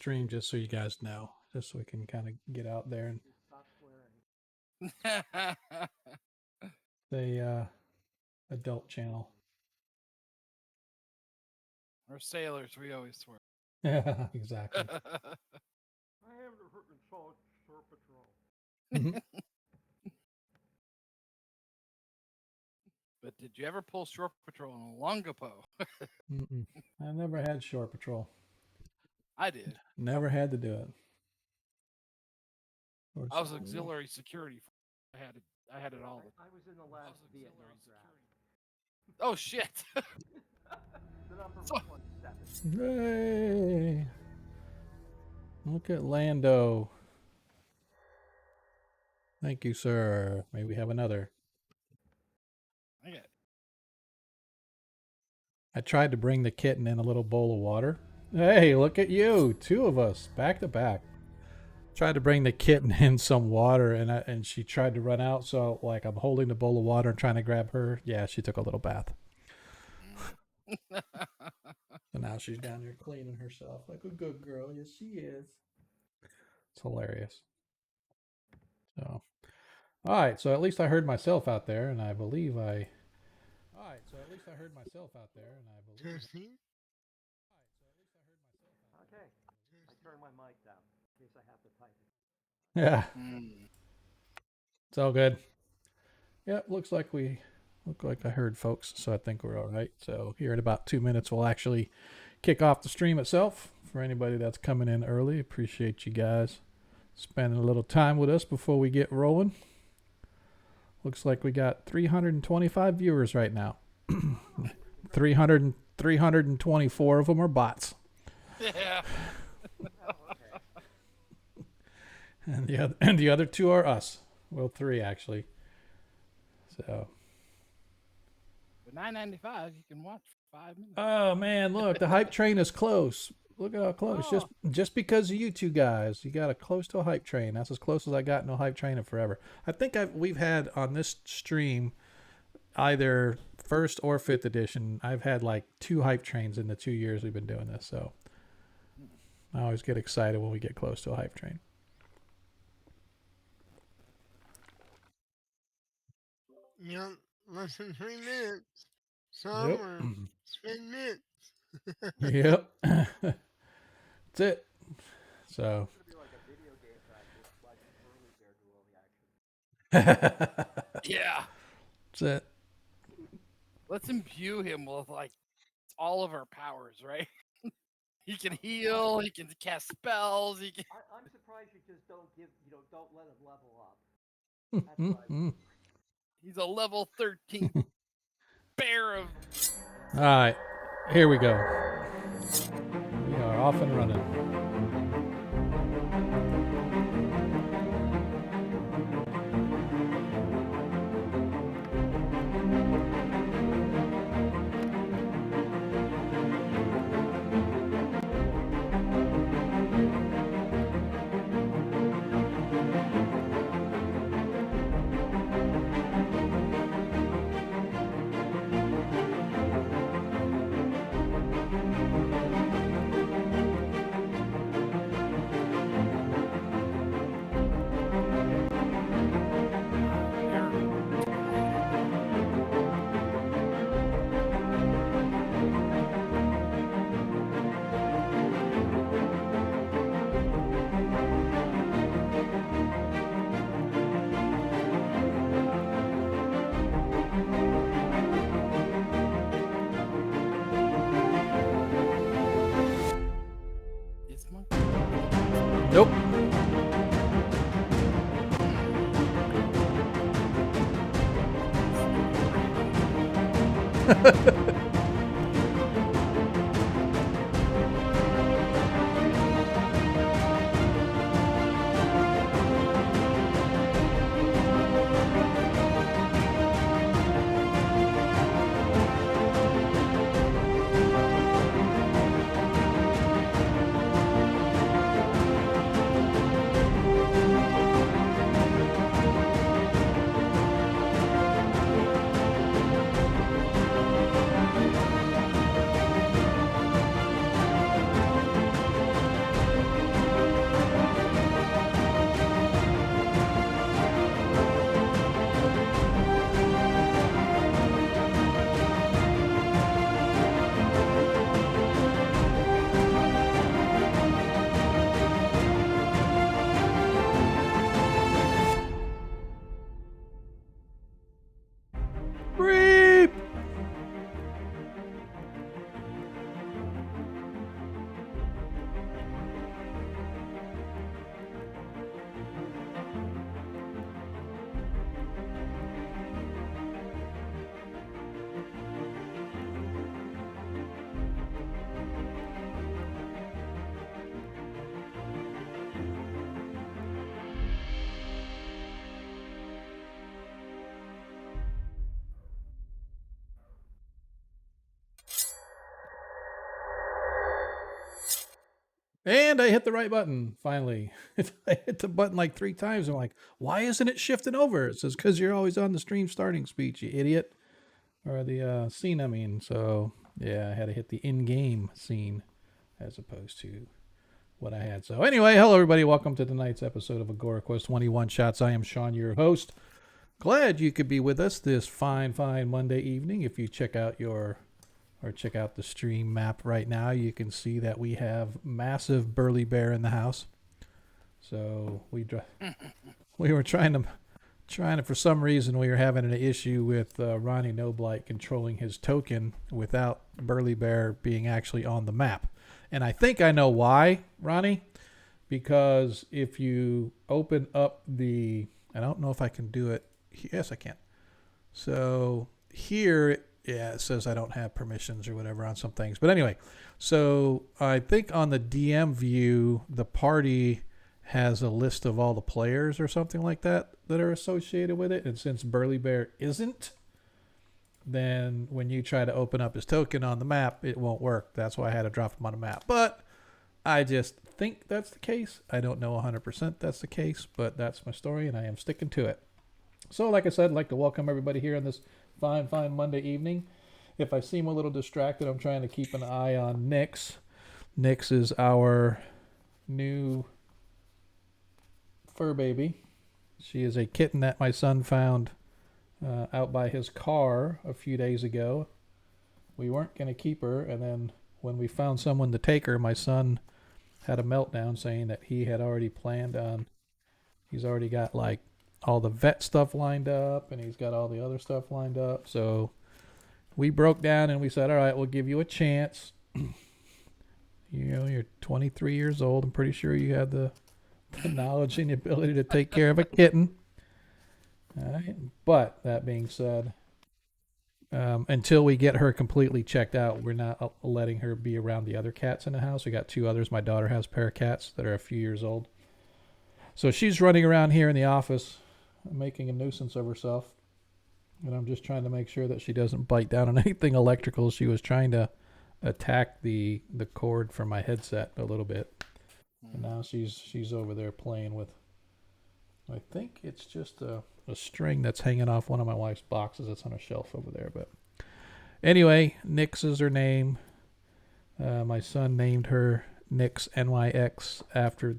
stream just so you guys know, just so we can kind of get out there and the adult channel. We're sailors. We always swear. Yeah, exactly. I haven't saw Shore Patrol. But did you ever pull Shore Patrol on a Longapo? I never had Shore Patrol. I did. Never had to do it. I was auxiliary security. I had it all. I was in the last Vietnam draft. Oh shit! The number 27. Hey, look at Lando. Thank you, sir. May we have another? Okay. I tried to bring the kitten in a little bowl of water. Hey, look at you. Two of us, back to back. Tried to bring the kitten in some water, and she tried to run out. So, like, I'm holding the bowl of water and trying to grab her. Yeah, she took a little bath. So now she's down there cleaning herself like a good girl. Yes, she is. It's hilarious. So, all right. So at least I heard myself out there, and I believe I. All right. So at least I heard myself out there, and I believe. Okay. I turned my mic down in case I have to type it. Yeah. It's all good. Yeah, looks like I heard folks, so I think we're all right. So here in about 2 minutes, we'll actually kick off the stream itself. For anybody that's coming in early, appreciate you guys spending a little time with us before we get rolling. Looks like we got 325 viewers right now. 324 of them are bots. Yeah. And the other two are us. Well, three actually. So. For $9.95, you can watch for 5 minutes. Oh man, look, the hype train is close. Look how close. Just because of you two guys, you got close to a hype train. That's as close as I got no hype train in forever. I think we've had on this stream either first or fifth edition. I've had like 2 hype trains in the 2 years we've been doing this. So I always get excited when we get close to a hype train. Yep, less than 3 minutes. Somewhere. Spend minutes. Yep. That's it. So. It's going to be like a video game practice, like early bear duel action. Yeah. That's it. Let's imbue him with like all of our powers, right? He can heal. He can cast spells. He can. I'm surprised you just don't let him level up. That's what He's a level 13 bear of. All right, here we go. We are off and running. Nope. And I hit the right button, finally. I hit the button like 3 times. I'm like, why isn't it shifting over? It says, because you're always on the stream starting speech, you idiot. Or the scene, I mean. So, yeah, I had to hit the in-game scene as opposed to what I had. So, anyway, hello, everybody. Welcome to tonight's episode of Agora Quest 21 Shots. I am Sean, your host. Glad you could be with us this fine Monday evening. If you check out the stream map right now, you can see that we have massive burly bear in the house. So we were trying to for some reason we were having an issue with Ronnie Noblight controlling his token without burly bear being actually on the map. And I think I know why, Ronnie, because if you open up I don't know if I can do it. Yes, I can. So here, yeah, it says I don't have permissions or whatever on some things. But anyway, so I think on the DM view, the party has a list of all the players or something like that are associated with it. And since Burly Bear isn't, then when you try to open up his token on the map, it won't work. That's why I had to drop him on the map. But I just think that's the case. I don't know 100% that's the case, but that's my story and I am sticking to it. So, like I said, I'd like to welcome everybody here on this fine Monday evening. If I seem a little distracted, I'm trying to keep an eye on Nyx. Nyx is our new fur baby. She is a kitten that my son found out by his car a few days ago. We weren't going to keep her, and then when we found someone to take her, my son had a meltdown saying that he had already planned on, he's already got like all the vet stuff lined up and he's got all the other stuff lined up. So we broke down and we said, all right, we'll give you a chance. You're 23 years old. I'm pretty sure you have the knowledge and the ability to take care of a kitten. All right. But that being said, until we get her completely checked out, we're not letting her be around the other cats in the house. We got 2 others. My daughter has a pair of cats that are a few years old. So she's running around here in the office making a nuisance of herself. And I'm just trying to make sure that she doesn't bite down on anything electrical. She was trying to attack the cord from my headset a little bit. And now she's over there playing with, I think it's just a string that's hanging off one of my wife's boxes that's on a shelf over there. But anyway, Nyx is her name. My son named her Nyx, Nyx, after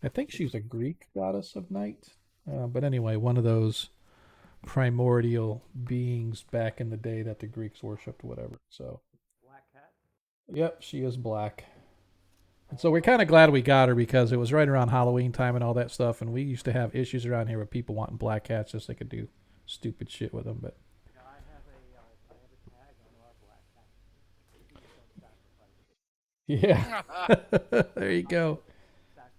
I think she's a Greek goddess of night. But anyway, one of those primordial beings back in the day that the Greeks worshipped, whatever. So, Black cat. Yep, she is black. And so we're kind of glad we got her because it was right around Halloween time and all that stuff. And we used to have issues around here with people wanting black cats just so they could do stupid shit with them. But Now I have a tag on our black cat. Please don't sacrifice. yeah, there you go.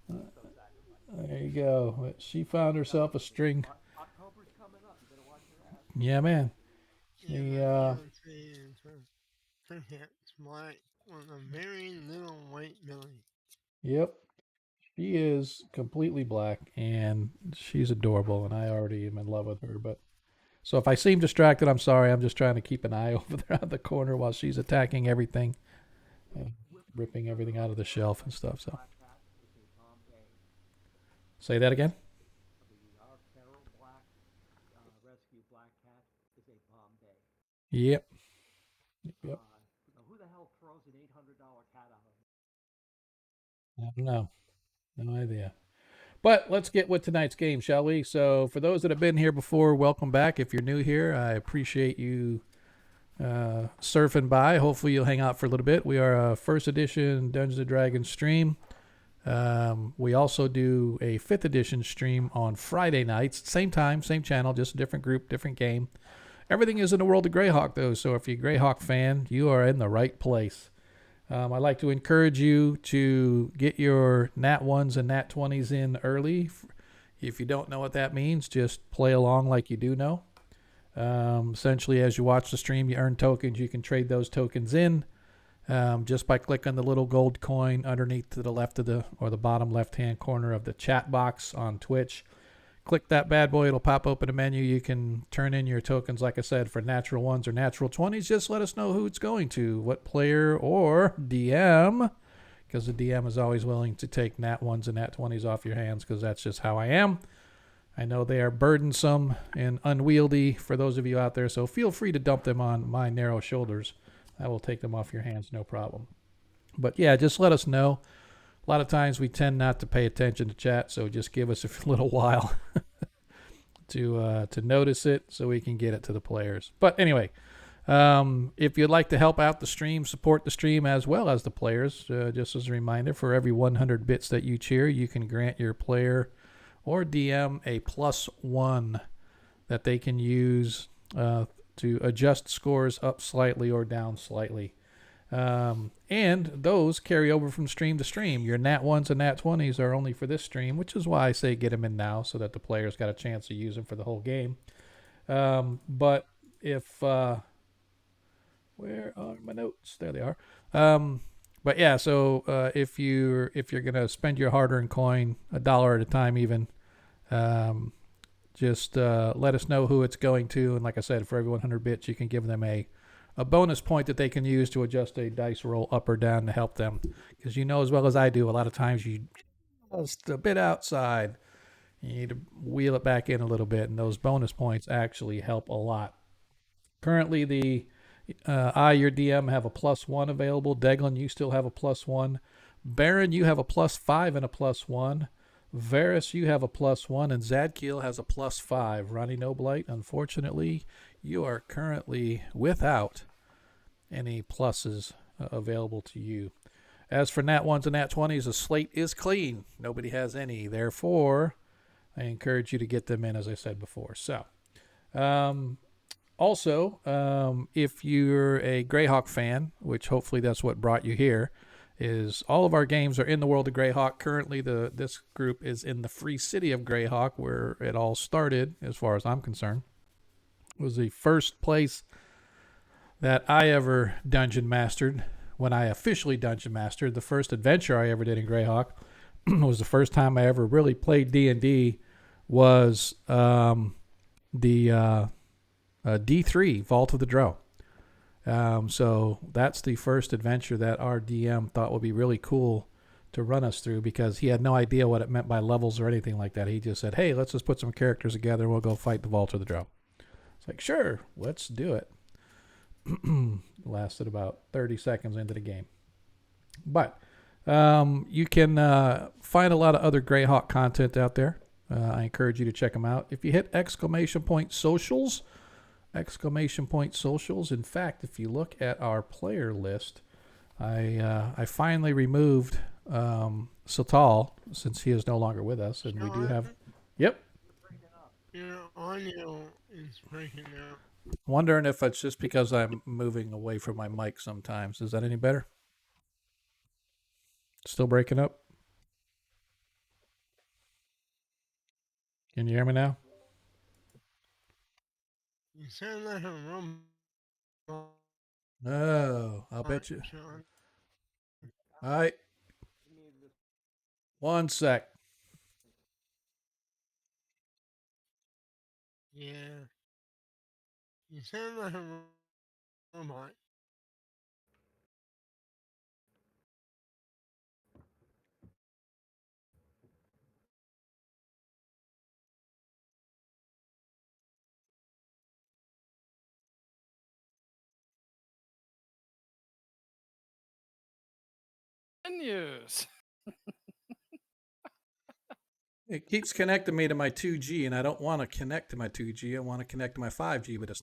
Don't sacrifice. There you go. But she found herself a string. October's coming up. You better watch your ass. Yeah, man. Yeah, it's black with a very little white belly. Yep. She is completely black and she's adorable and I already am in love with her. But so if I seem distracted, I'm sorry. I'm just trying to keep an eye over there on the corner while she's attacking everything and ripping everything out of the shelf and stuff. So Black cat is a Bombay. say that again. Our feral black rescue black cat is a Bombay. Yep. Yep. Now who the hell throws an $800 cat out of I don't know. No idea. But let's get with tonight's game, shall we? So for those that have been here before, welcome back. If you're new here, I appreciate you surfing by. Hopefully you'll hang out for a little bit. We are a first edition Dungeons & Dragons stream. We also do a 5th edition stream on Friday nights. Same time, same channel, just a different group, different game. Everything is in the world of Greyhawk, though. So if you're a Greyhawk fan, you are in the right place. I'd like to encourage you to get your Nat 1s and Nat 20s in early. If you don't know what that means, just play along like you do know. Essentially, as you watch the stream, you earn tokens. You can trade those tokens in just by clicking the little gold coin underneath to the left of the bottom left-hand corner of the chat box on Twitch. Click that bad boy. It'll pop open a menu. You can turn in your tokens, like I said, for natural 1s or natural 20s. Just let us know who it's going to, what player or DM because the DM is always willing to take nat 1s and nat 20s off your hands because that's just how I am. I know they are burdensome and unwieldy for those of you out there, so feel free to dump them on my narrow shoulders. I will take them off your hands, no problem. But yeah, just let us know. A lot of times we tend not to pay attention to chat, so just give us a little while to notice it so we can get it to the players. But anyway, if you'd like to help out the stream, support the stream as well as the players, just as a reminder, for every 100 bits that you cheer, you can grant your player or DM a +1 that they can use to adjust scores up slightly or down slightly. And those carry over from stream to stream. Your nat 1s and nat 20s are only for this stream, which is why I say get them in now so that the players got a chance to use them for the whole game. But if where are my notes? There they are. But yeah, so if you're gonna spend your hard-earned coin $1 at a time, even, just let us know who it's going to. And like I said, for every 100 bits, you can give them a bonus point that they can use to adjust a dice roll up or down to help them. Because you know as well as I do, a lot of times you just a bit outside. You need to wheel it back in a little bit, and those bonus points actually help a lot. Currently, your DM, have a +1 available. Deglin, you still have a +1. Baron, you have a +5 and a +1. Varus, you have a +1, and Zadkiel has a +5. Ronnie Noblight, unfortunately, you are currently without any pluses available to you. As for nat 1s and nat 20s, the slate is clean. Nobody has any. Therefore, I encourage you to get them in, as I said before. So, also, if you're a Greyhawk fan, which hopefully that's what brought you here, is all of our games are in the world of Greyhawk. Currently, this group is in the free city of Greyhawk, where it all started, as far as I'm concerned. It was the first place that I ever dungeon mastered. When I officially dungeon mastered, the first adventure I ever did in Greyhawk was the first time I ever really played D&D. Was the D3 Vault of the Drow. So that's the first adventure that our DM thought would be really cool to run us through, because he had no idea what it meant by levels or anything like that. He just said, hey, let's just put some characters together and we'll go fight the Vault of the Drow. It's like, sure, let's do it. Lasted about 30 seconds into the game. But you can find a lot of other Greyhawk content out there. I encourage you to check them out. If you hit !socials, !socials. In fact, if you look at our player list, I finally removed Satal, since he is no longer with us, and we do have. Yep. Your audio is breaking out. Wondering if it's just because I'm moving away from my mic sometimes. Is that any better? Still breaking up? Can you hear me now? You sound like a robot. No, I'll bet you. Sean. All right. One sec. Yeah. You sound like a robot. News. It keeps connecting me to my 2G, and I don't want to connect to my 2G. I want to connect to my 5G, but it's.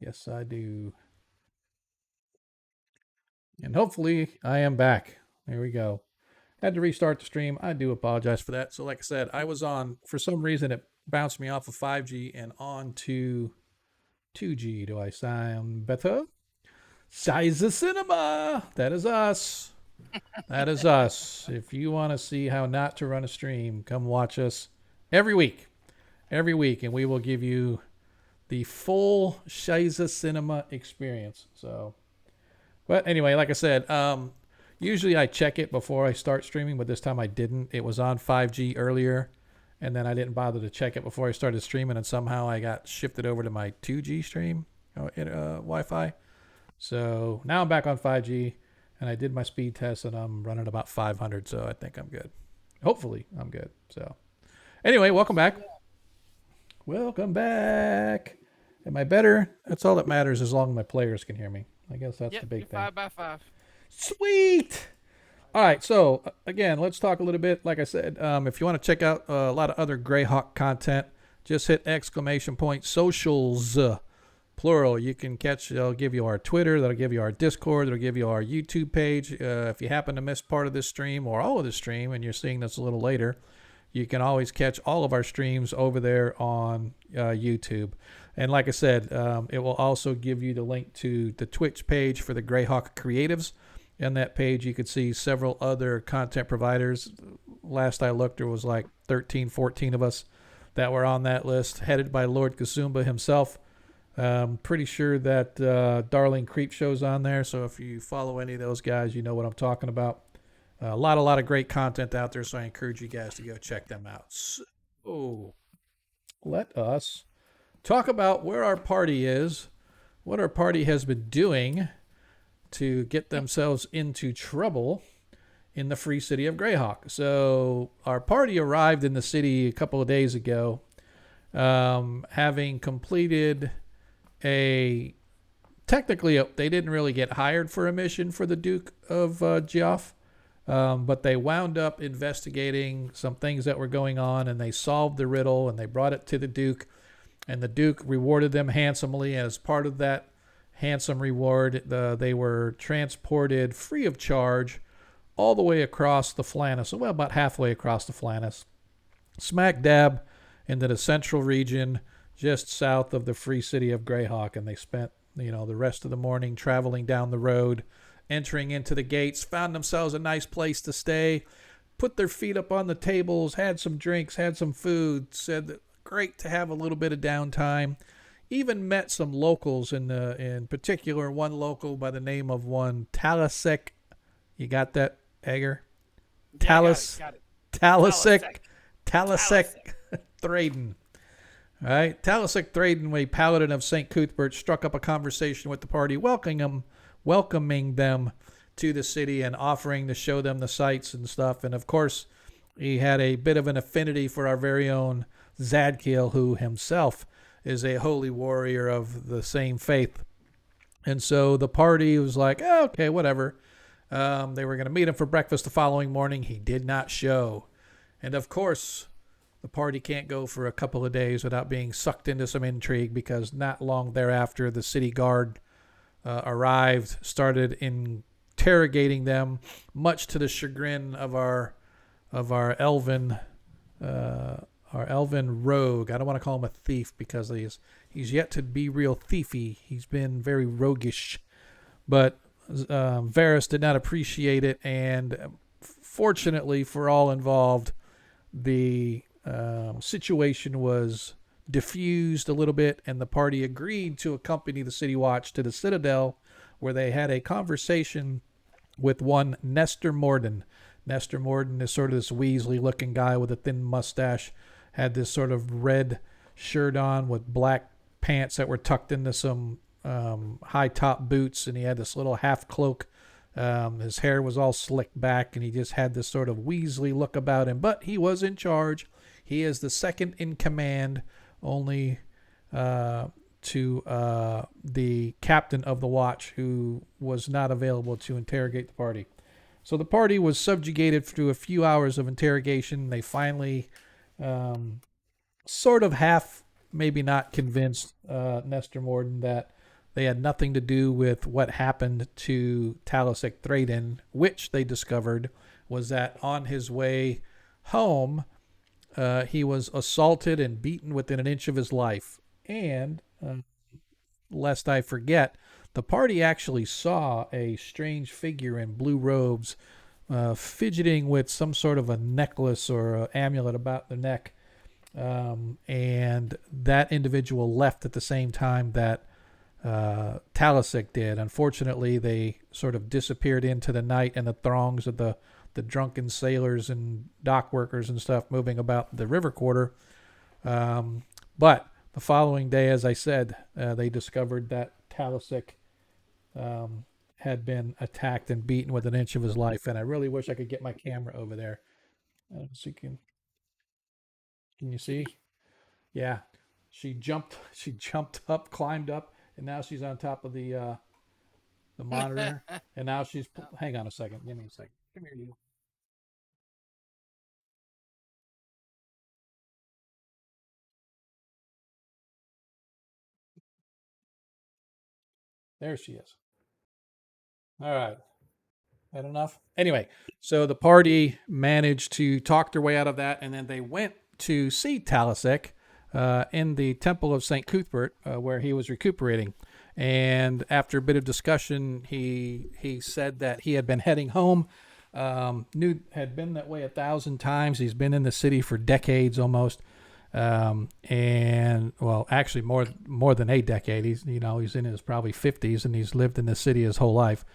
Yes, I do. And hopefully I am back. There we go. Had to restart the stream. I do apologize for that. So like I said, I was on, for some reason, it bounced me off of 5G and on to 2G. Do I sound better? Size of Cinema. That is us. That is us. If you want to see how not to run a stream, come watch us every week. Every week, and we will give you the full Shiza Cinema experience. So, but anyway, like I said, usually I check it before I start streaming, but this time I didn't. It was on 5G earlier, and then I didn't bother to check it before I started streaming, and somehow I got shifted over to my 2G stream Wi-Fi. So now I'm back on 5G, and I did my speed test, and I'm running about 500, so I think I'm good. Hopefully, I'm good. So anyway, welcome back. Welcome back. Am I better? That's all that matters as long as my players can hear me. I guess that's Yep, the big you're thing. 5x5. Sweet. All right, so again, let's talk a little bit. Like I said, if you want to check out a lot of other Greyhawk content, just hit !socials, plural. You can catch. I'll give you our Twitter. That'll give you our Discord. That'll give you our YouTube page. If you happen to miss part of this stream or all of the stream, and you're seeing this a little later, you can always catch all of our streams over there on YouTube. And like I said, it will also give you the link to the Twitch page for the Greyhawk Creatives. On that page, you could see several other content providers. Last I looked, there was like 13, 14 of us that were on that list, headed by Lord Kazumba himself. Pretty sure that Darling Creepshow's on there, so if you follow any of those guys, you know what I'm talking about. A lot of great content out there, so I encourage you guys to go check them out. So, let us talk about where our party is, what our party has been doing to get themselves into trouble in the free city of Greyhawk. So, our party arrived in the city a couple of days ago, having completed technically, they didn't really get hired for a mission for the Duke of Geoff. But they wound up investigating some things that were going on, and they solved the riddle, and they brought it to the Duke, and the Duke rewarded them handsomely. As part of that handsome reward, they were transported free of charge all the way across the Flannis, well, about halfway across the Flannis, smack dab into the central region, just south of the free city of Greyhawk, and they spent the rest of the morning traveling down the road, entering into the gates, found themselves a nice place to stay, put their feet up on the tables, had some drinks, had some food, said that great to have a little bit of downtime. Even met some locals, in particular one local by the name of one Talasek. You got that, Egger? Yeah, got it. Talasek Thraden. All right, Talasek Thraden, a paladin of St. Cuthbert, struck up a conversation with the party, welcoming them to the city and offering to show them the sights and stuff. And of course, he had a bit of an affinity for our very own Zadkiel, who himself is a holy warrior of the same faith. And so the party was like, oh, okay, whatever. They were going to meet him for breakfast the following morning. He did not show. And of course, the party can't go for a couple of days without being sucked into some intrigue, because not long thereafter, the city guard arrived, started interrogating them, much to the chagrin of our elven rogue. I don't want to call him a thief, because he's yet to be real thiefy. He's been very roguish, but Varys did not appreciate it, and fortunately for all involved, the situation was diffused a little bit, and the party agreed to accompany the City Watch to the Citadel, where they had a conversation with one Nestor Morden. Nestor Morden is sort of this Weasley-looking guy with a thin mustache, had this sort of red shirt on with black pants that were tucked into some high-top boots, and he had this little half cloak. His hair was all slicked back, and he just had this sort of Weasley look about him, but he was in charge. He is the second in command, only to the captain of the watch, who was not available to interrogate the party. So the party was subjugated through a few hours of interrogation. They finally sort of half, maybe not, convinced Nestor Morden that they had nothing to do with what happened to Talasek Thraden, which they discovered was that on his way home, he was assaulted and beaten within an inch of his life. And, lest I forget, the party actually saw a strange figure in blue robes fidgeting with some sort of a necklace or a amulet about the neck. And that individual left at the same time that Talisic did. Unfortunately, they sort of disappeared into the night and the throngs of the drunken sailors and dock workers and stuff moving about the river quarter. But the following day, as I said, they discovered that Talisic had been attacked and beaten with an inch of his life. And I really wish I could get my camera over there. So can you see? Yeah, she jumped. She jumped up, climbed up, and now she's on top of the monitor. And now she's. Hang on a second. Give me a second. Come here, you. There she is. All right. That enough? Anyway, so the party managed to talk their way out of that, and then they went to see Talisic in the Temple of St. Cuthbert, where he was recuperating. And after a bit of discussion, he said that he had been heading home. Had been that way 1,000 times. He's been in the city for decades almost, and well, actually more than a decade. He's in his probably 50s, and he's lived in the city his whole life.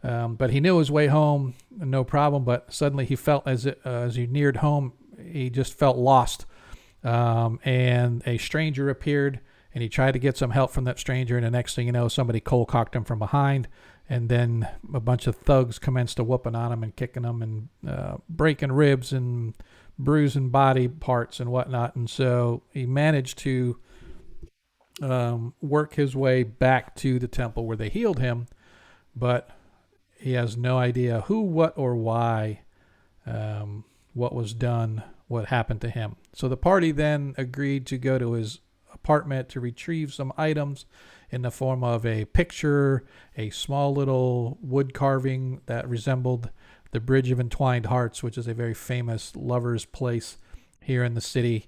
But he knew his way home, no problem. But suddenly he felt as he neared home, he just felt lost. And a stranger appeared, and he tried to get some help from that stranger. And the next thing you know, somebody cold cocked him from behind, and then a bunch of thugs commenced to whooping on him and kicking him and breaking ribs and bruising body parts and whatnot. And so he managed to work his way back to the temple where they healed him, but he has no idea who, what, or why, what was done, what happened to him. So the party then agreed to go to his apartment to retrieve some items in the form of a picture, a small little wood carving that resembled the Bridge of Entwined Hearts, which is a very famous lover's place here in the city,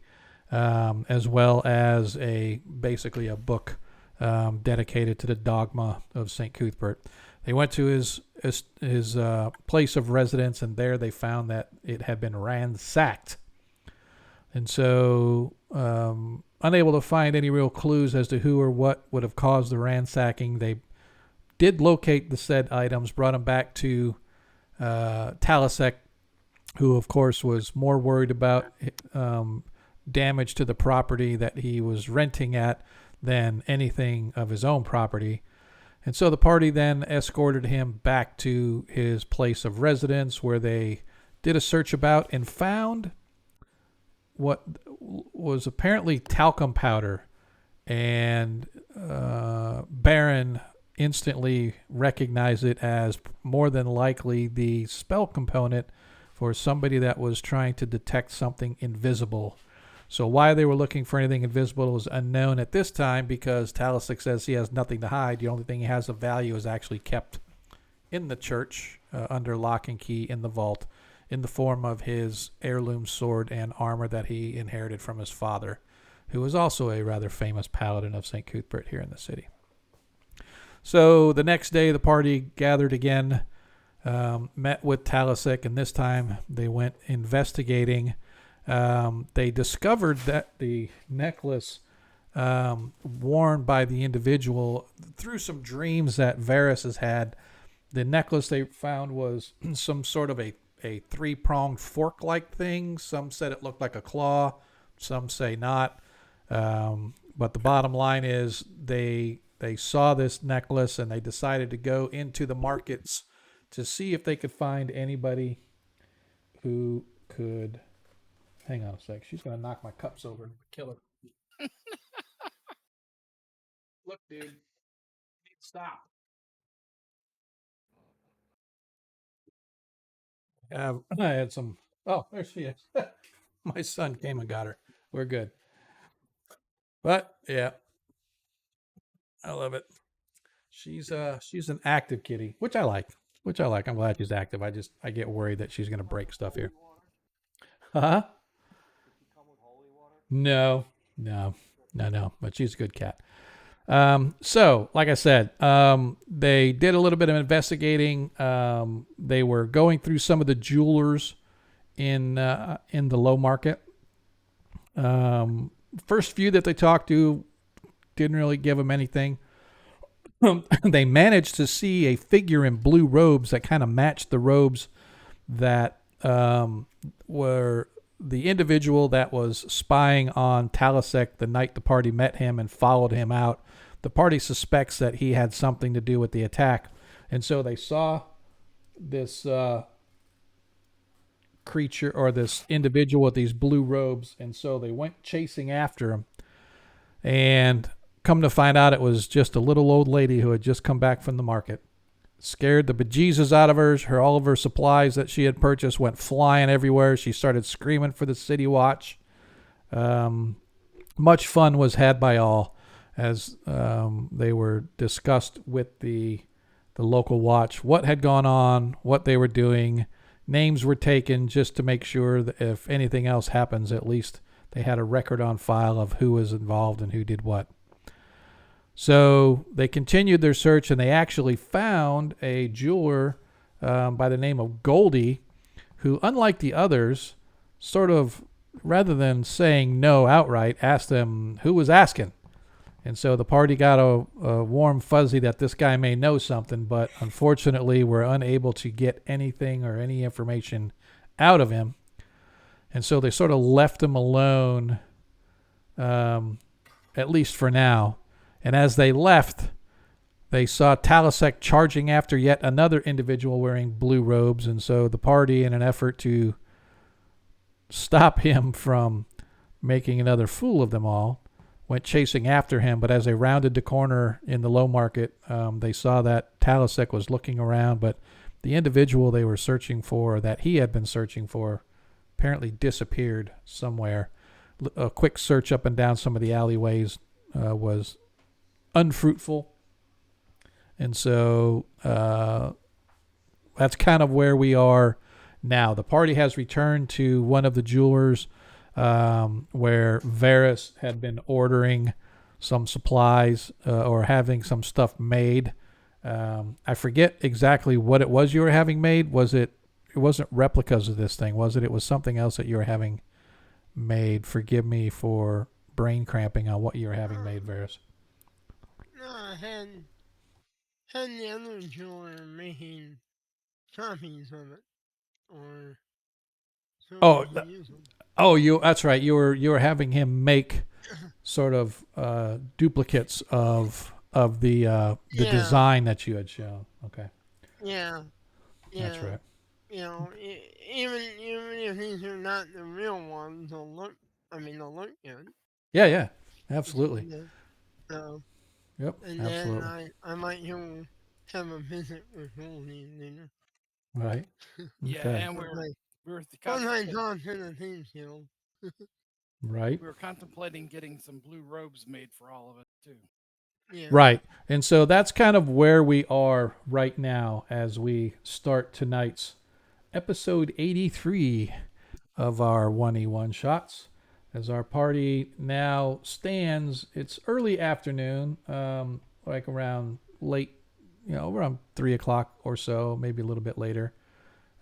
as well as basically a book dedicated to the dogma of St. Cuthbert. They went to his place of residence, and there they found that it had been ransacked. And so, unable to find any real clues as to who or what would have caused the ransacking, they did locate the said items, brought them back to Talisic, who, of course, was more worried about damage to the property that he was renting at than anything of his own property. And so the party then escorted him back to his place of residence, where they did a search about and found what was apparently talcum powder. And Baron instantly recognized it as more than likely the spell component for somebody that was trying to detect something invisible. So why they were looking for anything invisible was unknown at this time, because Talisic says he has nothing to hide. The only thing he has of value is actually kept in the church under lock and key in the vault, in the form of his heirloom sword and armor that he inherited from his father, who was also a rather famous paladin of St. Cuthbert here in the city. So the next day the party gathered again, met with Talisic, and this time they went investigating. They discovered that the necklace worn by the individual, through some dreams that Varys has had, the necklace they found was some sort of a three-pronged fork-like thing. Some said it looked like a claw, some say not. But the bottom line is they saw this necklace, and they decided to go into the markets to see if they could find anybody who could... Hang on a sec. She's going to knock my cups over and kill her. Look, dude. You need to stop. I had some... Oh, there she is. My son came and got her. We're good. But, yeah. I love it. She's an active kitty, which I like. I'm glad she's active. I get worried that she's going to break stuff here. Huh? No. But she's a good cat. So, like I said, they did a little bit of investigating. They were going through some of the jewelers in the low market. First few that they talked to didn't really give them anything. They managed to see a figure in blue robes that kind of matched the robes that were the individual that was spying on Talasek the night the party met him and followed him out. The party suspects that he had something to do with the attack. And so they saw this creature or this individual with these blue robes. And so they went chasing after him. And come to find out, it was just a little old lady who had just come back from the market. Scared the bejesus out of her. All of her supplies that she had purchased went flying everywhere. She started screaming for the city watch. Much fun was had by all as they were discussed with the local watch what had gone on, what they were doing. Names were taken just to make sure that if anything else happens, at least they had a record on file of who was involved and who did what. So they continued their search, and they actually found a jeweler by the name of Goldie, who, unlike the others, sort of, rather than saying no outright, asked them who was asking. And so the party got a warm fuzzy that this guy may know something, but unfortunately were unable to get anything or any information out of him. And so they sort of left him alone, at least for now. And as they left, they saw Talasek charging after yet another individual wearing blue robes. And so the party, in an effort to stop him from making another fool of them all, went chasing after him. But as they rounded the corner in the low market, they saw that Talasek was looking around. But the individual they were searching for, that he had been searching for, apparently disappeared somewhere. A quick search up and down some of the alleyways was unfruitful. And so that's kind of where we are now. The party has returned to one of the jewelers where Varys had been ordering some supplies or having some stuff made. I forget exactly what it was you were having made. It wasn't replicas of this thing, was it? It was something else that you were having made. Forgive me for brain cramping on what you were having made, Varys. No, I had the other jeweler making copies of it, or so Oh, he used them. that's right. You were having him make sort of duplicates of the Yeah. design that you had shown. Okay, Yeah, that's yeah. right. You know, even if these are not the real ones, they'll look good. Yeah, absolutely. Yeah. So, Yep, and absolutely. then I might go have a visit with Goldie later. Right. Yeah, Okay. and Like, we were once I contemplating, talk to the Thieves Guild. Right. we were contemplating getting some blue robes made for all of us too. Yeah. Right. And so that's kind of where we are right now as we start tonight's episode 83 of our 1E1 shots. As our party now stands, it's early afternoon, like around late, around 3 o'clock or so, maybe a little bit later.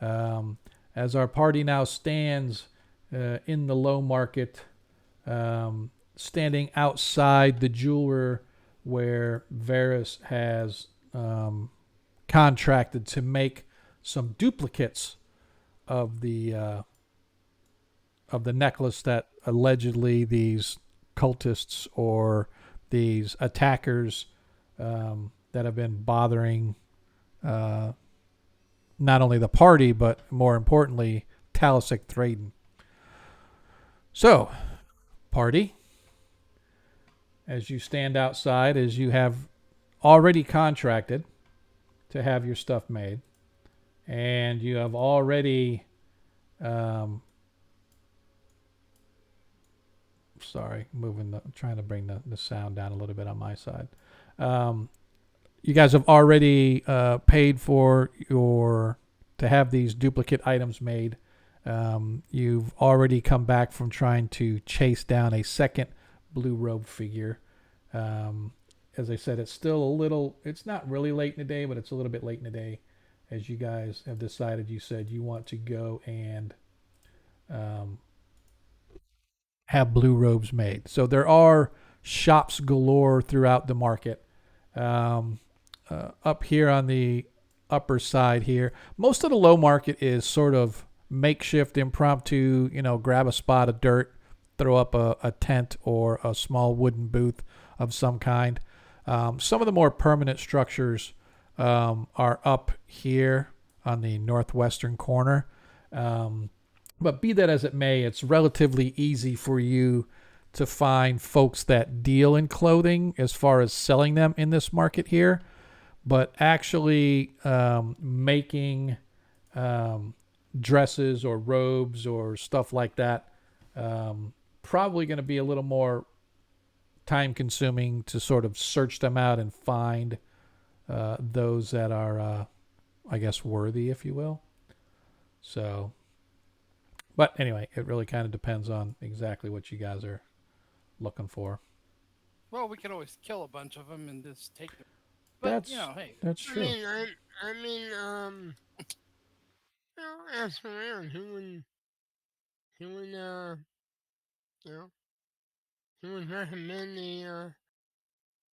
As our party now stands in the low market, standing outside the jeweler where Varys has contracted to make some duplicates of the necklace that allegedly these cultists or these attackers that have been bothering not only the party but more importantly Talasek Thraden. So, party, as you stand outside, as you have already contracted to have your stuff made, and you have already trying to bring the sound down a little bit on my side. You guys have already paid for to have these duplicate items made. You've already come back from trying to chase down a second blue robe figure. as I said, it's still a little. It's not really late in the day, but it's a little bit late in the day, as you guys have decided. You said you want to go and um, have blue robes made. So there are shops galore throughout the market. Um, Up here on the upper side here, most of the low market is sort of makeshift, impromptu. Grab a spot of dirt, throw up a tent or a small wooden booth of some kind. Some of the more permanent structures are up here on the northwestern corner. But be that as it may, it's relatively easy for you to find folks that deal in clothing as far as selling them in this market here. But actually making dresses or robes or stuff like that, probably going to be a little more time consuming to sort of search them out and find those that are, I guess, worthy, if you will. So, but anyway, it really kind of depends on exactly what you guys are looking for. Well, we could always kill a bunch of them and just take them. But That's hey, that's I true. mean, ask around. You know, who would recommend the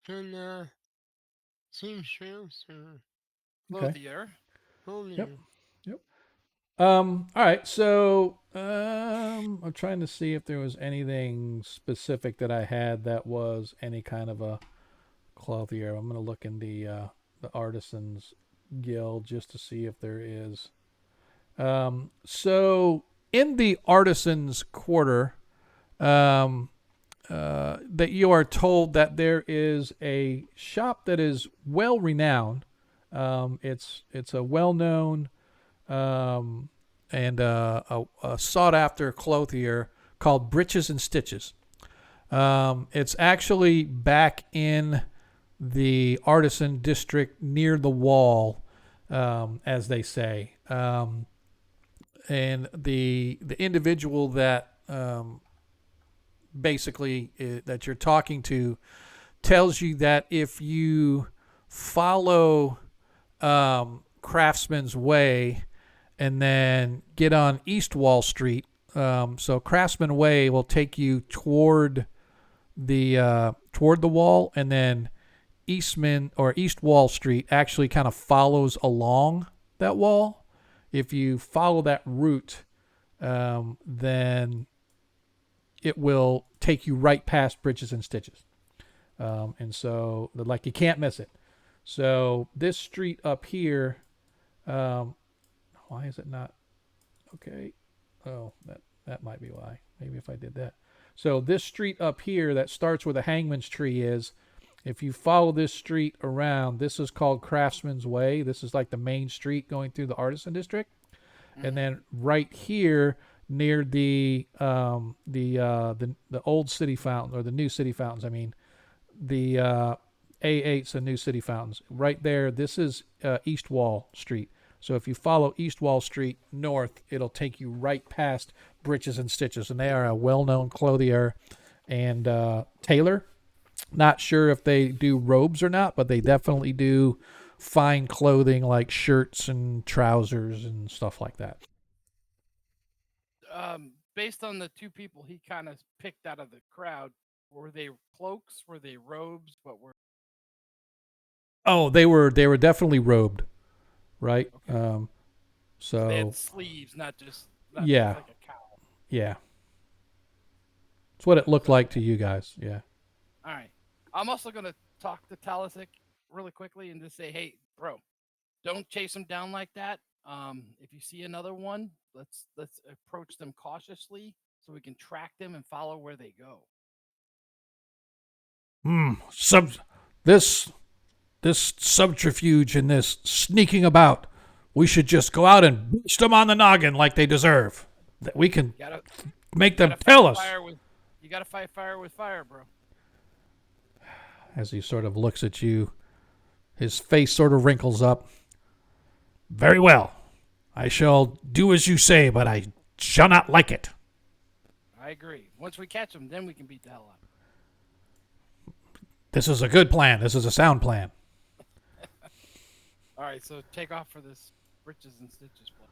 good seamstress or Okay. clothier. Yep. clothing? Yep. All right. So I'm trying to see if there was anything specific that I had that was any kind of a clothier. I'm going to look in the artisans guild just to see if there is. So in the artisans quarter, that you are told that there is a shop that is well renowned. It's a well known and a sought after clothier called Breeches and Stitches. It's actually back in the artisan district near the wall, as they say. And the individual that basically that you're talking to tells you that if you follow Craftsman's Way and then get on East Wall Street, so Craftsman Way will take you toward the wall, and then East Wall Street actually kind of follows along that wall. If you follow that route, then it will take you right past Breeches and Stitches. And so, like, you can't miss it. So this street up here, why is it not? Okay. Oh, that might be why. Maybe if I did that. So this street up here that starts where the Hangman's Tree is, if you follow this street around, this is called Craftsman's Way. This is like the main street going through the Artisan District. Mm-hmm. And then right here near the old city fountain, or the new city fountains, I mean, the A8's and new city fountains. Right there, this is East Wall Street. So if you follow East Wall Street north, it'll take you right past Breeches and Stitches. And they are a well-known clothier and tailor. Not sure if they do robes or not, but they definitely do fine clothing like shirts and trousers and stuff like that. Based on the two people he kind of picked out of the crowd, were they cloaks? Were they robes? What were? Oh, they were definitely robed, right? Okay. So they had sleeves, not just like a cowl. Yeah. It's what it looked like to you guys. Yeah. All right. I'm also going to talk to Talisic really quickly and just say, hey, bro, don't chase them down like that. If you see another one, let's approach them cautiously so we can track them and follow where they go. This subterfuge and this sneaking about, we should just go out and beat them on the noggin like they deserve. That we can make them tell us. You got to fight fire with fire, bro. As he sort of looks at you, his face sort of wrinkles up. Very well. I shall do as you say, but I shall not like it. I agree. Once we catch them, then we can beat the hell out of them. This is a good plan. This is a sound plan. All right, so take off for this Riches and Stitches play.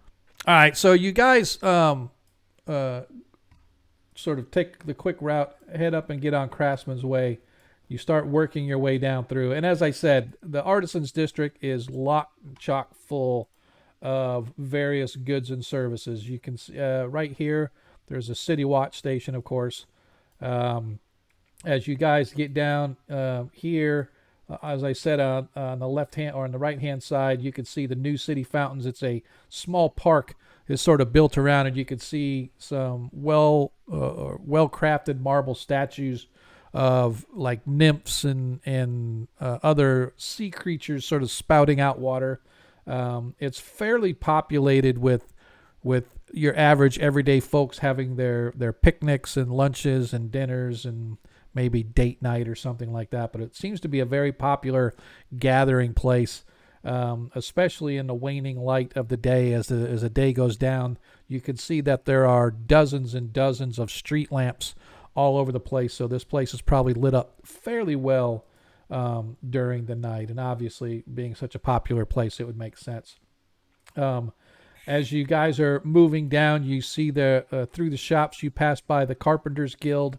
All right, so you guys sort of take the quick route, head up and get on Craftsman's Way. You start working your way down through. And as I said, the Artisans District is chock full of various goods and services. You can see right here, there's a City Watch station, of course. As you guys get down here, as I said, on the left hand or on the right hand side, you can see the new city fountains. It's a small park is sort of built around it. You can see some well crafted marble statues of like nymphs and other sea creatures sort of spouting out water. It's fairly populated with your average everyday folks having their picnics and lunches and dinners and maybe date night or something like that. But it seems to be a very popular gathering place, especially in the waning light of the day. As the day goes down, you can see that there are dozens and dozens of street lamps all over the place. So this place is probably lit up fairly well during the night. And obviously, being such a popular place, it would make sense. As you guys are moving down, you see through the shops, you pass by the Carpenters Guild.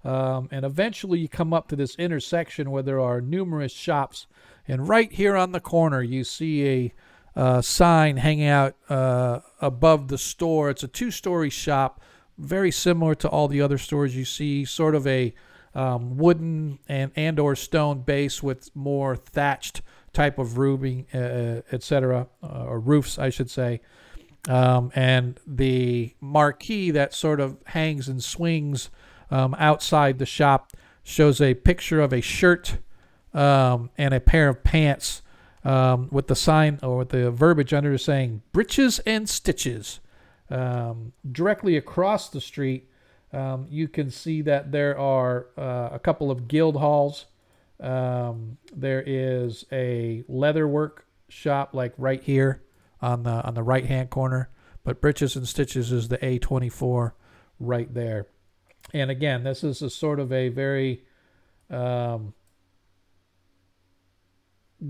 And eventually you come up to this intersection where there are numerous shops. And right here on the corner, you see a sign hanging out above the store. It's a 2-story shop, very similar to all the other stores you see, sort of a wooden and or stone base with more thatched type of roofing, etc., or roofs, I should say. And the marquee that sort of hangs and swings outside the shop shows a picture of a shirt and a pair of pants with the sign or with the verbiage under it saying "Breeches and Stitches." Directly across the street, you can see that there are a couple of guild halls. There is a leatherwork shop like right here on the right hand corner, but Breeches and Stitches is the A24 right there. And again, this is a sort of a very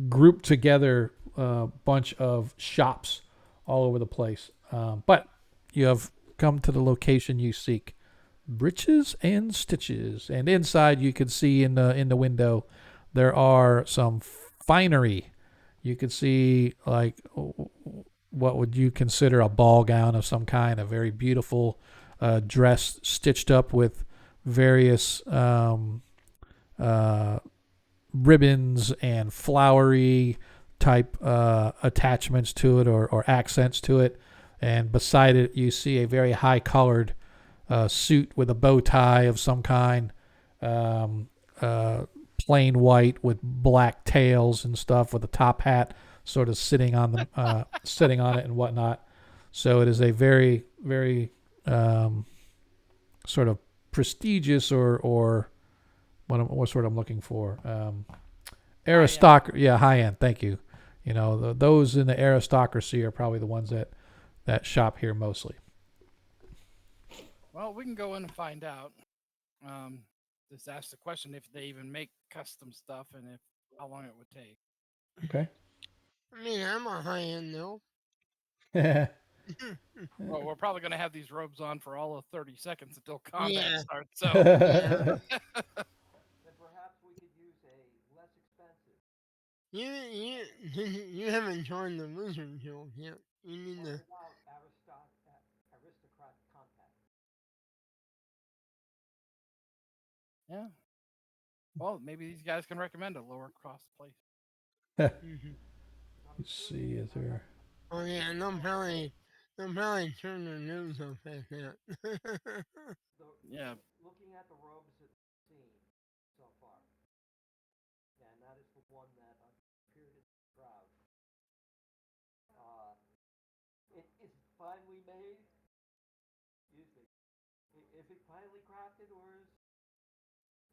grouped together bunch of shops all over the place. But you have come to the location you seek. Breeches and Stitches. And inside you can see in the window there are some finery. You can see like what would you consider a ball gown of some kind, a very beautiful dress stitched up with various ribbons and flowery type attachments to it or accents to it. And beside it, you see a very high collared suit with a bow tie of some kind, plain white with black tails and stuff, with a top hat sort of sitting on sitting on it and whatnot. So it is a very, very sort of prestigious or what sort I'm looking for. Aristocracy, yeah, high end. Thank you. You know, those in the aristocracy are probably the ones that shop here mostly. Well, we can go in and find out. Just ask the question if they even make custom stuff and if how long it would take. Okay. I mean, I'm a high end though. Well, we're probably going to have these robes on for all of 30 seconds until combat Yeah. starts. So, Then perhaps we could use a less expensive. You haven't joined the Wizard Guild yet. You need to. Without aristocrat contact. yeah. Well, maybe these guys can recommend a lower cost place. Mhm. Let's see, is there? Oh yeah, and they'll probably turn their nose up at that. Yeah. Looking at the robes that we've seen so far, and that is the one that appeared in the crowd. It is finely made. Excuse me. Is it finely crafted or is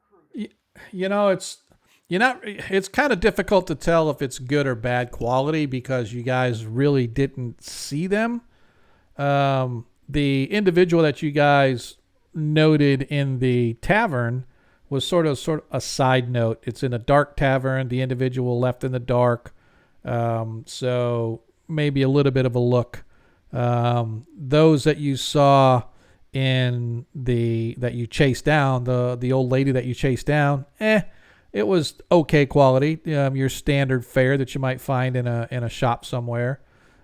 crude? You know, it's kind of difficult to tell if it's good or bad quality because you guys really didn't see them. The individual that you guys noted in the tavern was sort of a side note. It's in a dark tavern. The individual left in the dark, so maybe a little bit of a look. Those that you saw that you chased down, the old lady that you chased down, it was okay quality. Your standard fare that you might find in a shop somewhere.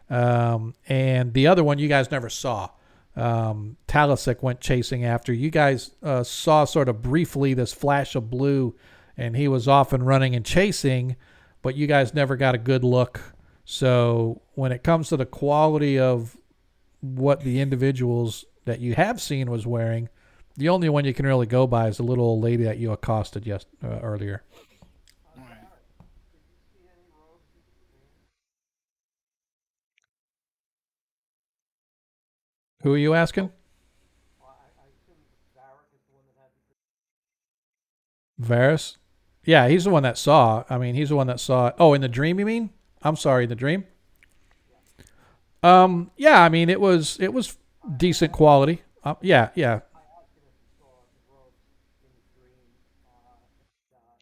And the other one you guys never saw. Talasek went chasing after. You guys saw sort of briefly this flash of blue, and he was off and running and chasing, but you guys never got a good look. So when it comes to the quality of what the individuals that you have seen was wearing, the only one you can really go by is the little old lady that you accosted earlier. All right. Did you see any robes you could wear? Who are you asking? Well, I assume Varric is the one that had the. Varys? Yeah, he's the one that saw. I mean, he's the one that saw it. Oh, in the dream, you mean? I'm sorry, the dream? Yeah, I mean, it was decent quality. Yeah. I asked him if he saw the robes in the dream, and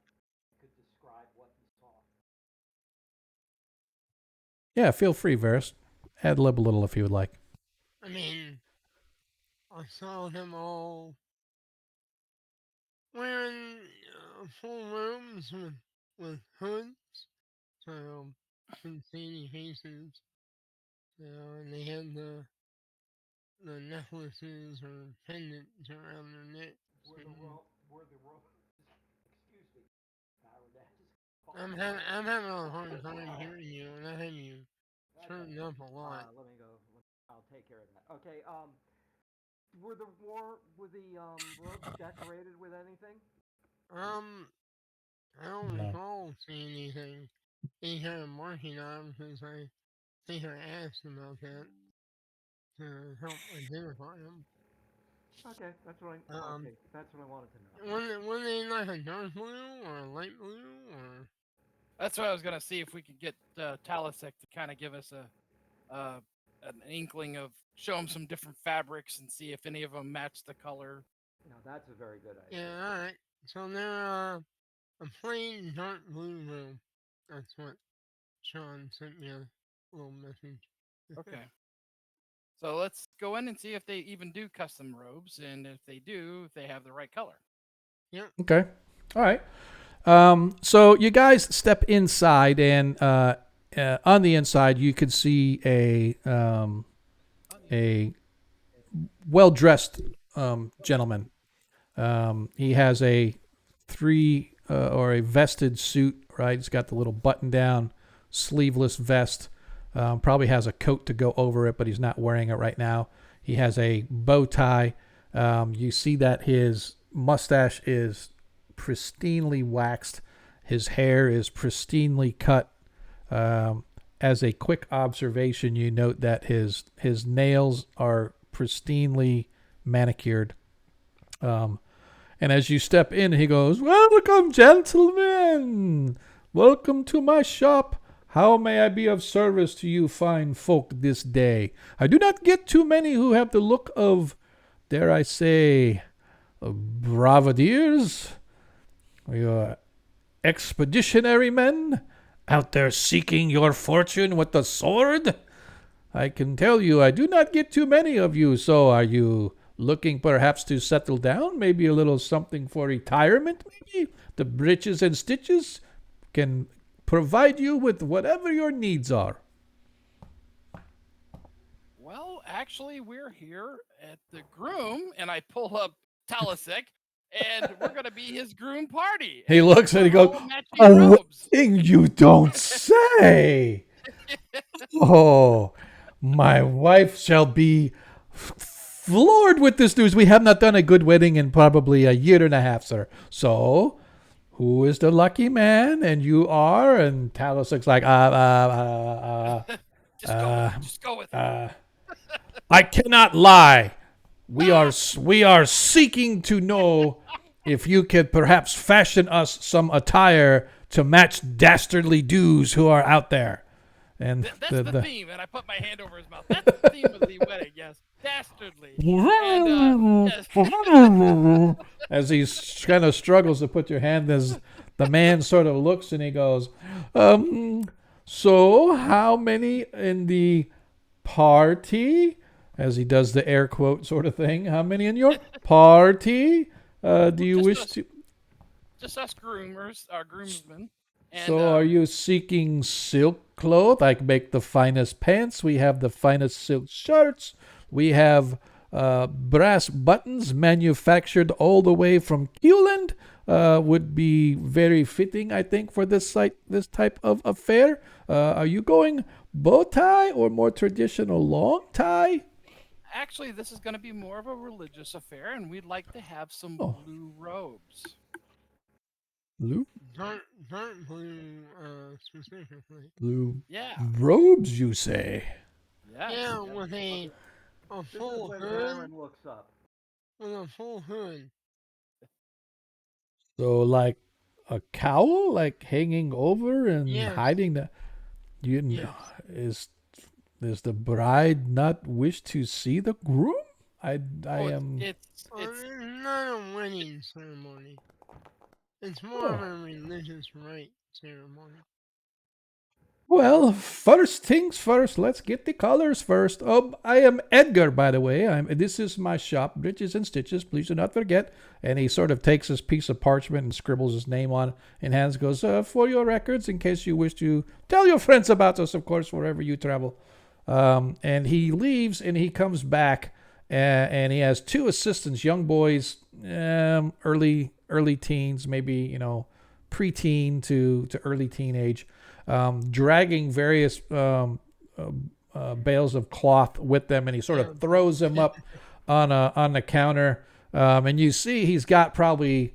could describe what he saw. Yeah, feel free, Varys. Ad lib a little if you would like. I mean, I saw them all wearing full robes with hoods, so couldn't see any faces. And they had the necklaces or pendants around their necks. Were the robes? Excuse me, Baroness. I'm having a hard time hearing you, and I have you turned up a lot. Let me go. I'll take care of that. Okay. Were the robes decorated with anything? I don't No. recall seeing anything, any kind of marking on because I think I asked about that to help identify them. Okay, that's what I wanted to know. Were they like a dark blue or a light blue or? That's what I was gonna see if we could get Talasek to kind of give us an inkling of show him some different fabrics and see if any of them match the color. No, that's a very good idea. Yeah, all right. So they're a plain dark blue robe. That's what Sean sent me a little message. Okay. So let's go in and see if they even do custom robes, and if they do, if they have the right color. Okay. All right. So you guys step inside, and on the inside you could see a well-dressed gentleman. He has a vested suit, right? He's got the little button-down, sleeveless vest. Probably has a coat to go over it, but he's not wearing it right now. He has a bow tie. You see that his mustache is pristinely waxed. His hair is pristinely cut. As a quick observation, you note that his nails are pristinely manicured. And as you step in, he goes, "Welcome, gentlemen. Welcome to my shop. How may I be of service to you fine folk this day? I do not get too many who have the look of, dare I say, bravadeers. You're expeditionary men out there seeking your fortune with the sword. I can tell you I do not get too many of you, so are you looking perhaps to settle down? Maybe a little something for retirement, maybe? The breeches and stitches can provide you with whatever your needs are." Well, actually, we're here at the groom, and I pull up Talasek, and we're gonna be his groom party. He looks and he goes, All matching "Oh, robes." thing you don't say. Oh, my wife shall be floored with this news. We have not done a good wedding in probably a year and a half, sir. So, who is the lucky man? And you are?" And Talos like, Just go with it. I cannot lie. We are seeking to know if you could perhaps fashion us some attire to match dastardly dudes who are out there. And That's the theme, and I put my hand over his mouth. That's the theme of the wedding, yes. Dastardly. And, yes. as he kind of struggles to put your hand, as the man sort of looks and he goes, so how many in the party? As he does the air quote sort of thing. How many in your party? Do you Just wish us, to? just us groomers, our groomsmen. And, So are you seeking silk cloth? I make the finest pants. We have the finest silk shirts. We have brass buttons manufactured all the way from Kewland. Would be very fitting, I think, for this type of affair. Are you going bow tie or more traditional long tie? actually, this is going to be more of a religious affair, and we'd like to have some Oh, blue robes. blue, Dark blue, specifically. blue Yeah, robes, you say? yes. Yeah, with a This is full when hood. Baron looks up. With a full hood. So like a cowl, like hanging over and Yes, hiding the. You yes. is Does the bride not wish to see the groom? I Oh, am. it's It's not a wedding ceremony. It's more of Oh. a religious rite ceremony. Well, first things first. Let's get the colors first. I am Edgar, by the way. This is my shop, Bridges and Stitches. Please do not forget. And he sort of takes his piece of parchment and scribbles his name on, and hands goes for your records in case you wish to tell your friends about us, of course, wherever you travel. And he leaves, and he comes back, and he has two assistants, young boys, early teens, maybe preteen to early teenage, dragging various bales of cloth with them, and he sort Yeah. of throws them up on the counter. And you see he's got probably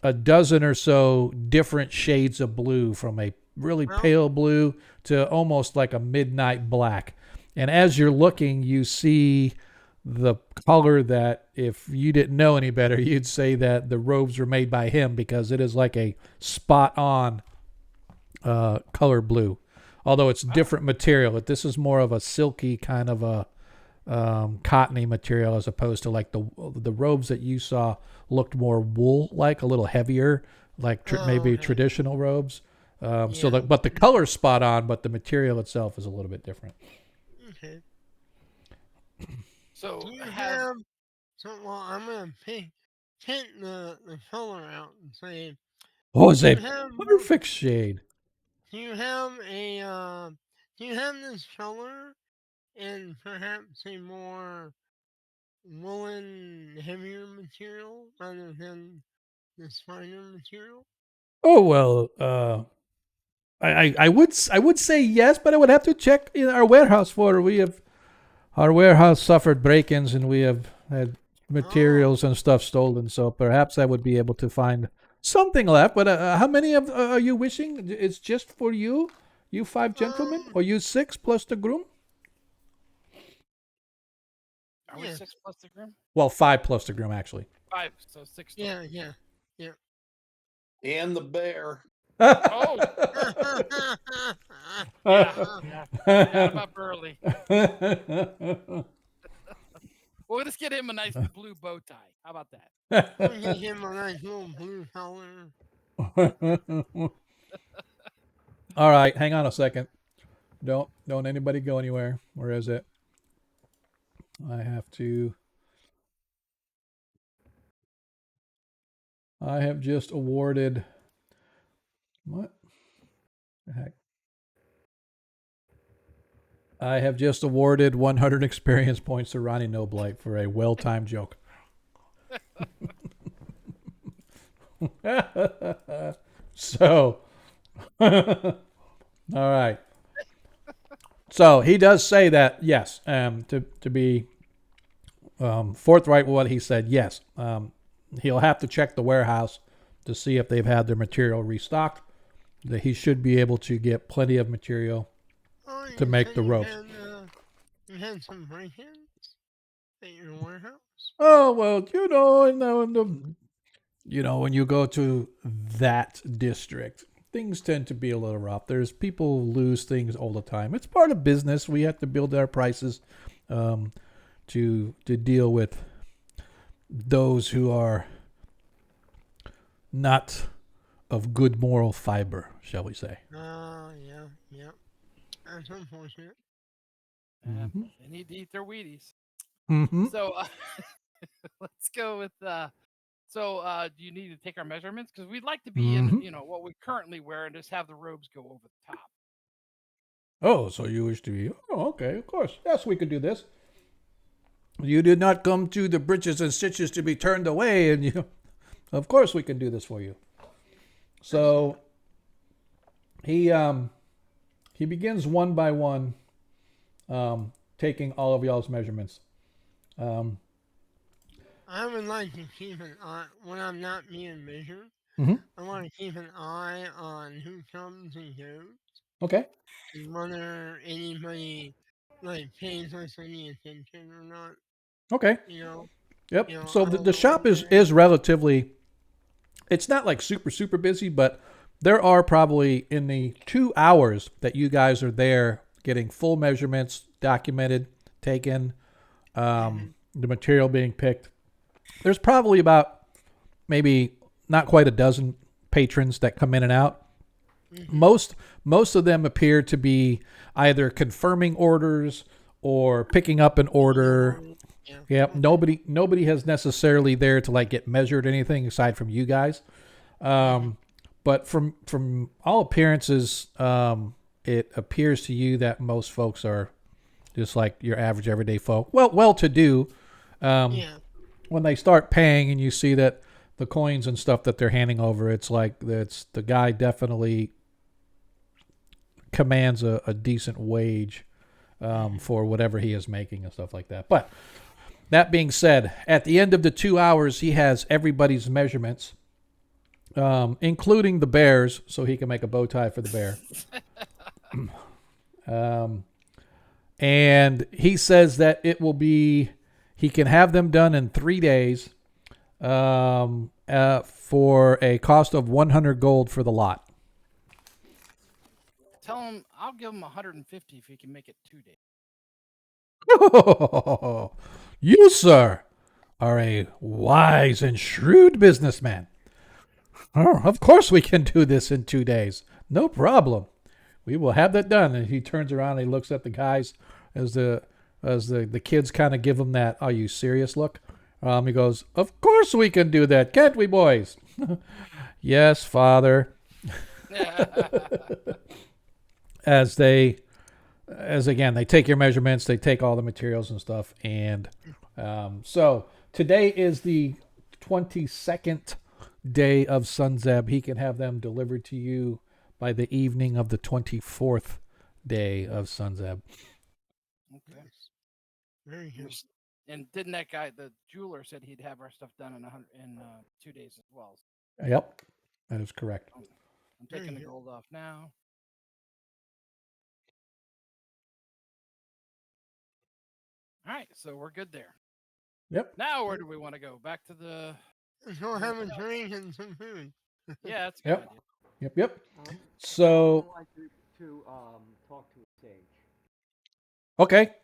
a dozen or so different shades of blue, from a really Well, pale blue to almost like a midnight black. And as you're looking, you see the color that, if you didn't know any better, you'd say that the robes were made by him, because it is like a spot on color blue. Although it's different material. This is more of a silky kind of a cottony material, as opposed to like the robes that you saw looked more wool, like a little heavier, like maybe okay. traditional robes. Yeah. But the color's spot on, but the material itself is a little bit different. Okay. so Do you have have well, I'm gonna pick the color out and say, Oh, it's do you a have perfect shade. do you have a do you have this color in perhaps a more woolen, heavier material rather than this finer material? Oh well, I would say yes, but I would have to check in our warehouse for we have our warehouse suffered break-ins, and we have had Oh, materials and stuff stolen. So perhaps I would be able to find something left. But how many of are you wishing? It's just for you five gentlemen, um, or you six plus the groom? are we yes, 6 plus the groom? Well, five plus the groom, actually. 5, so 6 total. yeah. And the bear. Oh, yeah, yeah. Got him up early. Well, let's get him a nice blue bow tie. How about that? We can give him a nice little blue color. All right, hang on a second. Don't anybody go anywhere. Where is it? I have to. I have just awarded. What the heck? I have just awarded 100 experience points to Ronnie Noblight for a well-timed joke. So, all right. So he does say that, yes. To be forthright with what he said, yes. He'll have to check the warehouse to see if they've had their material restocked. That he should be able to get plenty of material Oh, to you make said the ropes. you had some break-ins at your warehouse? Oh well, in the when you go to that district, things tend to be a little rough. There's people who lose things all the time. It's part of business. We have to build our prices to deal with those who are not of good moral fiber, shall we say. Yeah. That's unfortunate. Mm-hmm. They need to eat their Wheaties. Mm-hmm. So let's go with. Do you need to take our measurements? Because we'd like to be in, what we currently wear, and just have the robes go over the top. Oh, so you wish to be? Oh, okay, of course. Yes, we could do this. You did not come to the breeches and stitches to be turned away, and you. Of course, we can do this for you. So he begins one by one, taking all of y'all's measurements. I would like to keep an eye when I'm not being measured. Mhm. I want to keep an eye on who comes and goes, Okay. and whether anybody like pays us any attention or not. Okay. You know, Yep. you know, So I the don't shop know. is relatively. It's not like super busy, but there are probably in the 2 hours that you guys are there getting full measurements documented, taken, the material being picked. There's probably about maybe not quite a dozen patrons that come in and out. Most of them appear to be either confirming orders or picking up an order. Yeah. Yep. Nobody has necessarily there to like get measured or anything aside from you guys. But from all appearances, it appears to you that most folks are just like your average everyday folk. Well to do. Yeah. When they start paying and you see that the coins and stuff that they're handing over, it's like the guy definitely commands a decent wage for whatever he is making and stuff like that. But that being said, at the end of the 2 hours, he has everybody's measurements, including the bears, so he can make a bow tie for the bear. And he says that it will be, he can have them done in 3 days for a cost of 100 gold for the lot. Tell him I'll give him 150 if he can make it 2 days. You, sir, are a wise and shrewd businessman. Oh, of course we can do this in 2 days. No problem. We will have that done. And he turns around and he looks at the guys as the kids kind of give him that, are you serious look? He goes, of course we can do that, can't we, boys? Yes, father. As again, they take your measurements, they take all the materials and stuff. And so today is the 22nd day of Sunzeb. He can have them delivered to you by the evening of the 24th day of Sunzeb. Okay. Very good. And didn't that guy, the jeweler, said he'd have our stuff done in 2 days as well? Yep, that is correct. I'm taking the gold off now. All right, so we're good there. Yep. Now where do we want to go? Back to the. Let's go have a drink and some food. Yeah, that's a good Yep. idea. Yep. I So, would like to talk to a sage. okay.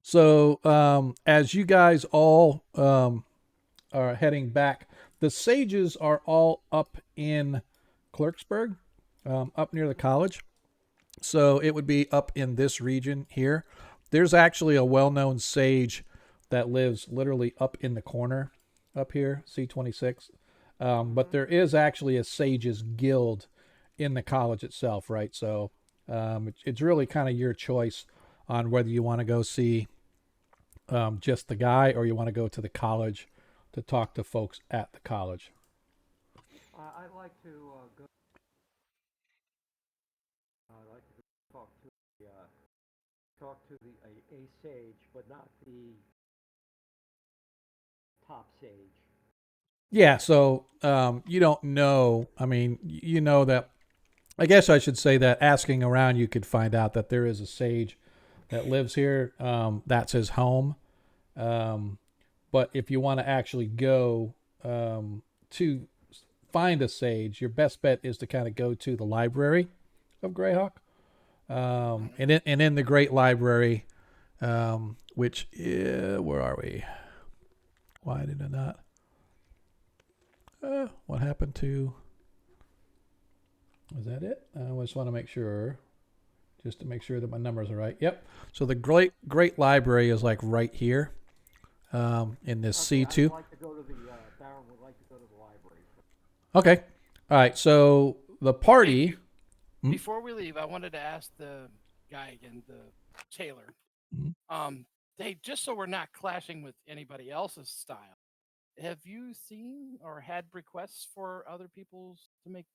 So, as you guys all are heading back, the sages are all up in Clerksburg, up near the college. So it would be up in this region here. There's actually a well-known sage that lives literally up in the corner up here, C26. But there is actually a sages guild in the college itself, right? So it's really kind of your choice on whether you want to go see just the guy or you want to go to the college to talk to folks at the college. I'd like to go. I'd like to talk to a sage, but not the top sage. Yeah, so you don't know. I mean, you know that. I guess I should say that asking around, you could find out that there is a sage that lives here. That's his home. But if you want to actually go to find a sage, your best bet is to kind of go to the library of Greyhawk. And in the Great Library, which where are we? Why did it not? What happened to? Was that it? I just want to make sure, just to make sure that my numbers are right. Yep. So the Great Library is like right here, in this C2. I'd like to go to the Baron would like to go to the library. Okay. All right. So the party. Before we leave, I wanted to ask the guy again, the tailor. Hey, just so we're not clashing with anybody else's style, have you seen or had requests for other people's to make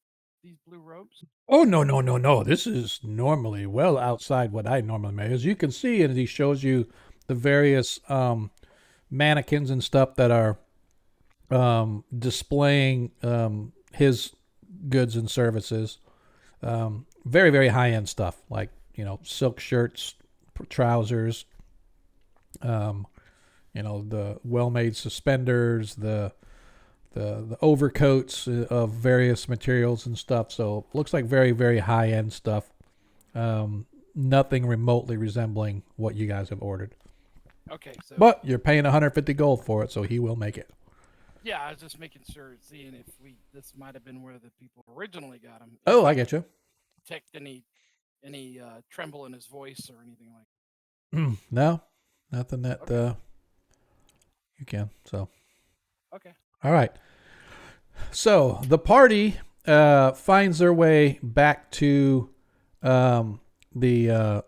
these blue robes? Oh, no. This is normally well outside what I normally make. As you can see, and he shows you the various mannequins and stuff that are displaying his goods and services. Very, very high end stuff, like, silk shirts, trousers, the well made suspenders, the overcoats of various materials and stuff. So it looks like very, very high end stuff. Nothing remotely resembling what you guys have ordered. Okay, so But you're paying 150 gold for it, so he will make it. yeah, I was just making sure, seeing if this might have been where the people originally got them. Oh, I get you. Detect any tremble in his voice or anything like that. No, nothing that you can. So Okay. all right. So the party finds their way back to the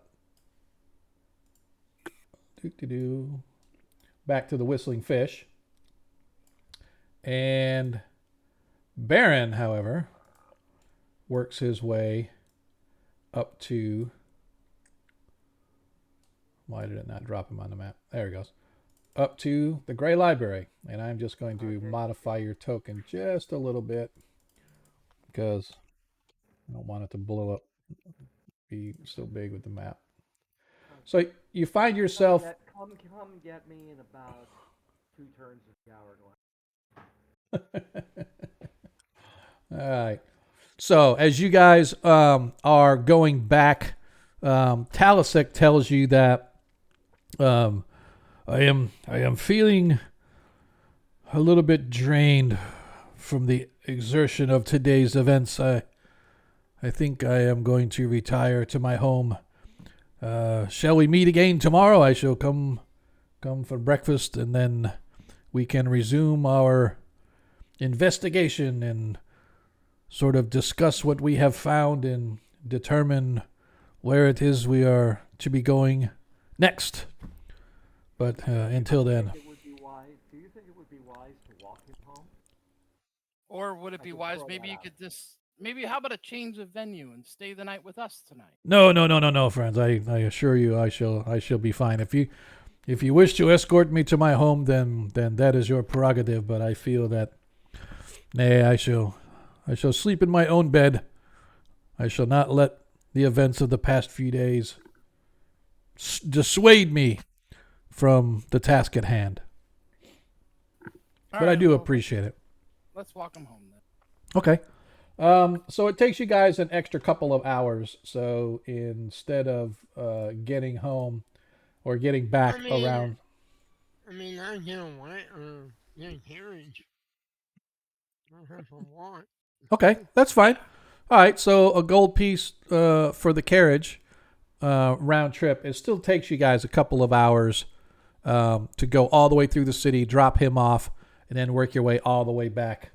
back to the Whistling Fish. And Baron, however, works his way up to. Why did it not drop him on the map? There he goes. Up to the Gray Library. And I'm just going to modify your token just a little bit because I don't want it to blow up, be so big with the map. So you find yourself. Come get me in about 2 turns of the hourglass. All right. So as you guys are going back, Talisek tells you that I am feeling a little bit drained from the exertion of today's events. I think I am going to retire to my home. Shall we meet again tomorrow? I shall come for breakfast, and then we can resume our investigation and sort of discuss what we have found and determine where it is we are to be going next. But until then. Do you think it would be wise to walk him home? Or would it be could wise? throw Maybe that you out. could just how about a change of venue and stay the night with us tonight? No, friends. I assure you, I shall be fine. If you wish to escort me to my home, then that is your prerogative. But I feel that, nay, I shall sleep in my own bed. I shall not let the events of the past few days dissuade me from the task at hand. All But I right, do well, appreciate it. Let's walk him home then. Okay. So it takes you guys an extra couple of hours. So instead of getting home or getting back around. I mean, I get a white or get a carriage. I don't have to walk. Okay, that's fine. All right, so a gold piece for the carriage round trip. It still takes you guys a couple of hours to go all the way through the city, drop him off, and then work your way all the way back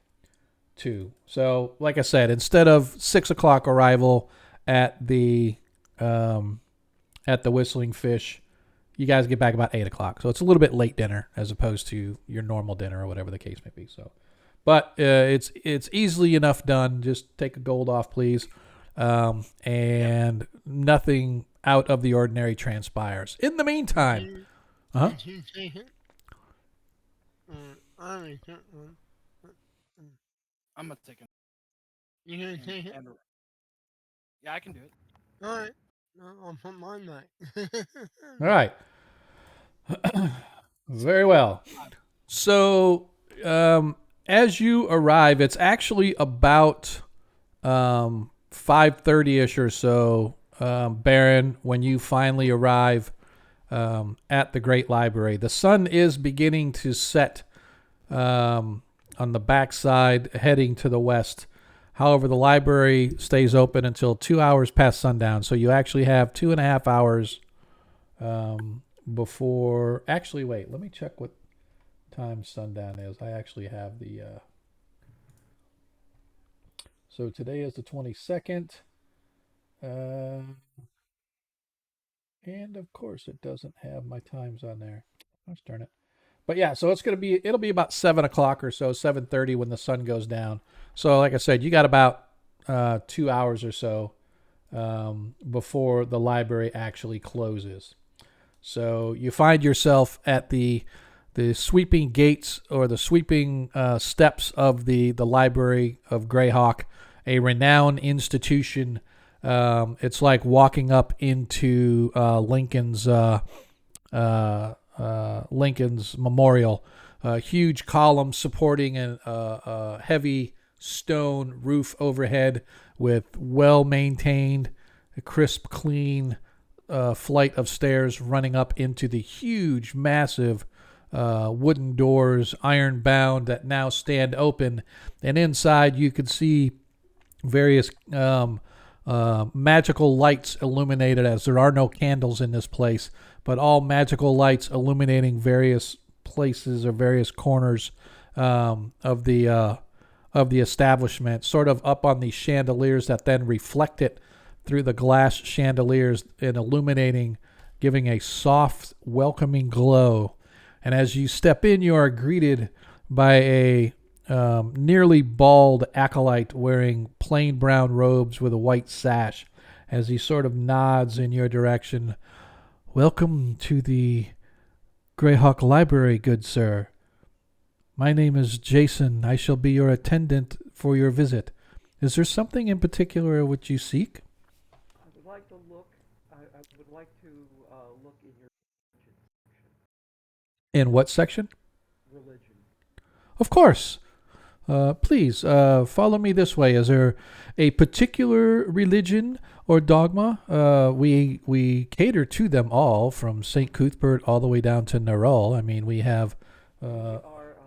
to. So, like I said, instead of 6 o'clock arrival at the Whistling Fish, you guys get back about 8 o'clock. So it's a little bit late dinner as opposed to your normal dinner or whatever the case may be. So, but it's easily enough done. Just take a gold off, please, and nothing out of the ordinary transpires. In the meantime, Did you take it? I already took one. I'm gonna take it. You gonna take it? Yeah, I can do it. All right. I'll put mine back. all right. Very well. So, as you arrive, it's actually about 5:30ish or so, Baron, when you finally arrive at the Great Library. The sun is beginning to set on the backside, heading to the west. However, the library stays open until 2 hours past sundown, so you actually have 2.5 hours before. Actually, wait, let me check what time sundown is. I actually have the. So today is the 22nd. And of course, it doesn't have my times on there. Let's turn it. But yeah, so it'll be about 7 o'clock or so, 7:30 when the sun goes down. So like I said, you got about 2 hours or so before the library actually closes. So you find yourself at the sweeping gates or the sweeping steps of the library of Greyhawk, a renowned institution. It's like walking up into Lincoln's memorial. Huge columns supporting a heavy stone roof overhead with well maintained, crisp, clean flight of stairs running up into the huge, massive wooden doors, iron bound, that now stand open. And inside you could see various magical lights illuminated, as there are no candles in this place, but all magical lights illuminating various places or various corners of the establishment, sort of up on these chandeliers that then reflect it through the glass chandeliers and illuminating, giving a soft, welcoming glow. And as you step in, you are greeted by a nearly bald acolyte wearing plain brown robes with a white sash, as he sort of nods in your direction. "Welcome to the Greyhawk Library, good sir. My name is Jason. I shall be your attendant for your visit. Is there something in particular which you seek?" I would like to look. I would like to look in your In what section? religion. Of course. Please follow me this way. Is there a particular religion or dogma? We cater to them all, from St. Cuthbert all the way down to Nerul. I mean, we have. Are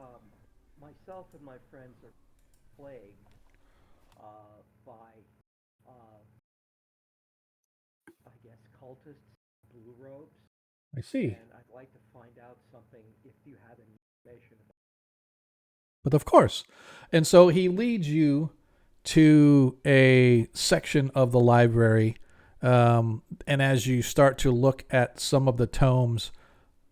myself and my friends are plagued by, I guess, cultists, blue robes, I see. and I'd like to find out something if you have any information about. But of course. And so he leads you to a section of the library. And as you start to look at some of the tomes,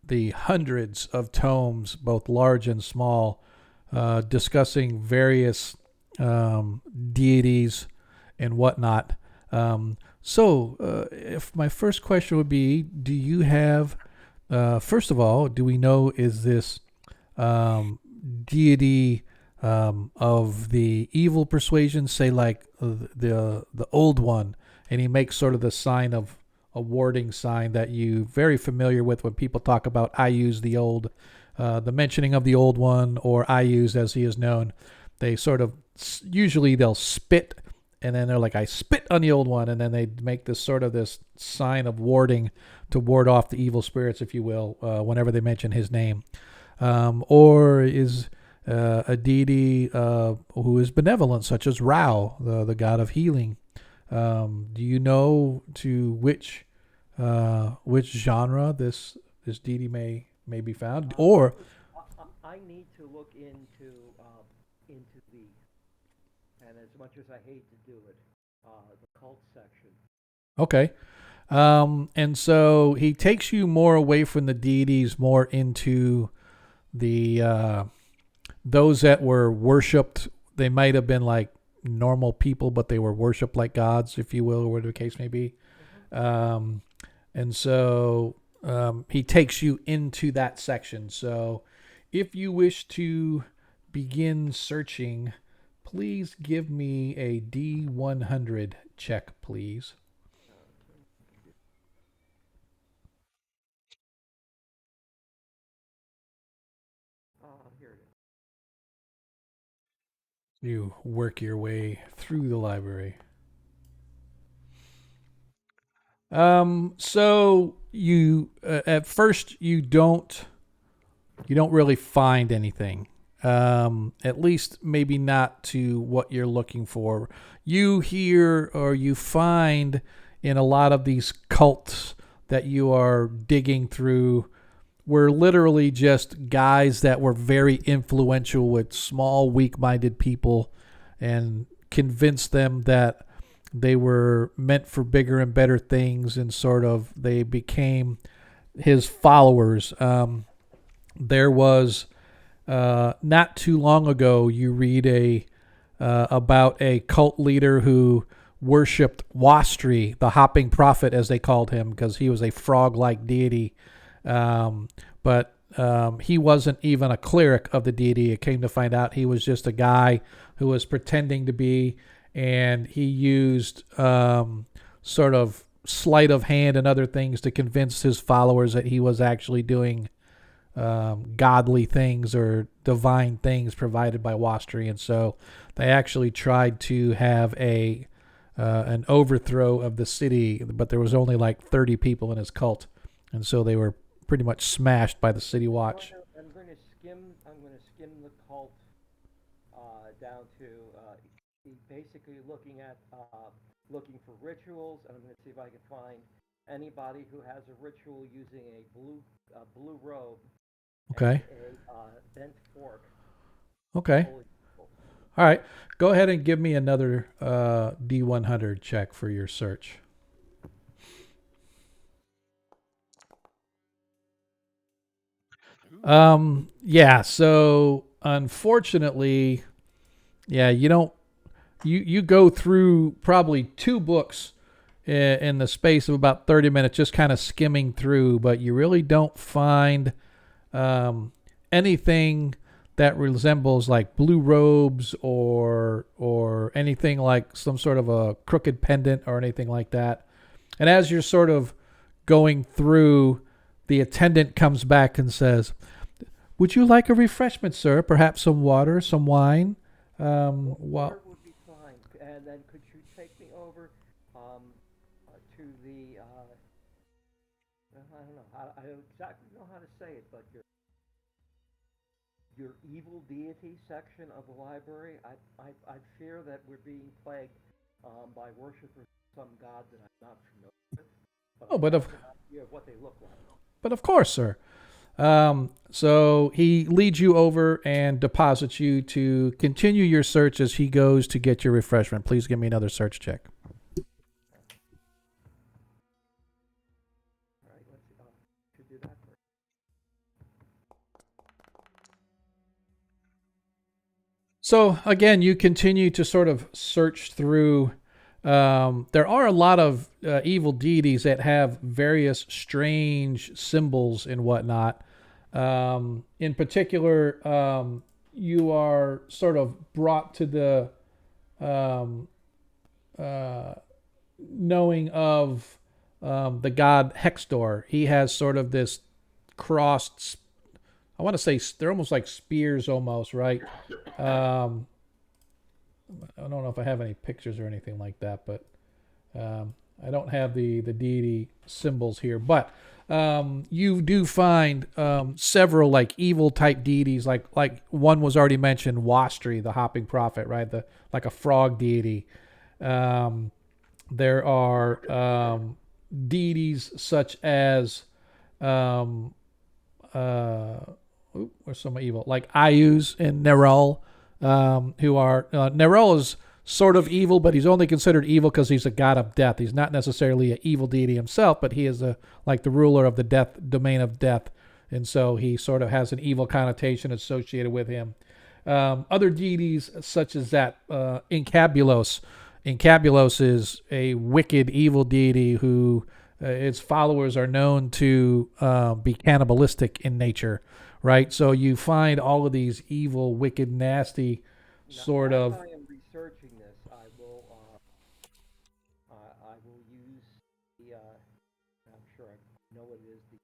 the hundreds of tomes, both large and small, discussing various deities and whatnot. If my first question would be, do you have, first of all, do we know, is this deity of the evil persuasion, say like the old one, and he makes sort of the sign of a warding sign that you very familiar with when people talk about I use the old, the mentioning of the old one, or I use as he is known. They sort of usually they'll spit, and then they're like, I spit on the old one, and then they make this sort of this sign of warding to ward off the evil spirits, if you will, whenever they mention his name. Or is a deity who is benevolent, such as Rao, the god of healing. Do you know to which genre this deity may be found? Or I need to look into the, and as much as I hate to do it, the cult section. okay, and so he takes you more away from the deities, more into the those that were worshipped. They might have been like normal people, but they were worshipped like gods, if you will, or whatever the case may be. And so he takes you into that section. So if you wish to begin searching, please give me a D100 check, please. Here it is. You work your way through the library. So you at first you don't really find anything. At least maybe not to what you're looking for. You hear or you find in a lot of these cults that you are digging through were literally just guys that were very influential with small, weak minded people and convinced them that they were meant for bigger and better things, and sort of they became his followers. There was not too long ago, you read a about a cult leader who worshipped Wastri, the hopping prophet, as they called him, because he was a frog-like deity. But he wasn't even a cleric of the deity. It came to find out he was just a guy who was pretending to be, and he used sort of sleight of hand and other things to convince his followers that he was actually doing godly things or divine things provided by Wastri. And so they actually tried to have a an overthrow of the city, but there was only like 30 people in his cult, and so they were pretty much smashed by the city watch. I'm going to skim. I'm going to skim the cult down to basically looking for rituals, and I'm going to see if I can find anybody who has a ritual using a blue robe and Okay. a bent fork. Okay. Holy people. All right. Go ahead and give me another D100 check for your search. Yeah. So unfortunately, yeah, you don't. You go through probably two books in the space of about 30 minutes, just kind of skimming through, but you really don't find um, anything that resembles like blue robes or anything like some sort of a crooked pendant or anything like that. And as you're sort of going through, the attendant comes back and says, "Would you like a refreshment, sir? Perhaps some water, some wine?" Well, Water would be fine. And then could you take me over to the I don't know. I don't exactly know how to say it, but your evil deity section of the library. I fear that we're being plagued by worshippers of some god that I'm not familiar with, but oh, I but have of an idea of what they look like. but of course, sir. So he leads you over and deposits you to continue your search as he goes to get your refreshment. Please give me another search check. All right, let's see. Should do that first. So again, you continue to sort of search through. There are a lot of evil deities that have various strange symbols and whatnot. In particular, you are sort of brought to the um, uh, knowing of the god Hexdor. He has sort of this crossed. I want to say they're almost like spears, almost right. Um, I don't know if I have any pictures or anything like that, but I don't have the deity symbols here. But you do find several like evil type deities, like one was already mentioned, Wastri, the hopping prophet, right? The like a frog deity. Um, there are deities such as um, or some evil, like Ayus and Nerul, who are Nerul is sort of evil, but he's only considered evil because he's a god of death. He's not necessarily an evil deity himself, but he is like the ruler of the death domain of death, and so he sort of has an evil connotation associated with him. Other deities such as that Incabulos. Incabulos is a wicked evil deity who its followers are known to be cannibalistic in nature, right? So you find all of these evil, wicked, nasty Now, sort as of. I am researching this, I will use the I'm sure I know what it is, the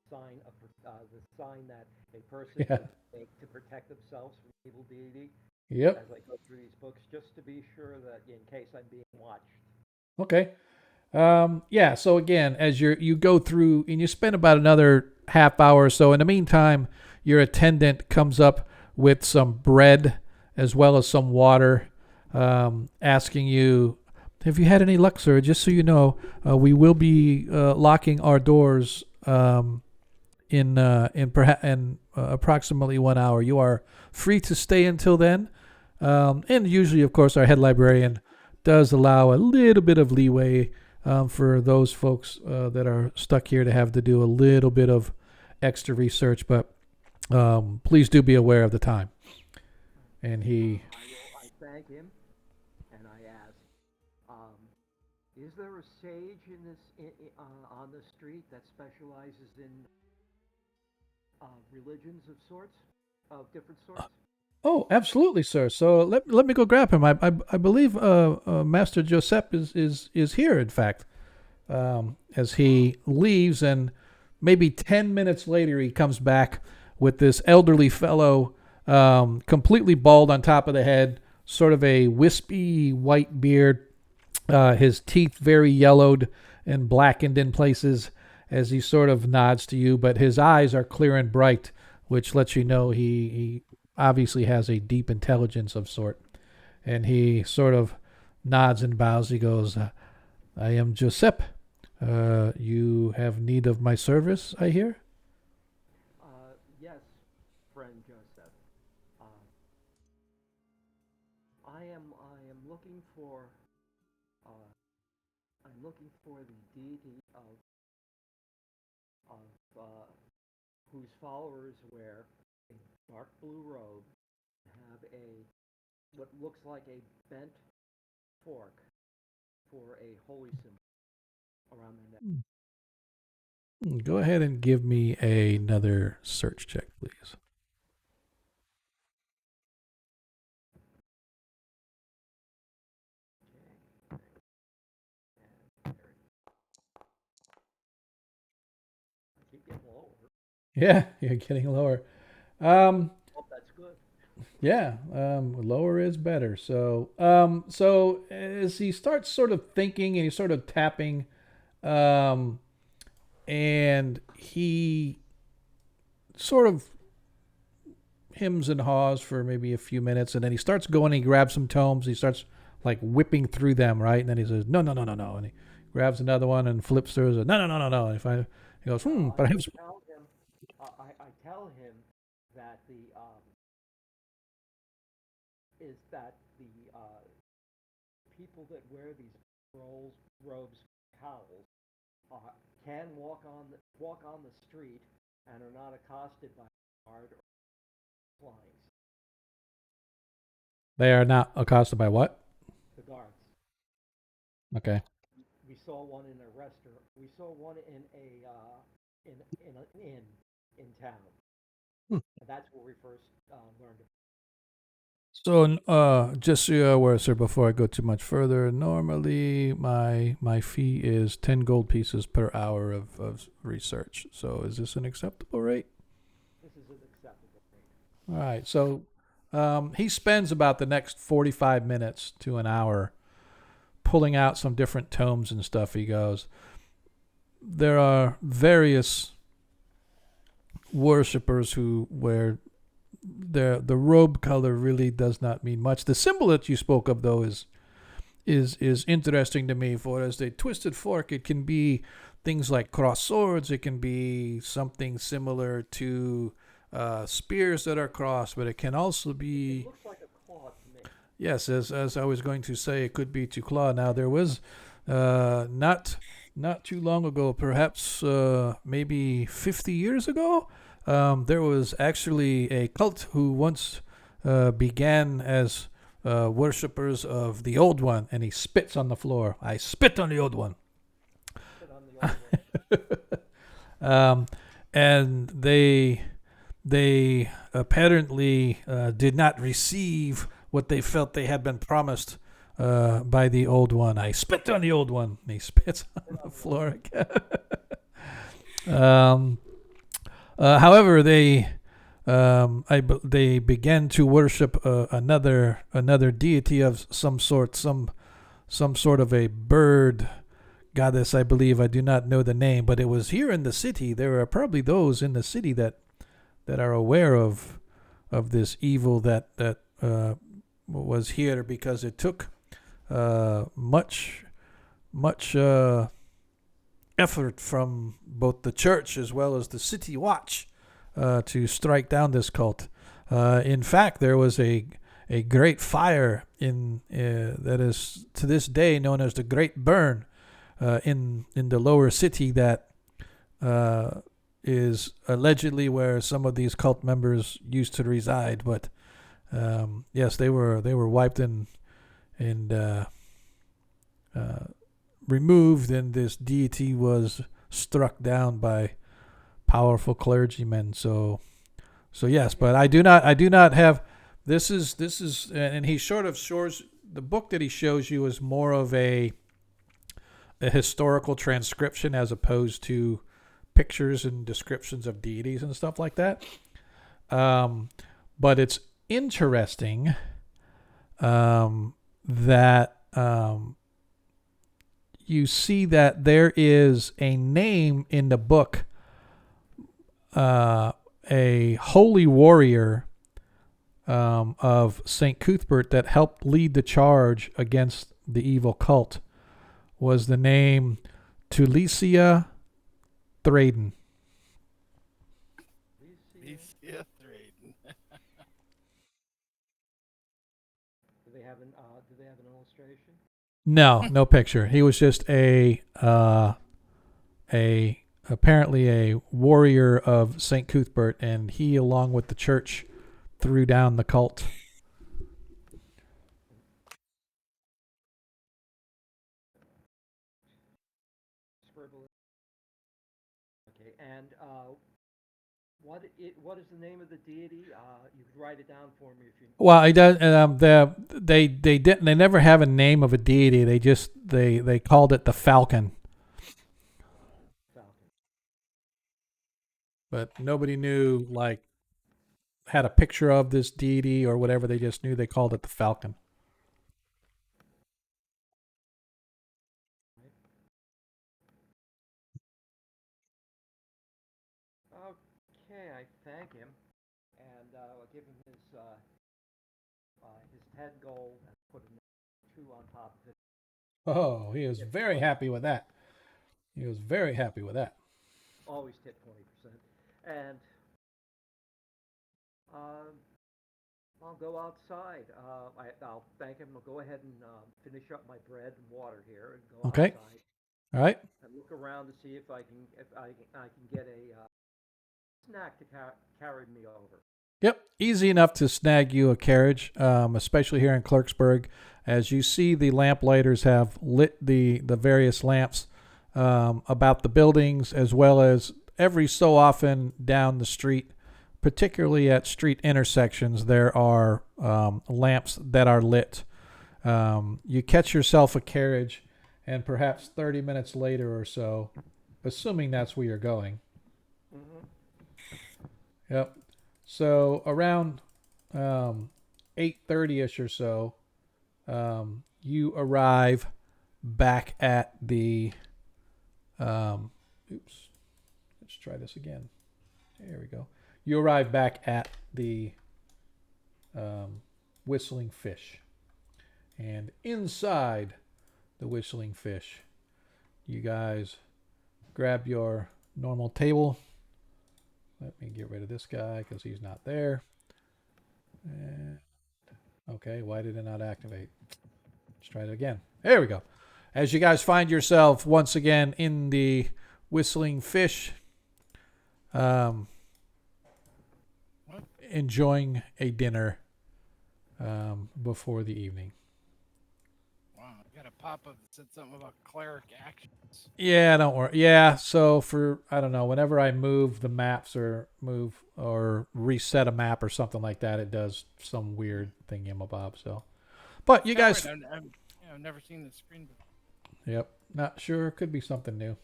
sign that a person Yeah. would make to protect themselves from evil deity. Yep. as I go through these books, just to be sure that in case I'm being watched. Okay. Yeah. So again, as you go through and you spend about another half hour or so. In the meantime, your attendant comes up with some bread as well as some water, asking you, "Have you had any luck, sir? Just so you know, we will be locking our doors in approximately 1 hour. You are free to stay until then." And usually, of course, our head librarian does allow a little bit of leeway for those folks that are stuck here to have to do a little bit of extra research. But please do be aware of the time. And he, I thank him, and I ask, um, is there a sage in this on the street that specializes in religions of sorts, of different sorts? oh, absolutely, sir. So let me go grab him. I believe Master Joseph is here. In fact, as he leaves, and maybe 10 minutes later, he comes back with this elderly fellow, completely bald on top of the head, sort of a wispy white beard, his teeth very yellowed and blackened in places as he sort of nods to you, but his eyes are clear and bright, which lets you know he obviously has a deep intelligence of sort. And he sort of nods and bows. He goes, "I am Giuseppe. You have need of my service, I hear?" Yes, friend Joseph. Uh, I am looking for uh, I'm looking for the deity of whose followers wear a dark blue robe, have a what looks like a bent fork for a holy symbol around their neck. Go ahead and give me another search check, please. I keep getting lower. Yeah, you're getting lower. Um, Oh, that's good. yeah, lower is better. So as he starts sort of thinking and he's sort of tapping, um, and he sort of hems and haws for maybe a few minutes, and then he starts going. And he grabs some tomes. He starts like whipping through them, right? And then he says, "No, no, no, no, no," and he grabs another one and flips through. Says, "No, no, no, no, no." And he goes, I but I have some. tell him, I tell him that the is that the people that wear these robes, cowls, can walk on the street and are not accosted by guard or flies. They are not accosted by what? The guards. Okay. We saw one in a restaurant. We saw one in an inn in town. Hmm. And that's where we first learned. So, just so you're aware, sir, before I go too much further, normally my fee is 10 gold pieces per hour of research. So, is this an acceptable rate? This is an acceptable rate. All right. So, he spends about the next 45 minutes to an hour pulling out some different tomes and stuff. He goes, there are various worshippers who wear the robe color really does not mean much. The symbol that you spoke of, though, is interesting to me. For as a twisted fork, it can be things like cross swords. It can be something similar to spears that are crossed, but it can also be. It looks like a claw to me. Yes, as I was going to say, it could be to claw. Now there was not too long ago, perhaps maybe 50 years ago, there was actually a cult who once began as worshippers of the old one, and he spits on the floor. "I spit on the old one." Sit on the old one. And they apparently did not receive what they felt they had been promised by the old one. "I spit on the old one." And he spits on the floor again. However, they they began to worship another deity of some sort, some sort of a bird goddess, I believe. I do not know the name, but it was here in the city. There are probably those in the city that are aware of this evil that was here, because it took much effort from both the church as well as the city watch to strike down this cult. In fact, there was a great fire in that is to this day known as the Great Burn in the lower city, that is allegedly where some of these cult members used to reside. But yes, they were wiped and removed, and this deity was struck down by powerful clergymen. So yes, but I do not have. This is, and he sort of shows, the book that he shows you is more of a historical transcription as opposed to pictures and descriptions of deities and stuff like that. But it's interesting that you see that there is a name in the book, a holy warrior of St. Cuthbert that helped lead the charge against the evil cult, was the name Tulisia Thraden. Alicia Thraden. Do they have an illustration? No picture. He was just a apparently a warrior of St. Cuthbert, and he, along with the church, threw down the cult. Scribble. Okay, and what is the name of the deity? You could write it down for me if you. Well, he does. They never have a name of a deity. They called it the Falcon, Falcon. but nobody knew, like, had a picture of this deity or whatever. They just knew they called it the Falcon. Okay, I thank him, and I'll give him his 10 gold and put a 2 on top of it. Oh, he was very happy with that. He was very happy with that. Always tip 20%, and um, I'll go outside. I'll thank him. I'll go ahead and finish up my bread and water here, and go Okay. outside All right. and look around to see if I can get a snack to carry me over. Yep, easy enough to snag you a carriage, especially here in Clarksburg. As you see, the lamplighters have lit the various lamps about the buildings, as well as every so often down the street, particularly at street intersections, there are lamps that are lit. You catch yourself a carriage, and perhaps 30 minutes later or so, assuming that's where you're going. Mm-hmm. Yep. So around 8:30ish or so, you arrive back at the. Oops. Let's try this again. There we go. You arrive back at the Whistling Fish, and inside the Whistling Fish, you guys grab your normal table. Let me get rid of this guy because he's not there. And, okay, why did it not activate? Let's try it again. There we go. As you guys find yourself once again in the Whistling Fish, enjoying a dinner before the evening. Wow, I got a pop-up that said something about cleric actions. Yeah, don't worry. Yeah, so for, I don't know, whenever I move the maps or reset a map or something like that, it does some weird thingamabob. So, but you guys, Right, I've never seen this screen before. yep, not sure. Could be something new.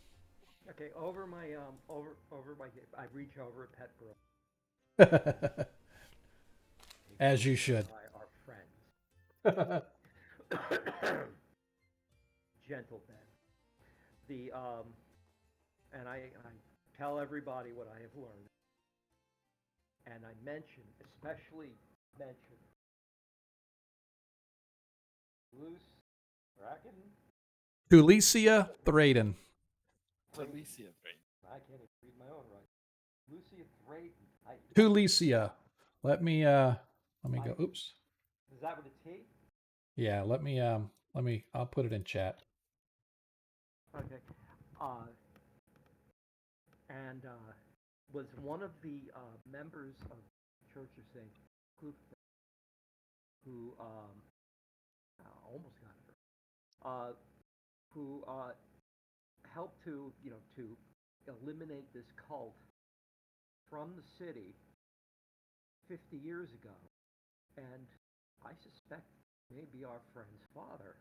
Okay, over my I reach over at Pet Bro. As because you you and should. I are friends. Gentle Ben. The and I tell everybody what I have learned, and I mention, especially mention loose bracken. Tulicia Thraden. Talicia, right? I can't even read my own writing. Lucia Drayton. Tulicia. Let me I go. Oops. is that with a T? Yeah, I'll put it in chat. Okay. Uh, and was one of the members of Church of St. Luke who almost got it, who helped to to eliminate this cult from the city 50 years ago, and I suspect maybe our friend's father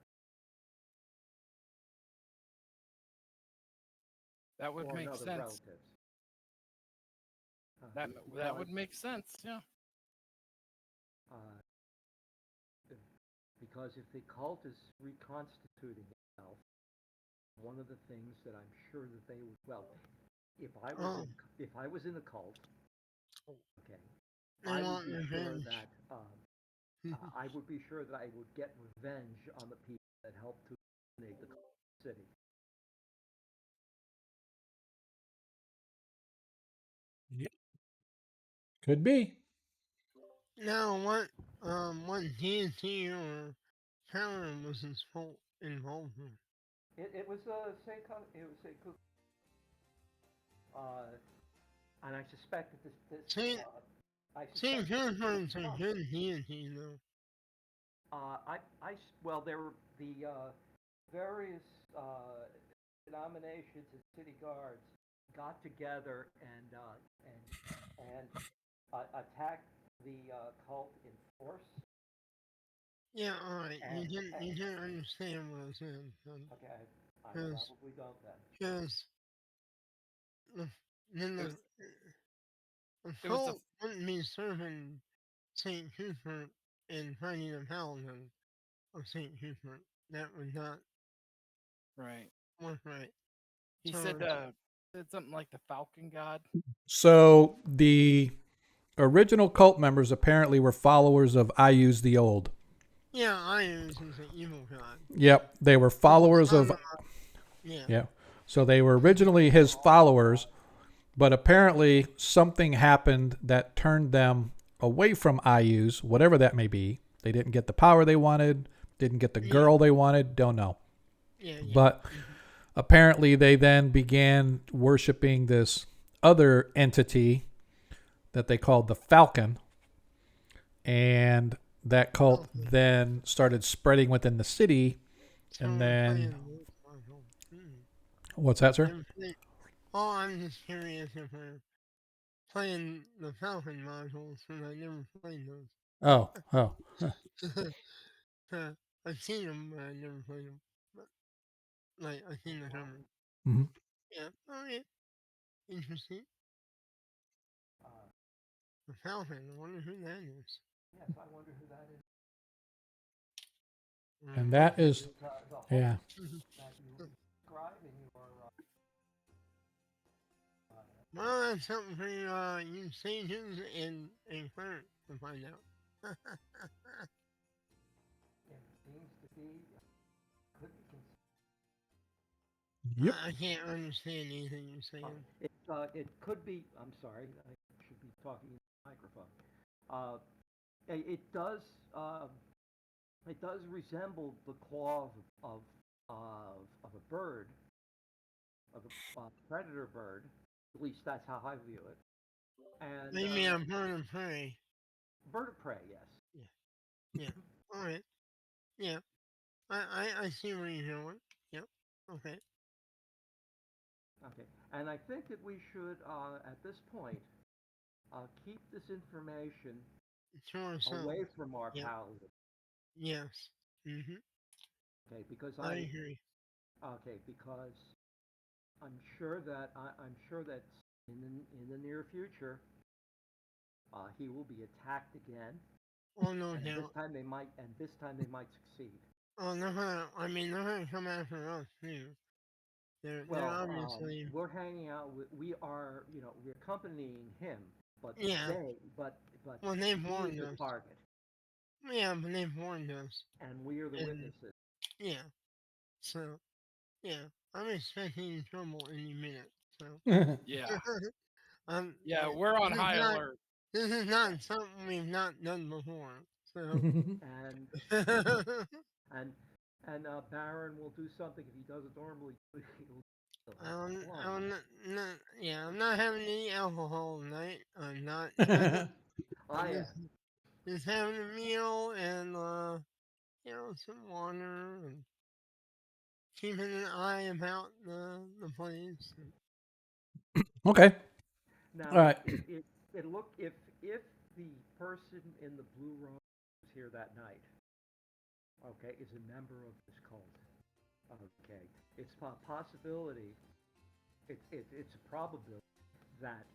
That would or make another sense. relative. That that would make sense. Yeah. uh, because if the cult is reconstituting itself, one of the things that I'm sure that they would, well, Oh, if I was in the cult, okay, they I would want be sure revenge. that I would be sure that I would get revenge on the people that helped to eliminate the city. Yeah, could be. Now, what deity or power was his fault involved in? It was it was Saint uh, and I suspect that Saint I Saint suspect that Cuthbert's a oh, good deity, though. well, there were the various denominations and city guards got together and attacked the cult in force. Yeah, alright. And, You didn't understand what I said. okay, I Because probably don't then. because the, then It was the it was the cult wouldn't be serving Saint Cuthbert and fighting the paladin of Saint Cuthbert. That would not right. work right. He So said something like the Falcon God. So the original cult members apparently were followers of Ayuz the Old. yeah, Ions is an evil god. Yep, they were He's the followers son of of yeah. yeah. So they were originally his followers, but apparently something happened that turned them away from Ayuz, whatever that may be. They didn't get the power they wanted, didn't get the Yeah. girl they wanted, don't know. Yeah. But apparently they then began worshiping this other entity that they called the Falcon, and that cult Okay. then started spreading within the city. So And we're then, playing Wolf Puzzle. what's that, sir? Never played- Oh, I'm just curious if we're playing the Falcon modules, because I never played those. Oh, oh. I've seen them, but I never played them. But, like, I've seen the cover. Mm-hmm. Yeah, alright. Interesting. Uh, The Falcon, I wonder who that is. yes, I wonder who that is. And Mm. that is, Is the host yeah. that you describe in your Well, that's something for you sages and clerics to find out. it seems to be could be Yep. I can't understand anything you're saying. it could be. I'm sorry, I should be talking into the microphone. Uh, uh, it does resemble the claw of a bird, of a predator bird. At least that's how I view it. And Maybe I'm bird of prey. bird of prey, yes. Yeah, yeah. Alright. Yeah. I see where you're going. Yep. Okay. Okay, and I think that we should, at this point, keep this information To ourselves. away from our Yep. paladin. Yes. Mm-hmm. Okay, because I agree. because I'm sure that in the near future He will be attacked again, Oh no and doubt. this time they might succeed. Oh, I mean, they're gonna come after us too. They're Well, obviously, we're hanging out. We are, we're accompanying him, but yeah. but Well, they've he is warned the us. target, Yeah, but they've warned us, and we are the and witnesses. yeah. So yeah, I'm expecting trouble any minute. So Yeah. Yeah, yeah, we're on this is high not alert. this is not something we've not done before. So And and Baron will do something if he doesn't normally do. He'll have I'm fun. not, yeah, I'm not having any alcohol tonight. I'm not. I'm Yeah. just having a meal and some water and keeping an eye about the place. Okay. All Now, right. it look if the person in the blue robe who's here that night, okay, is a member of this cult. Okay, it's a possibility. It's a probability that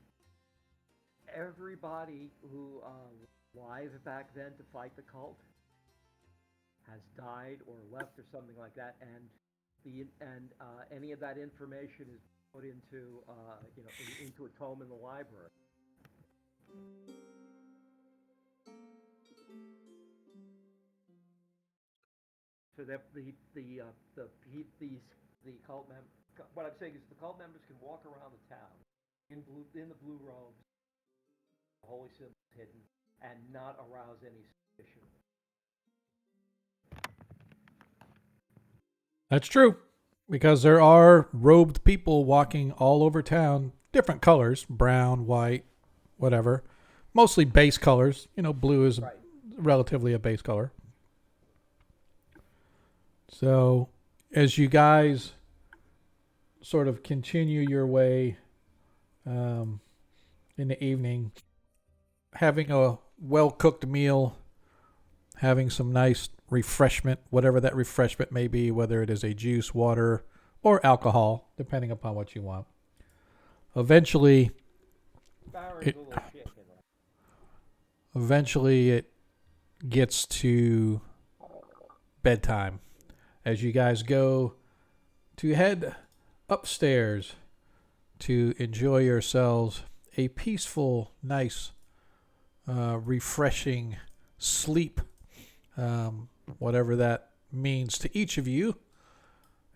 everybody who alive back then to fight the cult has died or left or something like that, and any of that information is put into into a tome in the library. So that the cult mem what I'm saying is the cult members can walk around the town in the blue robes, the holy symbols hidden, and not arouse any suspicion. That's true. Because there are robed people walking all over town, different colors, brown, white, whatever. Mostly base colors. Blue is Right. relatively a base color. So, as you guys sort of continue your way in the evening, having a well cooked meal, having some nice refreshment, whatever that refreshment may be, whether it is a juice, water, or alcohol, depending upon what you want. Eventually, Baron's it a little shaken. eventually it gets to bedtime as you guys go to head upstairs to enjoy yourselves a peaceful, nice, refreshing sleep, whatever that means to each of you.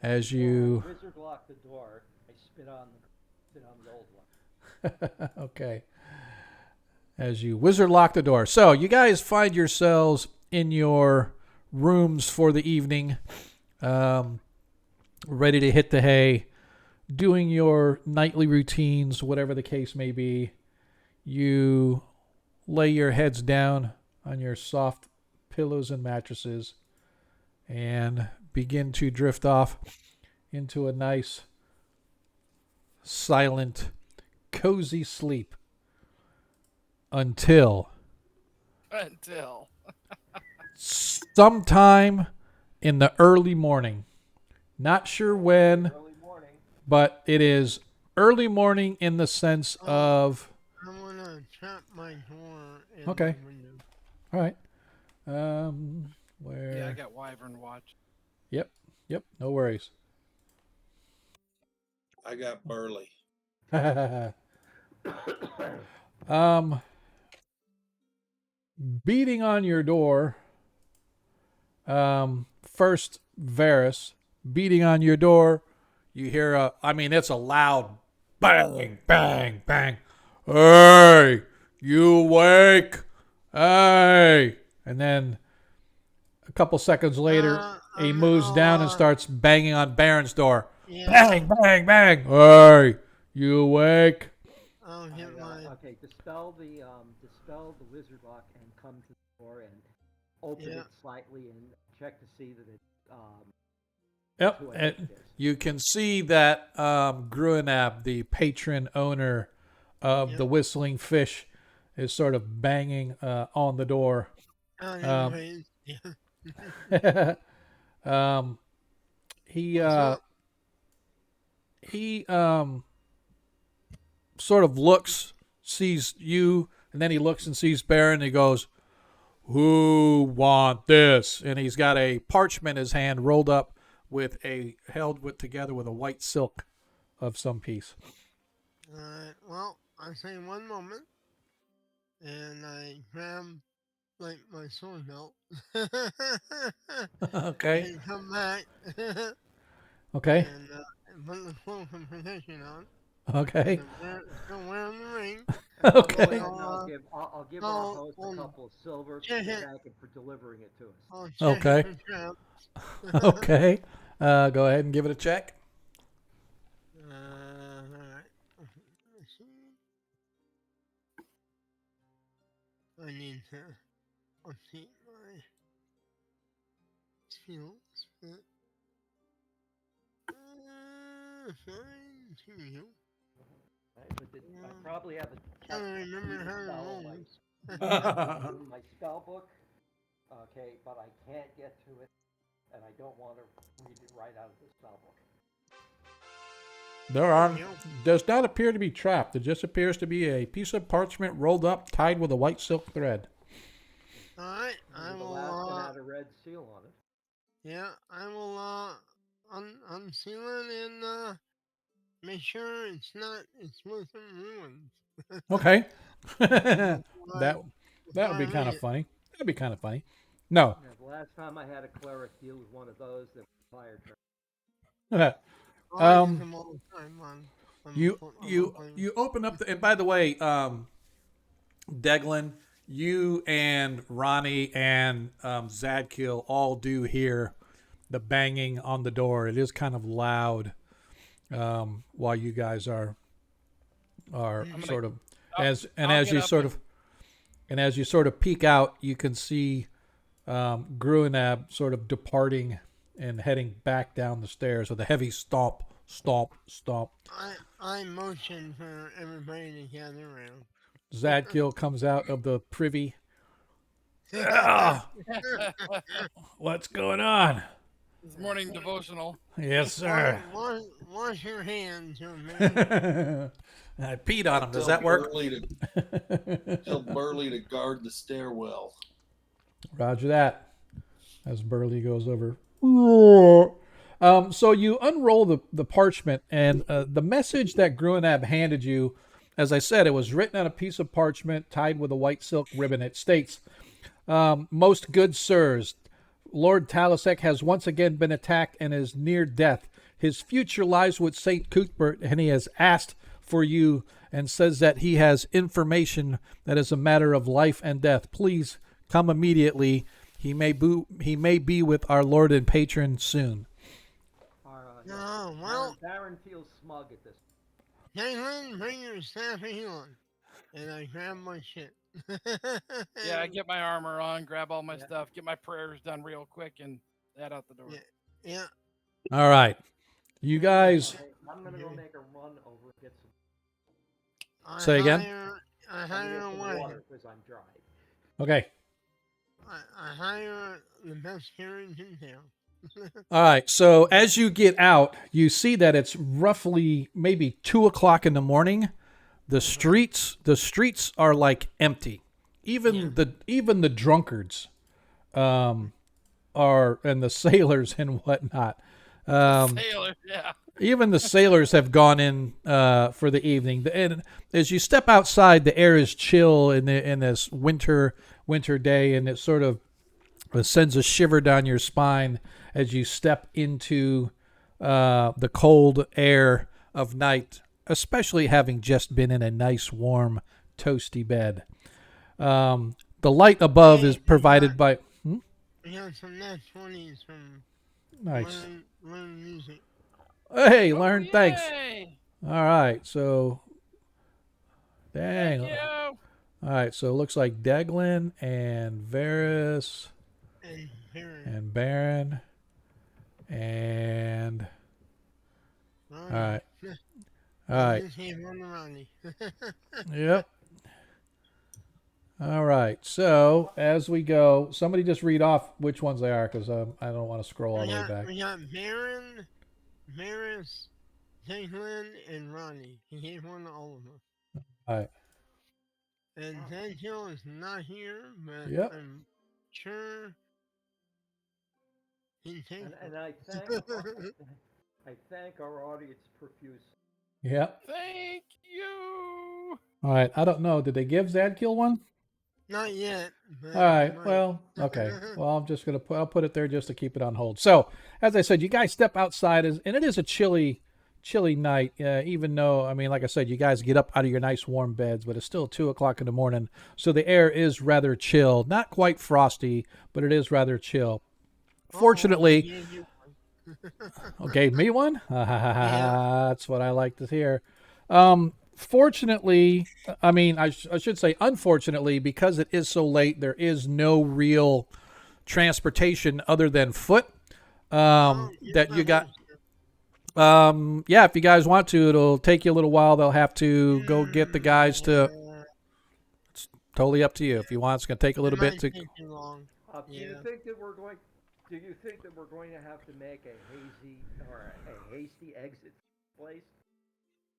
As you Wizard locked the door. I spit on the old one. okay, as you wizard lock the door. So you guys find yourselves in your rooms for the evening, ready to hit the hay, doing your nightly routines, whatever the case may be. You lay your heads down on your soft pillows and mattresses and begin to drift off into a nice, silent, cozy sleep until Until. sometime in the early morning. Not sure when, Early morning. but it is early morning in the sense of. I'm gonna trap my door in Okay. the window. All right. Where? Yeah, I got Wyvern watch. Yep. No worries. I got Burley. Beating on your door. First, Varys beating on your door. You hear it's a loud bang, bang, bang. Hey, you awake? Hey. And then a couple seconds later, he moves down and starts banging on Baron's door. Yeah, Bang, bang, bang. Hey, you awake? I'll hit my. Okay, dispel the wizard lock and come to the door and open Yeah. it slightly and check to see that it's Yep. who I And think it is. you can see that Gruinab, the patron owner of the Whistling Fish, is sort of banging on the door. Anyways, yeah. He So, he sort of looks, sees you And then he looks and sees Baron and he goes, "Who want this?" And he's got a parchment in his hand rolled up held together with a white silk of some piece. Well, I say one moment, and I grab like my sword belt, Okay. and come back, Okay. and put the cloak of protection on, Okay. still wearing the ring. And I'll go Okay. ahead and I'll give our I'll, host a couple of silvers check to it. thank him for delivering it to us. I'll check Okay. it for traps. Okay. Go ahead and give it a check. Alright. Let's see. I need to update my skills, but fine, here we go. Right? But I probably have a Trying to text remember how to spell roll like this. in my spell book. Okay, but I can't get to it, and I don't want to read it right out of the spell book. Does not appear to be trapped. It just appears to be a piece of parchment rolled up, tied with a white silk thread. Alright, I The will, last one had a red seal on it. yeah, I will, unseal it and, make sure it's with some ruins. Okay. that Before that would be I kind read of funny. That'd be kind of funny. No. Yeah, the last time I had a cleric deal with one of those that was fire turn. I use them all the time on You my you planes. you open up and by the way, Deglin, you and Ronnie and Zadkill all do hear the banging on the door. It is kind of loud while you guys are sort of as you sort of peek out, you can see Gruinab sort of departing and heading back down the stairs with a heavy stomp, stomp, stomp. I motion for everybody to gather around. Zadkill comes out of the privy. Ah, what's going on? This morning devotional. Yes, sir. Wash your hands, young man. I peed on him. Does that work? Tell Burley to guard the stairwell. Roger that. As Burley goes over. So you unroll the parchment, and the message that Gruinab handed you, as I said, it was written on a piece of parchment tied with a white silk ribbon. It states, "Most good sirs, Lord Talisek has once again been attacked and is near death. His future lies with St. Cuthbert, and he has asked for you and says that he has information that is a matter of life and death. Please come immediately. He may be with our Lord and patron soon." Oh, well, Baron feels smug at this. Caitlin, bring your staff of healing. And I grab my shit. Yeah, I get my armor on, grab all my stuff, get my prayers done real quick, and head out the door. Yeah. All right. You guys. Okay, I'm gonna go make a run over and get some. Say again? I hire a wagon. Water because I'm dry. Okay. I hire the best carriage in town. All right. So as you get out, you see that it's roughly maybe 2:00 in the morning. The streets are like empty. Even the drunkards are, and the sailors and whatnot. Sailor, yeah. Even the sailors have gone in for the evening. And as you step outside, the air is chill in this winter day, and it sort of sends a shiver down your spine as you step into the cold air of night, especially having just been in a nice, warm, toasty bed. The light above is provided by... We got some nat 20s from Nice. learn music. Hey, learn. Thanks. Yay! All right, so... Dang. Thank you. All right, so it looks like Deglin and Varys And and Baron. Baron and... All right. All right. Just gave one to Ronnie. Yep. All right. So as we go, somebody just read off which ones they are, because I don't want to scroll all the way back. We got Baron, Varys, Caitlin, and Ronnie. He gave one to all of them. All right. And Sandhill is not here, but Yep. I'm sure he can take And I thank I thank our audience profusely. Yep. Thank you. All right. I don't know. Did they give Zadkill one? Not yet, but All they right. might. Well, okay. Well, I'm just gonna I'll put it there just to keep it on hold. So, as I said, you guys step outside, and it is a chilly night. Even though, I mean, like I said, you guys get up out of your nice warm beds, but it's still 2 o'clock in the morning, so the air is rather chill. Not quite frosty, but it is rather chill. Fortunately, Yeah, you. gave me one. Yeah. That's what I like to hear. Fortunately, I mean, I should say unfortunately, because it is so late, there is no real transportation other than foot. Oh, get That my you got. holster. Yeah, if you guys want to, it'll take you a little while. They'll have to go get the guys to. Yeah. Totally up to you. Yeah. If you want, it's going to take a It little bit might to. take too long. Do you Yeah. think that we're going? Do you think that we're going to have to make a hazy or a hasty exit place?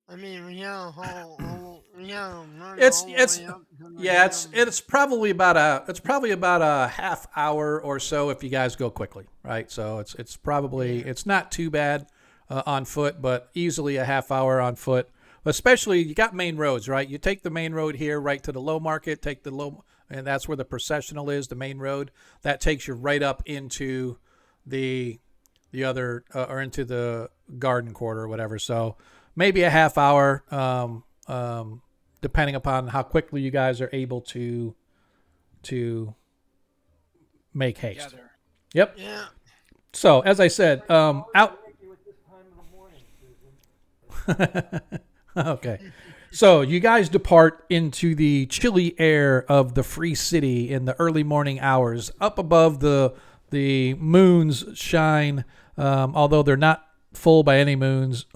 I mean, we have to run It's all the it's way up to the yeah, damn. it's probably about a half hour or so if you guys go quickly, right? So it's probably Yeah. it's not too bad on foot, but easily a half hour on foot. Especially you got main roads, right? You take the main road here right to the low market, take the low, and that's where the processional is, the main road. That takes you right up into the other or into the garden quarter or whatever. So maybe a half hour. Depending upon how quickly you guys are able to make haste. Together. Yep. Yeah. So as I said, out. Thank you at this time of the morning, Susan. Okay. So you guys depart into the chilly air of the free city in the early morning hours. Up above the moons shine, although they're not full by any means.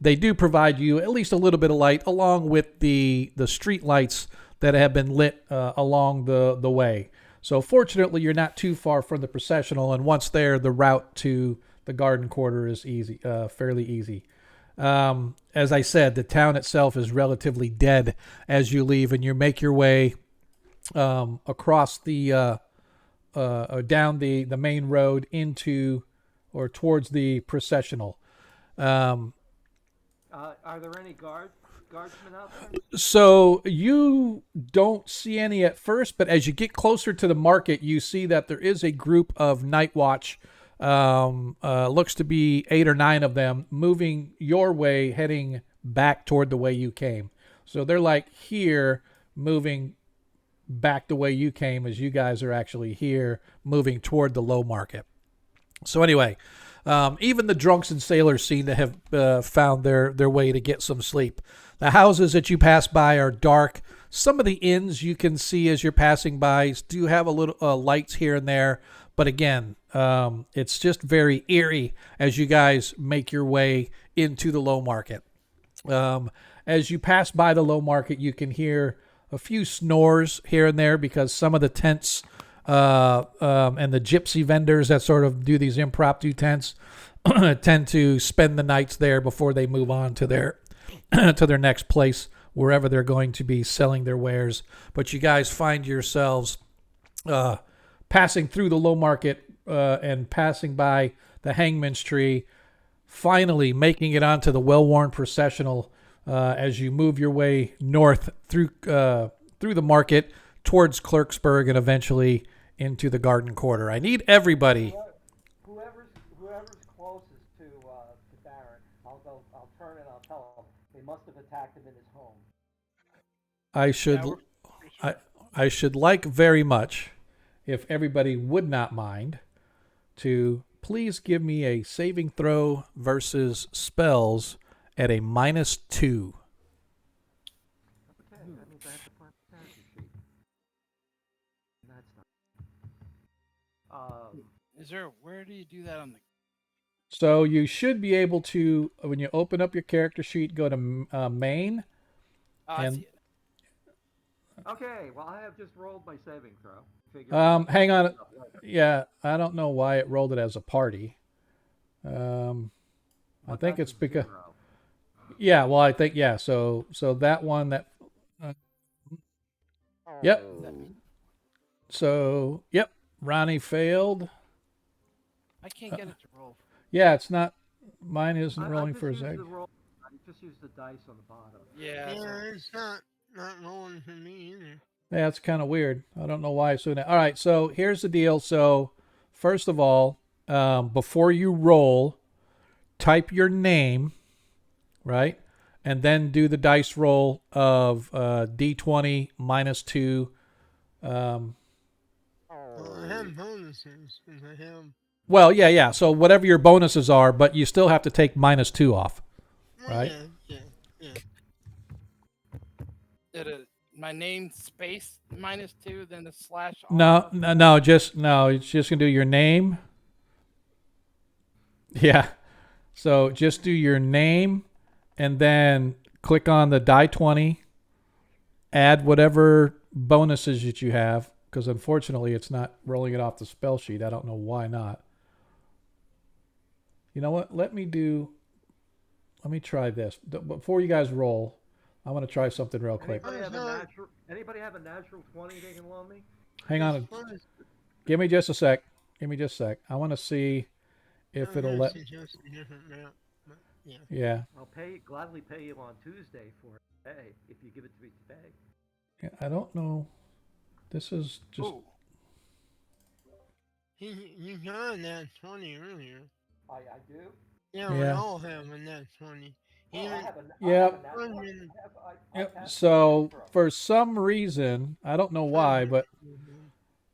They do provide you at least a little bit of light, along with the street lights that have been lit along the way. So fortunately, you're not too far from the processional, and once there, the route to the garden quarter is easy, fairly easy. As I said, the town itself is relatively dead as you leave, and you make your way across the down the main road into or towards the processional. Are there any guardsmen out there? So you don't see any at first, but as you get closer to the market, you see that there is a group of night watch. Looks to be 8 or 9 of them moving your way, heading back toward the way you came. So they're like here, moving back the way you came, as you guys are actually here, moving toward the low market. So anyway, even the drunks and sailors seem to have found their way to get some sleep. The houses that you pass by are dark. Some of the inns you can see as you're passing by do have a little lights here and there, but again, it's just very eerie as you guys make your way into the low market. As you pass by the low market, you can hear a few snores here and there because some of the tents and the gypsy vendors that sort of do these impromptu tents tend to spend the nights there before they move on to their to their next place, wherever they're going to be selling their wares. But you guys find yourselves passing through the low market and passing by the Hangman's Tree, finally making it onto the well-worn processional as you move your way north through the market towards Clerksburg and eventually into the garden quarter. I need everybody. Whoever's closest to Baron, I'll turn and I'll tell him they must have attacked him in his home. I should Yeah, we're- I should like very much if everybody would not mind to please give me a saving throw versus spells at a -2. Okay, that means I have to find the character sheet. That's not. Is there? Where do you do that on the? So you should be able to, when you open up your character sheet, go to main. I And- see it. Okay, well I have just rolled my saving throw. Hang on. Yeah, I don't know why it rolled it as a party. I think it's because. Yeah, well, I think yeah. So that one Yep. Does that mean So, yep. Ronnie failed. I can't get it to roll? Yeah, it's not. Mine isn't I rolling just for his used egg. the roll. I just used the dice on the bottom. Yeah. so- Yeah, it's not rolling for me either. Yeah, it's kind of weird. I don't know why it's doing that. All right, so here's the deal. So, first of all, before you roll, type your name, right? And then do the dice roll of d20 minus 2. Well, I have bonuses because I have. Well, yeah. So, whatever your bonuses are, but you still have to take minus 2 off, Well, right? Yeah. My name space -2, then a slash No, R. no, just no. It's just gonna do your name. Yeah. So just do your name, and then click on the die 20. Add whatever bonuses that you have, because unfortunately it's not rolling it off the spell sheet. I don't know why not. You know what? Let me try this before you guys roll. I want to try something real quick. Anybody have a natural 20 they can loan me? Hang on. Give me just a sec. I want to see if it'll let. Suggest a different map, but yeah. Yeah. I'll gladly pay you on Tuesday for it today if you give it to me today. Yeah, I don't know. This is just. Ooh. You got a nat 20 earlier. I do. Yeah, we Yeah. all have a nat 20. Oh, Even I have a Yep. natural one. I Yep. have So pro. for some reason, I don't know why, but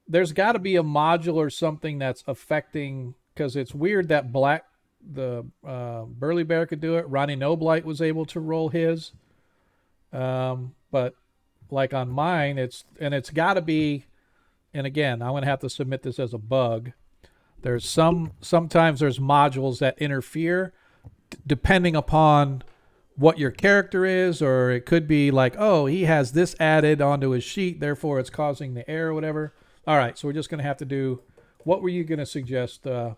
there's got to be a module or something that's affecting, because it's weird that the Burly Bear could do it. Ronnie Noblight was able to roll his, but like on mine, it's got to be. And again, I'm gonna have to submit this as a bug. There's sometimes there's modules that interfere depending upon what your character is, or it could be like, oh, he has this added onto his sheet, therefore it's causing the error or whatever. All right, so we're just going to have to do, what were you going to suggest? I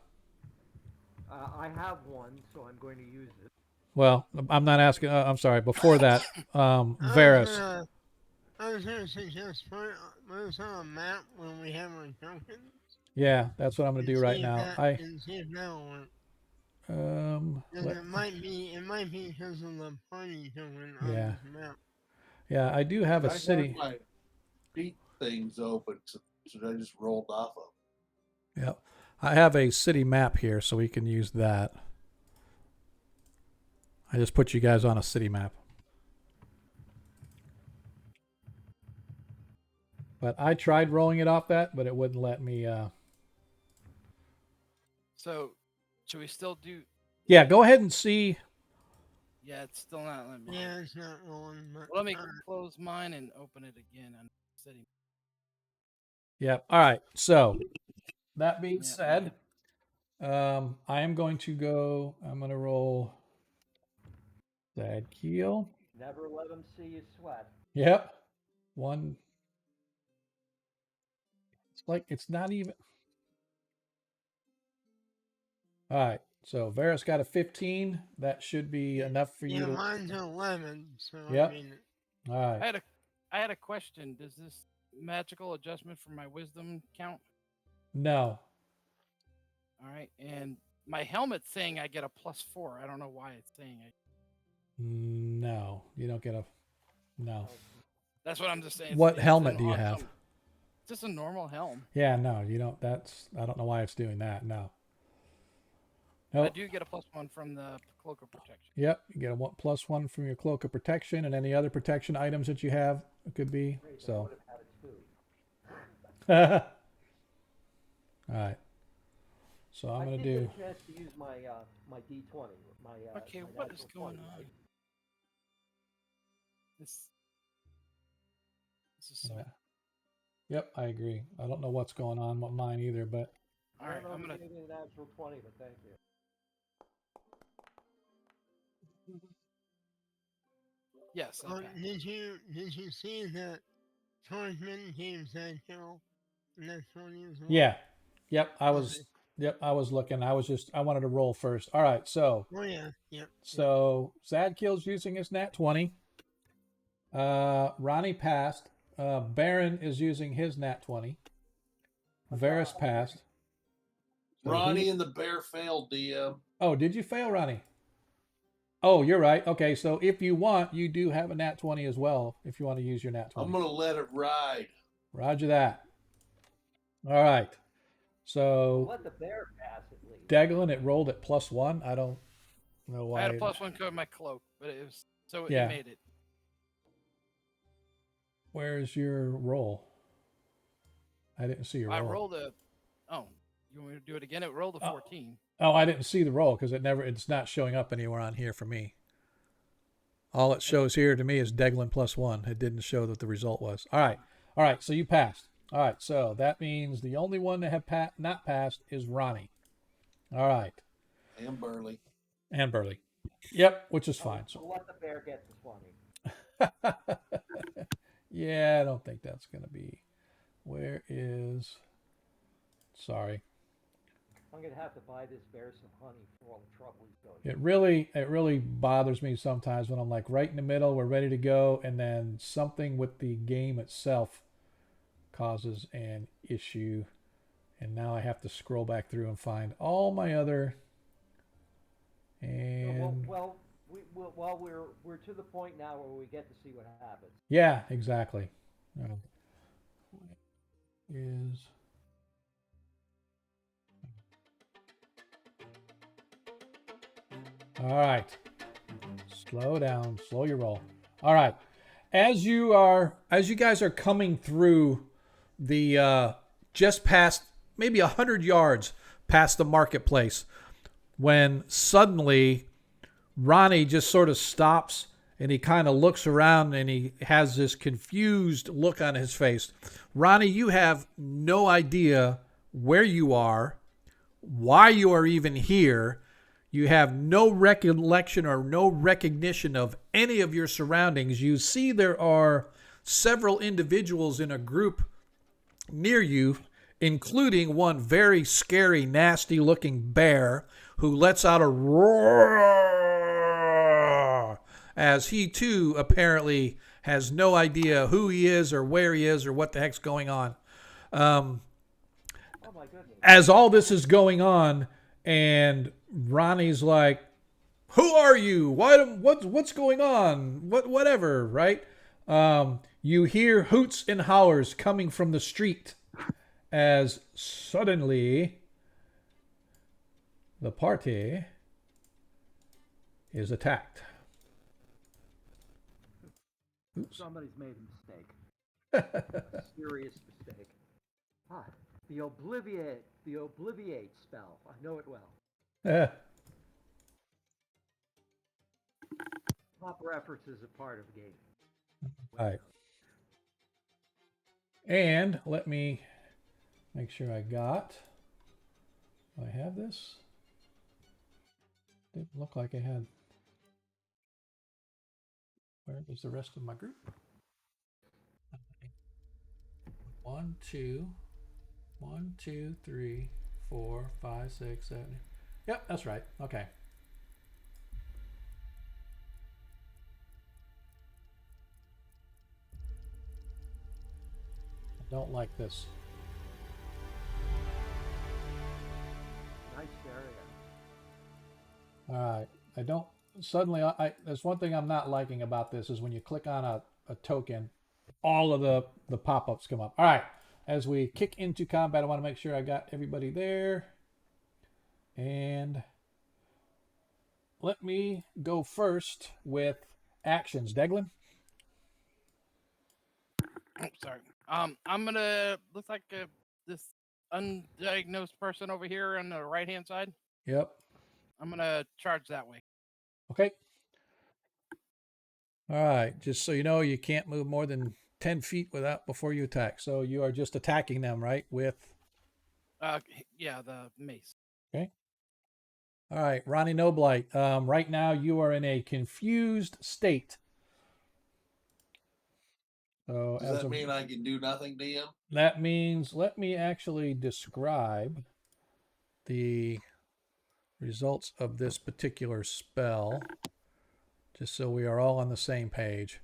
have one, so I'm going to use it. Well, I'm not asking, I'm sorry, before that, Varus. I was going to suggest put us on a map when we have our tokens. Yeah, that's what I'm going to do right now. And see if that'll work. It might be because of the party token on Yeah. this map. Yeah, I do have a city. Have my feet things open, so I just rolled off of. Yep. I have a city map here, so we can use that. I just put you guys on a city map. But I tried rolling it off that, but it wouldn't let me. So, should we still do? Yeah, go ahead and see. Yeah, it's still not letting me. Yeah, it's not rolling. But Let me close mine and open it again on city. Yep. All right. So that being Yeah. said, I am going to go. I'm going to roll Sad Keel. Never let them see you sweat. Yep. One. It's like it's not even. All right. So Varus got a 15. That should be enough for you yeah, to. mine's 11. So Yep. I mean, All right. I had a question. Does this magical adjustment for my wisdom count? No. All right, and my helmet's saying I get a +4. I don't know why it's saying it. No. You don't get a. No. That's what I'm just saying. What It's helmet an do you odd have? helmet. Just a normal helm. Yeah. No. You don't. I don't know why it's doing that. No. I Nope. do get a +1 from the cloak of protection. Yep, you get a +1 from your cloak of protection and any other protection items that you have. It could be so. All right. So I'm gonna do. Get a chance to use my my D20. Okay, my what is natural going 20, on? right? This is so. Yeah. Yep, I agree. I don't know what's going on with mine either, but All right, I'm gonna. Give me the natural 20, but thank you. Yes. Okay. did you see that Torchman gave Sad Kill nat 20 as well? yeah. Yep, I was. Yep, I was looking. I wanted to roll first. All right, so. Oh yeah. Yep. So Zadkill's using his nat 20. Ronnie passed. Baron is using his nat 20. Varys passed. So Ronnie who- and the bear failed, DM. Oh, did you fail, Ronnie? Oh, you're right. Okay, so if you want, you do have a nat 20 as well. If you want to use your nat 20. I'm going to let it ride. Roger that. All right. So Let the bear pass at least. Deglin, it rolled at +1. I don't know why. I had a +1 code in my cloak, but it was so Yeah. it made it. Where's your roll? I didn't see your roll. I rolled a. Oh, you want me to do it again? It rolled a 14. Oh, I didn't see the roll because it's not showing up anywhere on here for me. All it shows here to me is Deglin +1. It didn't show that the result was. All right. So you passed. All right. So that means the only one that have not passed is Ronnie. All right. And Burley. And Burley. Yep, which is fine. So let the bear get the 20. Yeah, I don't think that's going to be. Where is. Sorry. I'm going to have to buy this bear some honey for all the trouble he's going It really bothers me sometimes when I'm like right in the middle, we're ready to go, and then something with the game itself causes an issue, and now I have to scroll back through and find all my other. And we're to the point now where we get to see what happens. yeah, exactly. Is all right. Slow down. Slow your roll. All right. As you guys are coming through the just past maybe 100 yards past the marketplace, when suddenly Ronnie just sort of stops and he kind of looks around and he has this confused look on his face. Ronnie, you have no idea where you are, why you are even here. You have no recollection or no recognition of any of your surroundings. You see there are several individuals in a group near you, including one very scary, nasty-looking bear who lets out a roar as he, too, apparently has no idea who he is or where he is or what the heck's going on. Oh my goodness. As all this is going on, and Ronnie's like, "Who are you? What's going on? Whatever, right?" You hear hoots and hollers coming from the street as suddenly the party is attacked. Oops. Somebody's made a mistake. A serious mistake. The obliviate spell. I know it well. Proper efforts is a part of the game. All right. And let me make sure I got. Do I have this? Didn't look like I had. Where is the rest of my group? 1, 2, 1, 2, 3, 4, 5, 6, 7. Yep, that's right. Okay. I don't like this. Nice area. All right. I don't. Suddenly, there's one thing I'm not liking about this is when you click on a token, all of the pop-ups come up. All right. As we kick into combat, I want to make sure I got everybody there. And let me go first with actions. Deglin? Oh, sorry. I'm gonna look like this undiagnosed person over here on the right-hand side. Yep. I'm gonna charge that way. Okay. All right. Just so you know, you can't move more than 10 feet before you attack. So you are just attacking them, right? With. Yeah, the mace. Okay. All right, Ronnie Noblight. Right now, you are in a confused state. So Does that mean I can do nothing, DM? That means, let me actually describe the results of this particular spell, just so we are all on the same page.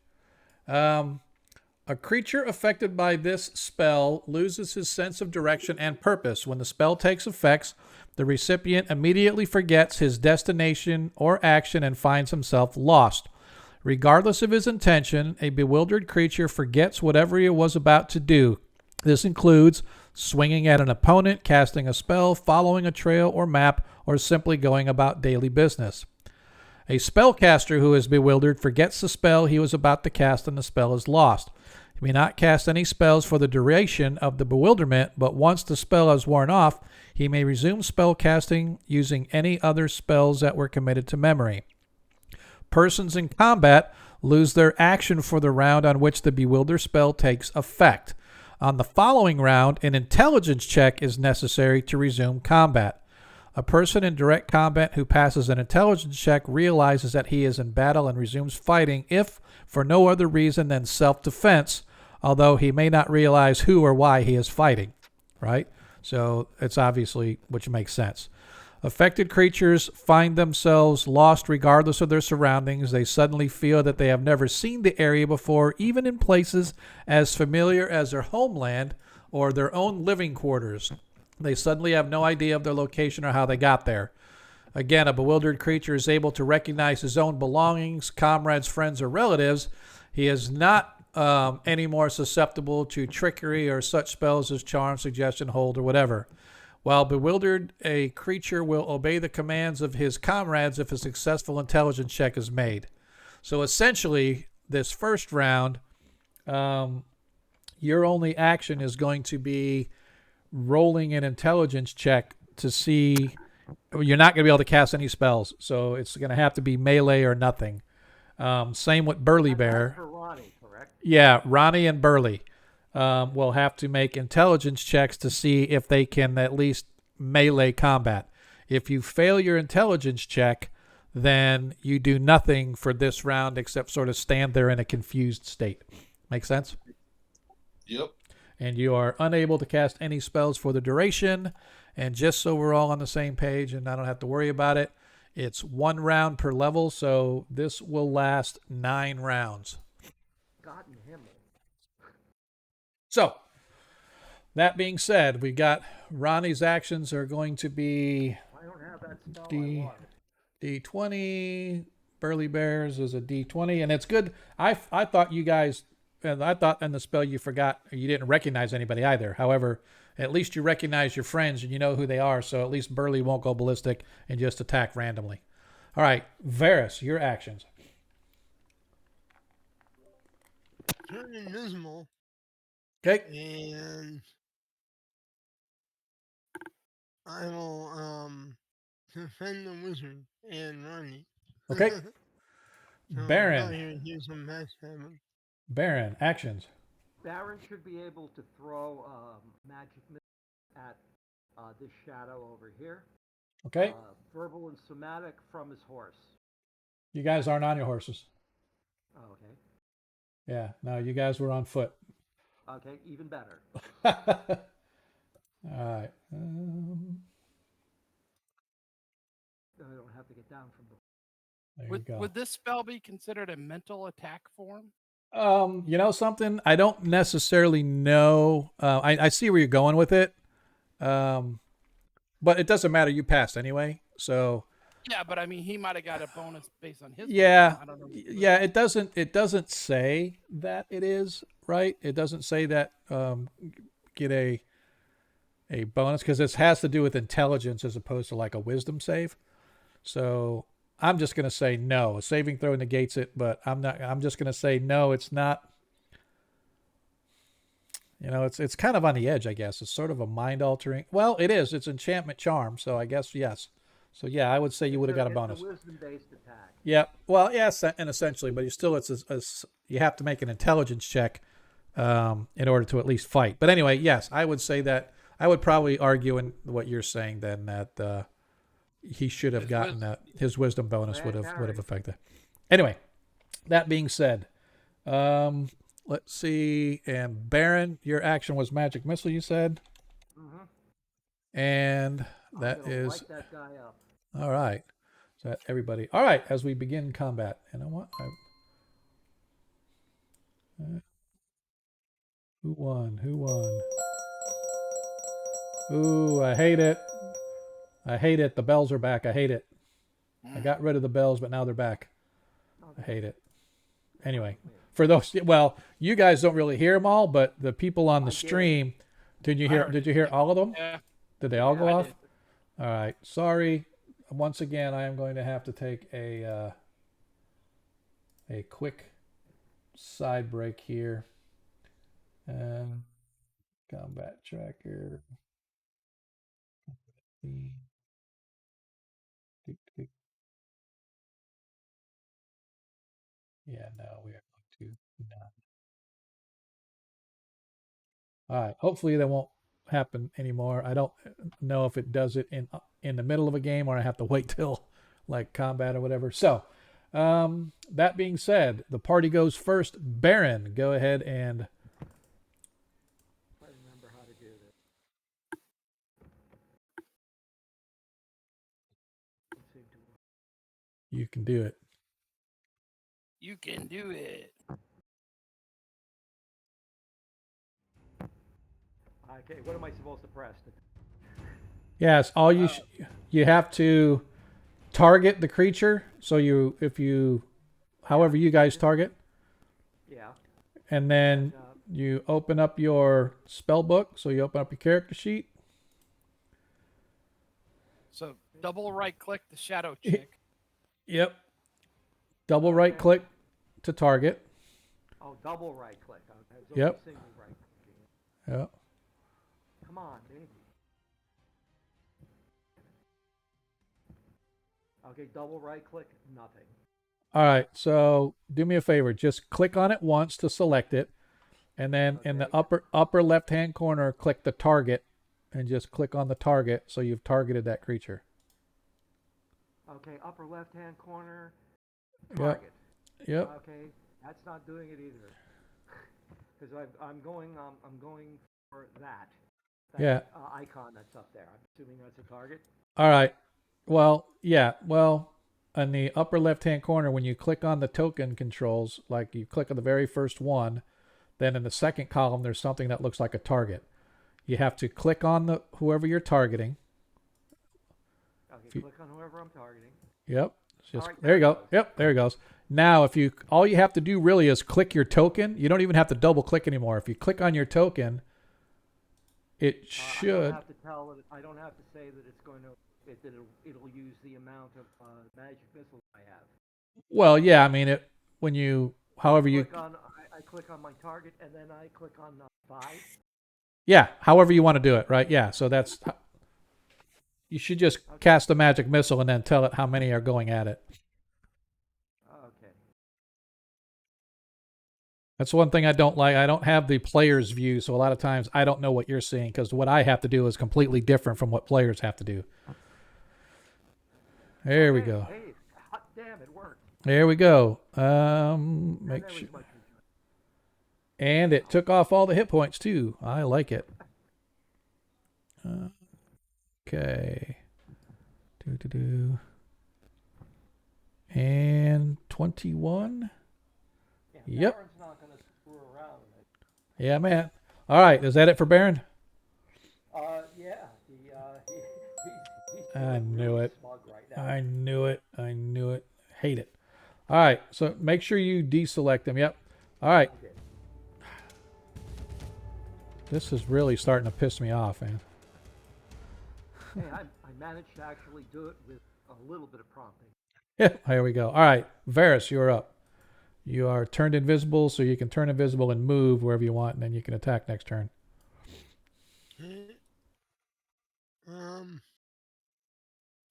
A creature affected by this spell loses his sense of direction and purpose. When the spell takes effect, the recipient immediately forgets his destination or action and finds himself lost. Regardless of his intention, a bewildered creature forgets whatever he was about to do. This includes swinging at an opponent, casting a spell, following a trail or map, or simply going about daily business. A spellcaster who is bewildered forgets the spell he was about to cast and the spell is lost. He may not cast any spells for the duration of the bewilderment, but once the spell has worn off, he may resume spell casting using any other spells that were committed to memory. Persons in combat lose their action for the round on which the bewilder spell takes effect. On the following round, an intelligence check is necessary to resume combat. A person in direct combat who passes an intelligence check realizes that he is in battle and resumes fighting if for no other reason than self-defense, although he may not realize who or why he is fighting, right? So it's obviously, which makes sense. Affected creatures find themselves lost regardless of their surroundings. They suddenly feel that they have never seen the area before, even in places as familiar as their homeland or their own living quarters. They suddenly have no idea of their location or how they got there. Again, a bewildered creature is able to recognize his own belongings, comrades, friends, or relatives. He is not any more susceptible to trickery or such spells as charm, suggestion, hold, or whatever. While bewildered, a creature will obey the commands of his comrades if a successful intelligence check is made. So essentially, this first round, your only action is going to be rolling an intelligence check to see. You're not going to be able to cast any spells, so it's going to have to be melee or nothing. Same with Burly Bear. That's for Ronnie, correct? Yeah, Ronnie and Burly will have to make intelligence checks to see if they can at least melee combat. If you fail your intelligence check, then you do nothing for this round except sort of stand there in a confused state. Make sense? Yep. And you are unable to cast any spells for the duration. And just so we're all on the same page and I don't have to worry about it, it's 1 round per level, so this will last 9 rounds. God in Himmel. So, that being said, we got Ronnie's actions are going to be I don't have that spell D- I want. D20. Burly Bears is a D20, and it's good. I thought you guys, and I thought in the spell you forgot, you didn't recognize anybody either. However, at least you recognize your friends and you know who they are, so at least Burly won't go ballistic and just attack randomly. All right, Varys, your actions. Turn invisible Okay. and I will defend the wizard and Ronnie. Okay. So Baron. probably use some max damage. Baron, actions. Baron should be able to throw magic missile at this shadow over here. Okay. Verbal and somatic from his horse. You guys aren't on your horses. Oh, okay. Yeah, no, you guys were on foot. Okay, even better. All right. I don't have to get down from the. There you Would, go. would this spell be considered a mental attack form? You know something? I don't necessarily know. I see where you're going with it. But it doesn't matter. You passed anyway. So Yeah, but I mean, he might have got a bonus based on his. yeah, wisdom. I don't know. yeah. It doesn't say that it is right. It doesn't say that get a bonus because this has to do with intelligence as opposed to like a wisdom save. So I'm just gonna say no. A saving throw negates it, but I'm not. I'm just gonna say no. It's not. You know, it's kind of on the edge, I guess. It's sort of a mind altering. Well, it is. It's enchantment charm, so I guess yes. So yeah, I would say you would have got a bonus. It's a wisdom-based attack. Yeah. Well, yes, and essentially, but you still you have to make an intelligence check in order to at least fight. But anyway, yes, I would say that I would probably argue in what you're saying then that he should have gotten that his wisdom bonus would have affected. Anyway, that being said, let's see. And Baron, your action was magic missile. You said, and that is light that guy up. all right. So that everybody. All right, as we begin combat, and I want. Who won? Who won? Ooh, I hate it. I hate it. The bells are back. I hate it. I got rid of the bells, but now they're back. I hate it. Anyway, for those, well, you guys don't really hear them all, but the people on the stream, did you hear? Did you hear all of them? Yeah. Did they all go I off? did. All right. Sorry. Once again, I am going to have to take a quick side break here. Combat tracker. Yeah, no, we are going to not. All right. Hopefully that won't happen anymore. I don't know if it does it in the middle of a game or I have to wait till like combat or whatever. So, that being said, the party goes first. Baron, go ahead and. I remember how to do this. You can do it. You can do it. Okay, what am I supposed to press? Yes, all you have to target the creature. So however you guys target, Yeah. and then you open up your spell book. So you open up your character sheet. So double right click the shadow chick. Yep. Double right click to target. Oh, double right click. Okay. So Yep. Single right clicking. Yep. Come on, baby. Okay, double right click, nothing. All right. So do me a favor. Just click on it once to select it, and then in the upper left hand corner, click the target, and just click on the target so you've targeted that creature. Okay, upper left hand corner, Yep. target. Yep. Okay, that's not doing it either. Because I'm going for that. Yeah. Icon that's up there. I'm assuming that's a target. All right. Well, yeah. Well, in the upper left-hand corner, when you click on the token controls, like you click on the very first one, then in the second column, there's something that looks like a target. You have to click on whoever you're targeting. Okay, click on whoever I'm targeting. Yep. Just right, there you go. Yep, there it goes. Now, all you have to do really is click your token. You don't even have to double click anymore. If you click on your token, it should. I don't have to say that it's going to. It'll use the amount of magic missiles I have. Well, yeah. I mean, however you. I click on my target and then I click on 5. Yeah, however you want to do it, right? Yeah. So that's. You should just cast the magic missile and then tell it how many are going at it. Okay. That's one thing I don't like. I don't have the player's view, so a lot of times I don't know what you're seeing because what I have to do is completely different from what players have to do. There we go. Hey, hot damn, it worked. There we go. Make sure. And it took off all the hit points too. I like it. Okay. And 21. Yep. Baron's not going to screw around with it. Yeah, man. All right. Is that it for Baron? Yeah. He's I knew it. smug right now. I knew it. I knew it. Hate it. All right. So make sure you deselect them. Yep. All right. Okay. This is really starting to piss me off, man. Hey, I managed to actually do it with a little bit of prompting. Yeah, here we go. All right, Varus, you're up. You are turned invisible, so you can turn invisible and move wherever you want, and then you can attack next turn.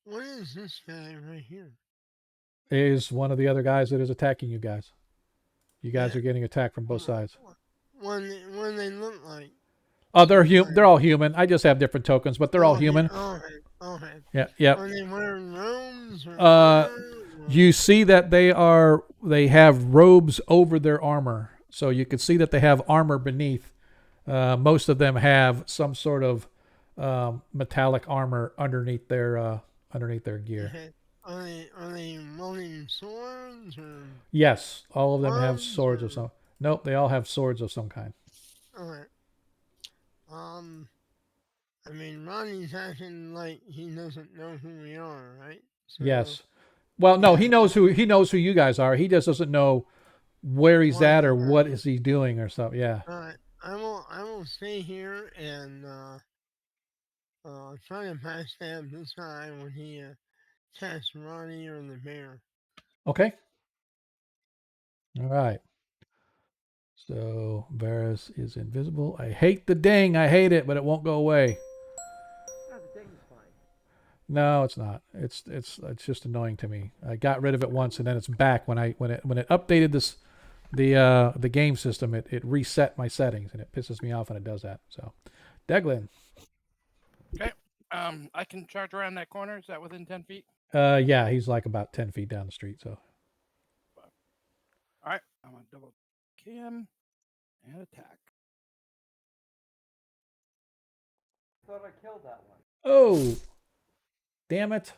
What is this guy right here? Is one of the other guys that is attacking you guys. You guys are getting attacked from both sides. What they look like? Oh, they're all human. I just have different tokens, but they're all human. Okay. Yeah, yeah. Are they wearing robes? You see that they have robes over their armor, so you can see that they have armor beneath. Most of them have some sort of metallic armor underneath their gear. Okay. Are they wielding swords? Or Yes, all of them have swords or... of some. Nope, they all have swords of some kind. Alright. I mean, Ronnie's acting like he doesn't know who we are, right? So, Yes. Well, no, yeah. he knows who you guys are. He just doesn't know where he's Why at or he's what acting. is he doing or something. Yeah. Alright. I will stay here and, try to backstab this guy when he, attacks Ronnie or the bear. Okay. All right. So Varus is invisible. I hate the ding. I hate it, but it won't go away. Ah, the ding is fine. No, it's not. It's just annoying to me. I got rid of it once, and then it's back when it updated the game system. It reset my settings, and it pisses me off when it does that. So, Deglin. Okay. I can charge around that corner. Is that within 10 feet? Yeah, he's like about 10 feet down the street. So, All right. I'm gonna double cam and attack. Thought I killed that one. oh, damn it!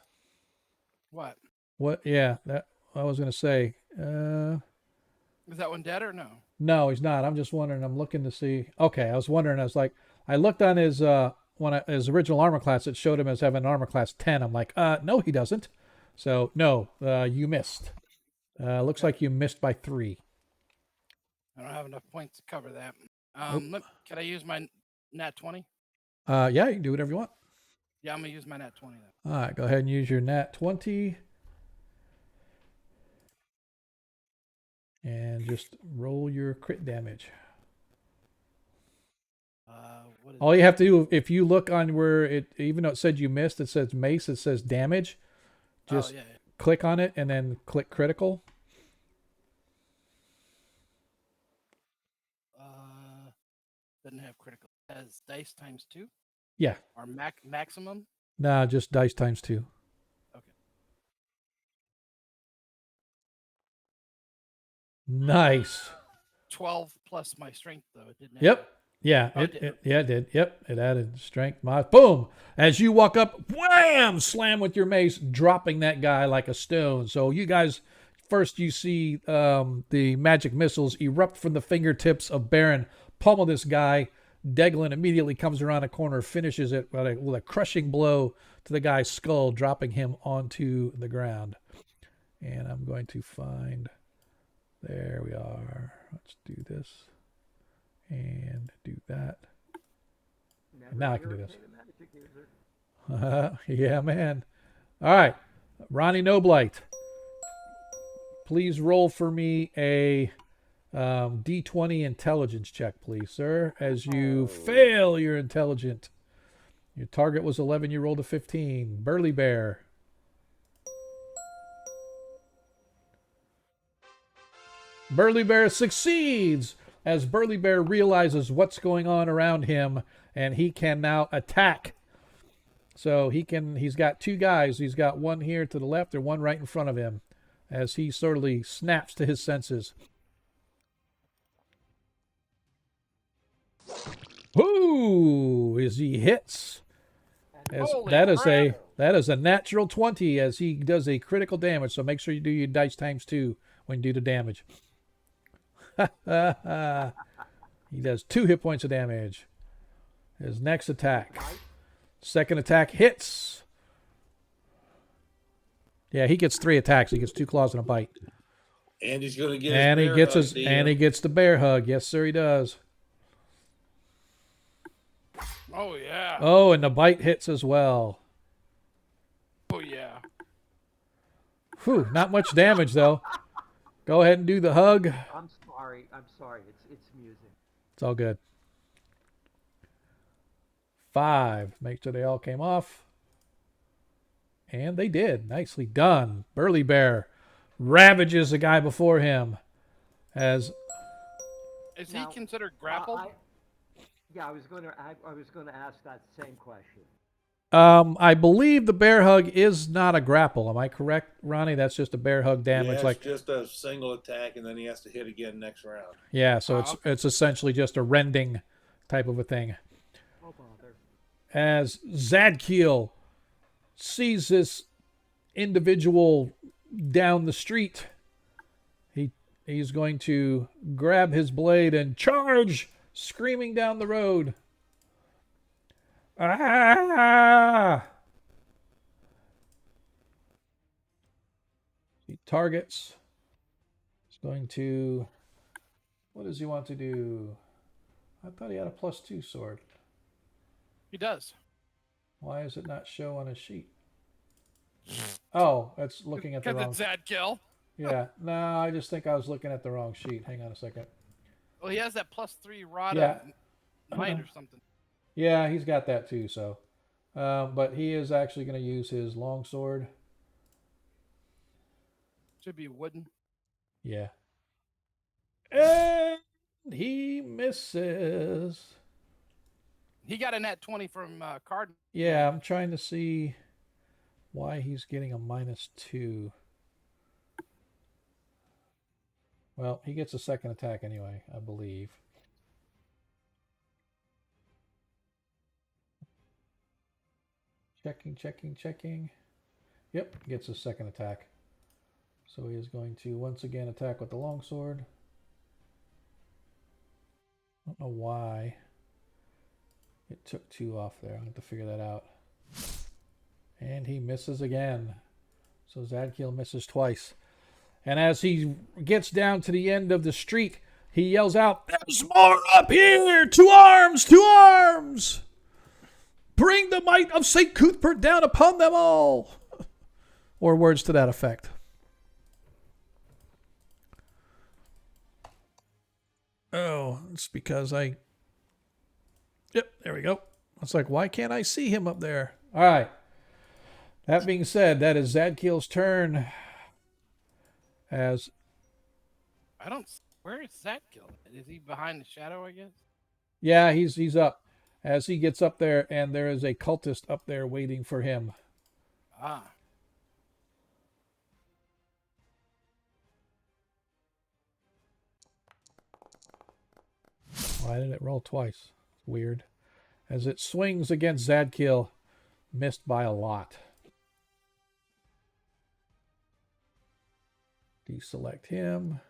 What? What? Yeah, that I was gonna say. Is that one dead or no? No, he's not. I'm just wondering. I'm looking to see. Okay, I was wondering. I was like, I looked on his his original armor class. It showed him as having armor class 10. I'm like, no, he doesn't. So no, you missed. Looks Okay. like you missed by 3. I don't have enough points to cover that. Nope. Can I use my nat 20? Yeah, you can do whatever you want. Yeah, I'm gonna use my nat 20 then. All right, go ahead and use your nat 20. And just roll your crit damage. What is All you have to do, if you look on where it, even though it said you missed, it says mace, it says damage. Just yeah. click on it and then click critical. Doesn't have critical. It has dice times 2 Yeah. or maximum. Nah, just dice times 2. Okay. Nice. 12 plus my strength though. It didn't. Yep. Yeah, Oh, it did. it did. Yep, it added strength mod. Boom! As you walk up, wham! Slam with your mace, dropping that guy like a stone. So you guys, first you see the magic missiles erupt from the fingertips of Baron, pummel this guy. Deglin immediately comes around a corner, finishes it with a crushing blow to the guy's skull, dropping him onto the ground. And I'm going to find... There we are. Let's do this. And do that. Never Now I can do this. irritate a magic user. Yeah, man. All right. Ronnie Noblight. Please roll for me a D20 intelligence check, please, sir. As you fail your intelligent. Your target was 11. You rolled a 15. Burly Bear. Burly Bear succeeds as Burly Bear realizes what's going on around him, and he can now attack. So he's got 2 guys. He's got one here to the left and one right in front of him as he sort of snaps to his senses. Ooh, as he hits. As Holy that is a natural 20 as he does a critical damage. So make sure you do your dice times 2 when you do the damage. He does 2 hit points of damage. His next attack. Second attack hits. Yeah, he gets 3 attacks. He gets 2 claws and a bite. And he's going to get And he gets he gets the bear hug. Yes, sir, he does. Oh yeah. Oh, and the bite hits as well. Oh yeah. Whew, not much damage though. Go ahead and do the hug. I'm sorry. It's music. It's all good. 5. Make sure they all came off. And they did. Nicely done. Burly Bear ravages the guy before him. As Is Now, he considered grappled? I was going to ask that same question. I believe the bear hug is not a grapple. Am I correct, Ronnie? That's just a bear hug damage. Yeah, like it's just a single attack, and then he has to hit again next round. yeah, so Oh, it's essentially just a rending type of a thing. Oh bother. As Zadkiel sees this individual down the street, he's going to grab his blade and charge screaming down the road. Ah! He targets. He's going to... What does he want to do? I thought he had a +2 sword. He does. Why does it not show on his sheet? Oh, that's looking at the Because wrong... it's Zad kill. Yeah, no, I just think I was looking at the wrong sheet. Hang on a second. Well, he has that +3 rod Yeah. of might or something. Yeah, he's got that too, so... but he is actually going to use his longsword. Should be wooden. Yeah. And he misses. He got a nat 20 from card. Yeah, I'm trying to see why he's getting a -2. Well, he gets a second attack anyway, I believe. Checking. Yep, gets a second attack. So he is going to once again attack with the longsword. I don't know why it took 2 off there. I'll have to figure that out. And he misses again. So Zadkiel misses twice. And as he gets down to the end of the street, he yells out, "There's more up here! To arms! To arms! Bring the might of St. Cuthbert down upon them all!" Or words to that effect. Oh, it's because I... Yep, there we go. It's like, why can't I see him up there? All right. That being said, that is Zadkiel's turn. As... I don't. Where is Zad kill? Is he behind the shadow, I guess? Yeah, he's up. As he gets up there, and there is a cultist up there waiting for him. Ah. Why did it roll twice? Weird. As it swings against Zadkiel, missed by a lot. Deselect him.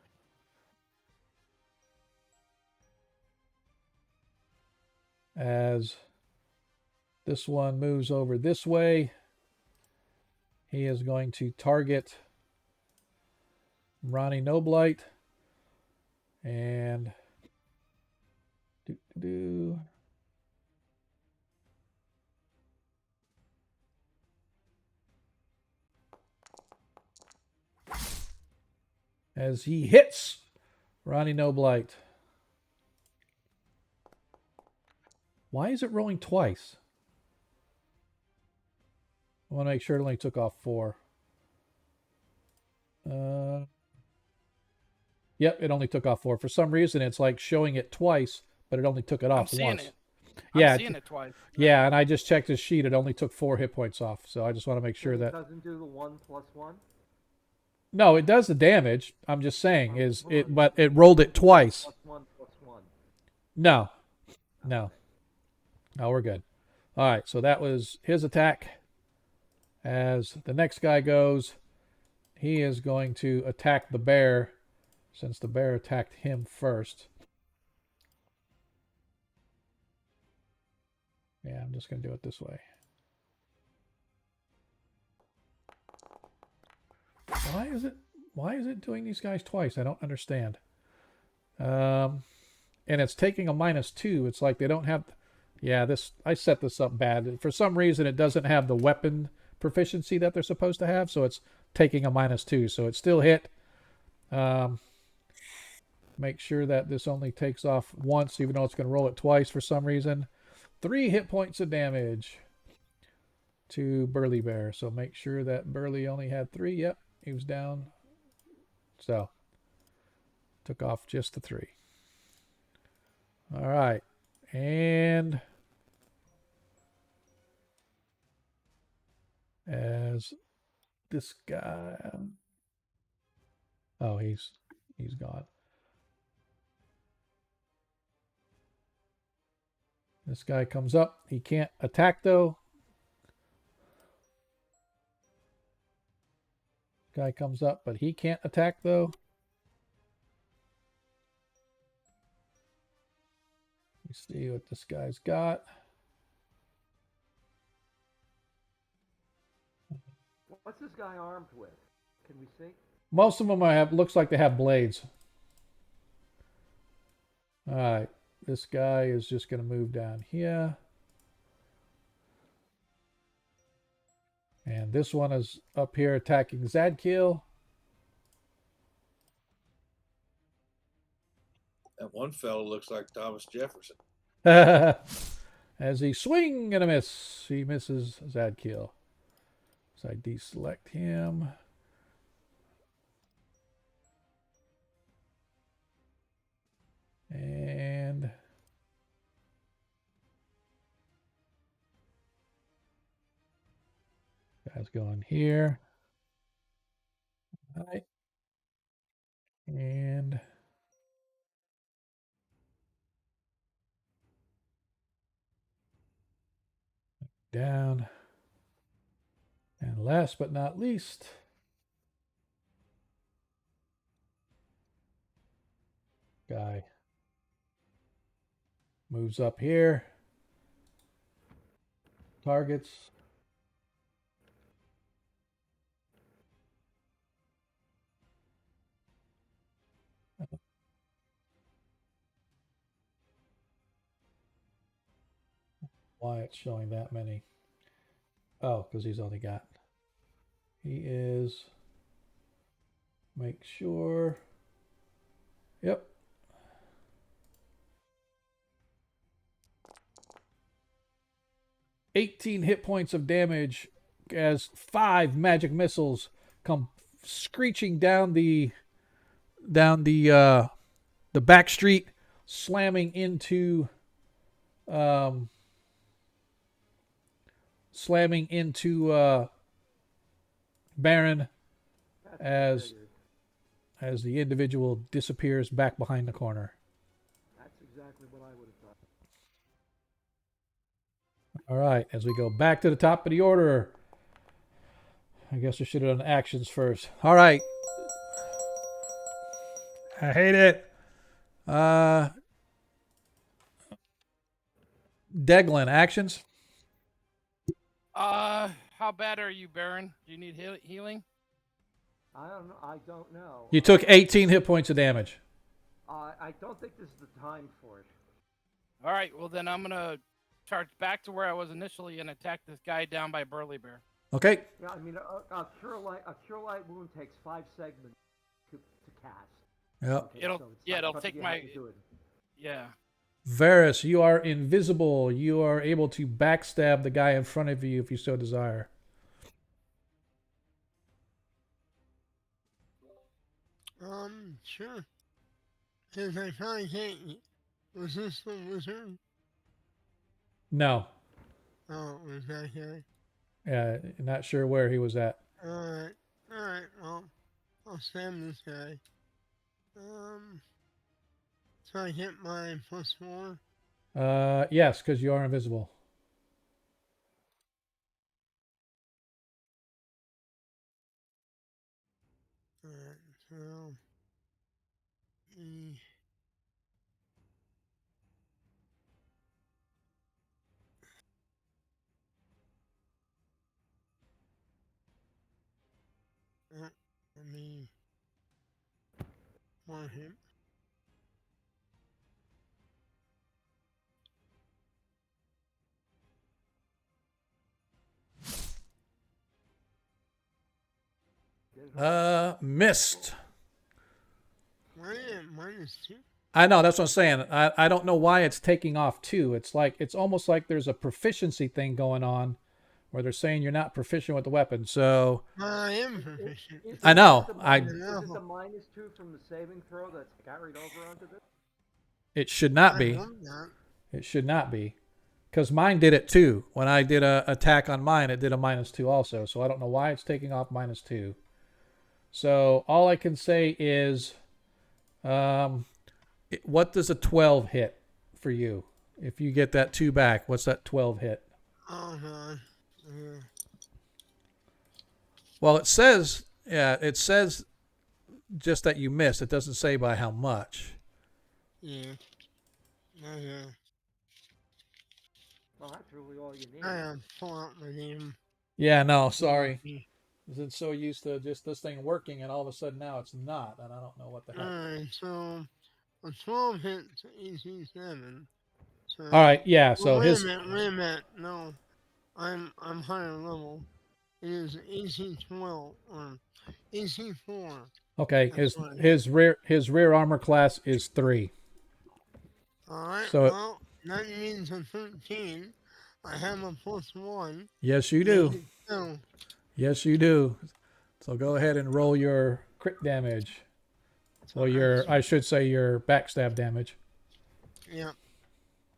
As this one moves over this way, he is going to target Ronnie Noblight. And as he hits Ronnie Noblight. Why is it rolling twice? I want to make sure it only took off 4. Yep, it only took off 4. For some reason, it's like showing it twice, but it only took it off once. I'm seeing it twice. Yeah, and I just checked his sheet. It only took 4 hit points off. So I just want to make sure It that... doesn't do the 1+1? No, it does the damage. I'm just saying, but it rolled it twice. +1+1. No. No, we're good. All right, so that was his attack. As the next guy goes, he is going to attack the bear, since the bear attacked him first. Yeah, I'm just going to do it this way. Why is it doing these guys twice? I don't understand. And it's taking a -2. It's like they don't have... Yeah, I set this up bad. For some reason, it doesn't have the weapon proficiency that they're supposed to have, so it's taking a -2. So it's still hit. Make sure that this only takes off once, even though it's going to roll it twice for some reason. 3 hit points of damage to Burly Bear. So make sure that Burly only had 3. Yep, he was down. So took off just the 3. All right. And as this guy... Oh, he's gone. This guy comes up. He can't attack, though. Guy comes up, but he can't attack, though. see what this guy's got. What's this guy armed with? Can we see? Most of them have looks like they have blades. All right, this guy is just going to move down here. And this one is up here attacking Zadkiel. That one fellow looks like Thomas Jefferson. As he swing and a miss, he misses Zadkiel. So I deselect him. And guy's going here. All right. And down. And last but not least, guy moves up here. Targets. Why it's showing that many? Oh, because he's only got. He is. Make sure. Yep. "18 hit points of damage as 5 magic missiles come screeching down the back street, slamming into Baron That's as figured. as the individual disappears back behind the corner. That's exactly what I would have thought. All right, as we go back to the top of the order. I guess we should have done actions first. All right. I hate it. Deglin, actions? How bad are you, Baron? Do you need healing? I don't know. I don't know. You took 18 hit points of damage. I don't think this is the time for it. All right, well then I'm gonna charge back to where I was initially and attack this guy down by Burly Bear. Okay. Yeah, I mean, a cure light wound takes 5 segments to cast. Yep. Okay, It'll- so it's yeah, not it'll something take you my- have to do it. Yeah. Varus, you are invisible. You are able to backstab the guy in front of you if you so desire. Sure. Since I probably can't resist the wizard. No. Oh, it was that guy. Not sure where he was at. Alright. Alright, well, I'll stab this guy. So I hit my +4. Yes, because you are invisible. Alright, so. E. Let me. One hit. Missed. Why is it -2? I know, that's what I'm saying. I don't know why it's taking off 2. It's almost like there's a proficiency thing going on where they're saying you're not proficient with the weapon. So I am proficient. I know, Is it the I- minus- Is it the -2 from the saving throw that's carried over onto this? it should not I be. hope not. It should not be. Because mine did it too. When I did a attack on mine, it did a -2 also. So I don't know why it's taking off -2. So all I can say is, what does a 12 hit for you? If you get that 2 back, what's that 12 hit? Oh, God. Well, it says just that you missed. It doesn't say by how much. Yeah. Okay. Oh, that's really all you need. I gotta pull out my name. Yeah, no, sorry. I've been so used to just this thing working, and all of a sudden now it's not, and I don't know what the heck. Alright, so a 12 hits AC7. So All right, yeah. well, So his wait a minute. No, I'm higher level. It is AC 12 or AC 4. okay, That's right. his rear armor class is 3. Alright, So well, that means a 13. I have a +1. yes, you Make do. it 2. Yes, you do. So go ahead and roll your crit damage. So Well, that's, I should say your backstab damage. yeah.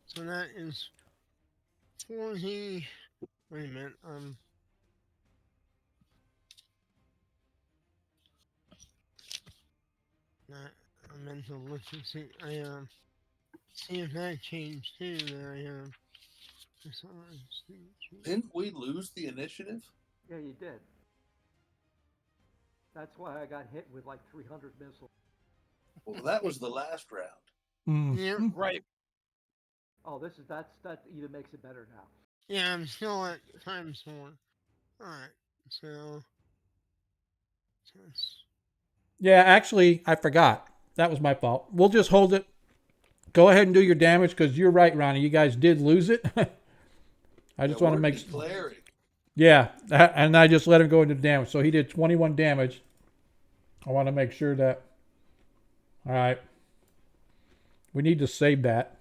So that is 40. Wait a minute. Not, I meant to look and see. See if that changed too. That I Didn't we lose the initiative? Yeah, you did. That's why I got hit with like 300 missiles. Well, that was the last round. Yeah. Right. Oh, that even makes it better now. Yeah, I'm still at ×4. Alright, so that's Yeah, actually, I forgot. That was my fault. We'll just hold it. Go ahead and do your damage because you're right, Ronnie. You guys did lose it. I just want to make. Declaring. Yeah, and I just let him go into damage. So he did 21 damage. I want to make sure that. All right. We need to save that.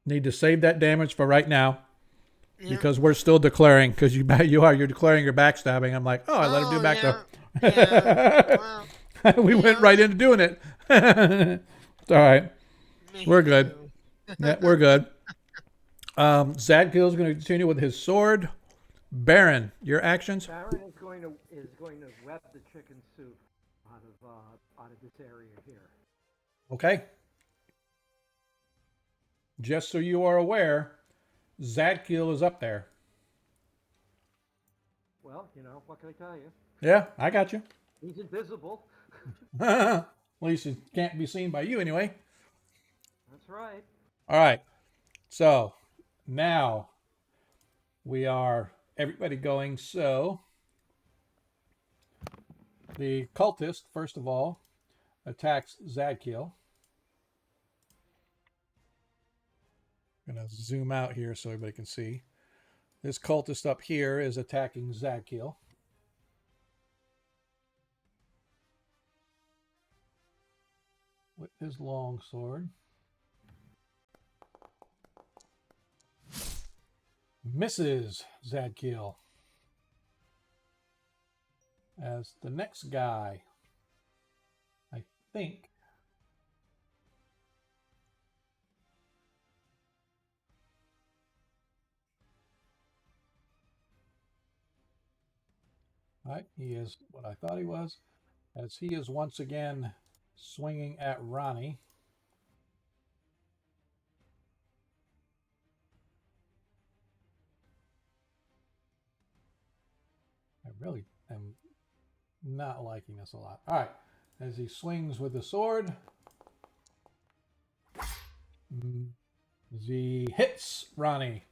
Need to save that damage for right now yeah. because we're still declaring. Because you're declaring your backstabbing. I'm like, oh, I let him do back yeah. Yeah. Well, we went yeah. right into doing it. It's all right. me We're good. too. Yeah, we're good. Zadkiel is going to continue with his sword. Baron, your actions. Baron is going to web the chicken soup out of this area here. Okay. Just so you are aware, Zadkiel is up there. Well, what can I tell you? Yeah, I got you. He's invisible. At least it can't be seen by you anyway. That's right. All right. So now we are everybody going. So the cultist, first of all, attacks Zadkiel. I'm going to zoom out here so everybody can see. This cultist up here is attacking Zadkiel. With his long sword. Misses Zadkiel. As the next guy, I think, right, he is what I thought he was, as he is once again swinging at Ronnie. I really am not liking this a lot. All right, as he swings with the sword, he hits Ronnie.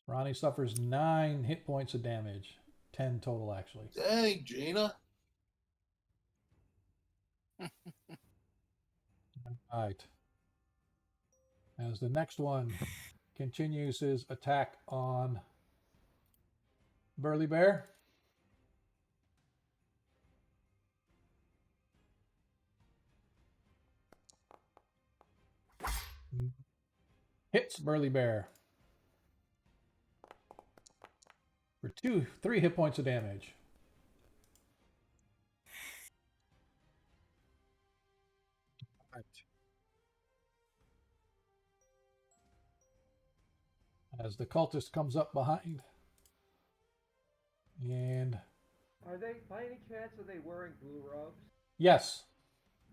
Ronnie suffers 9 hit points of damage. 10 total, actually. Dang, Gina. All right. As the next one continues his attack on Burly Bear. Hits Burly Bear for 3 hit points of damage. Right. As the cultist comes up behind. And Are they, by any chance, are they wearing blue robes? yes.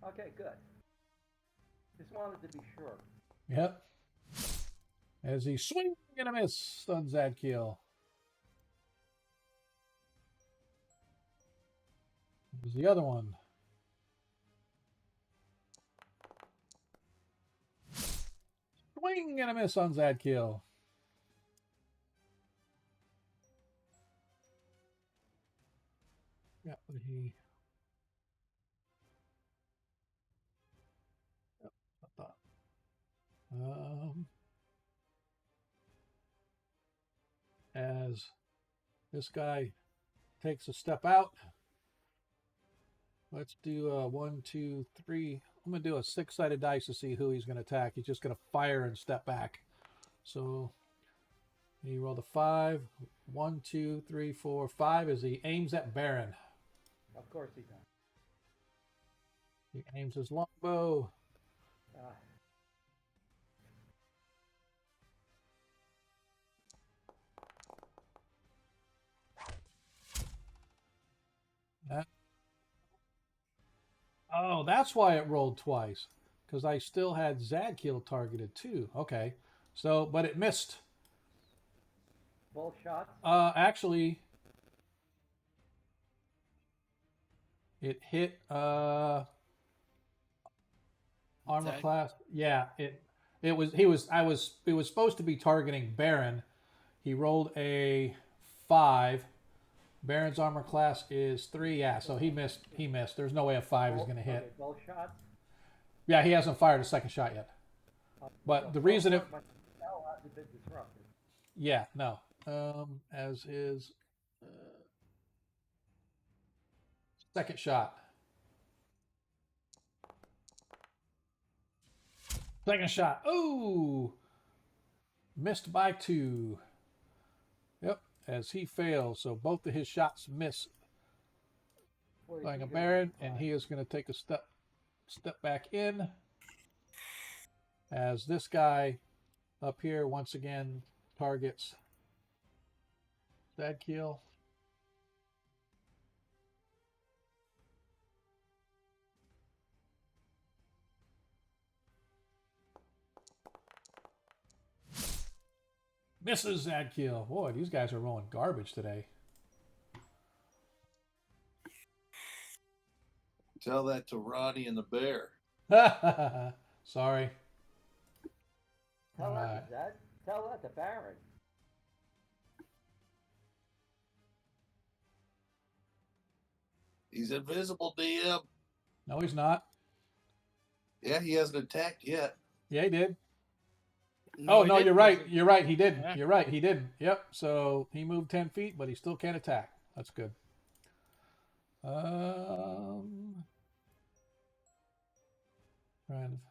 Okay, good. Just wanted to be sure. Yep. As he swings and a miss on Zadkiel. There's the other one. Swing and a miss on Zadkiel. Yeah, but he. Yep, I thought. As this guy takes a step out, let's do a 1, 2, 3. I'm going to do a 6-sided dice to see who he's going to attack. He's just going to fire and step back. So he rolled a 5. 1, 2, 3, 4, 5 as he aims at Baron. Of course he does. He aims his longbow. Ah, Oh, that's why it rolled twice. Because I still had Zadkiel targeted too. Okay. So, but it missed. both shots. Actually, it hit armor Zag? class. Yeah, it was supposed to be targeting Baron. He rolled a 5. Baron's armor class is 3. Yeah, so he missed. He missed. There's no way a 5 is going to hit. Okay, both shots. Yeah, he hasn't fired a second shot yet. But the reason it. My spell hasn't been disrupted. Yeah, no. As is second shot. Second shot. Oh, missed by 2. Yep, as he fails. So both of his shots miss. Like a Baron, and he is going to take a step back in. As this guy up here once again targets Zadkiel. Misses Zadkiel. Boy, these guys are rolling garbage today. Tell that to Ronnie and the bear. Sorry. Tell Alright. that to Zed. Tell that to Baron. He's invisible, DM. No, he's not. Yeah, he hasn't attacked yet. Yeah, he did. No, Oh, he no, you're didn't. right. You're right. He didn't. Yeah. You're right. He didn't. Yep. So he moved 10 feet, but he still can't attack. That's good.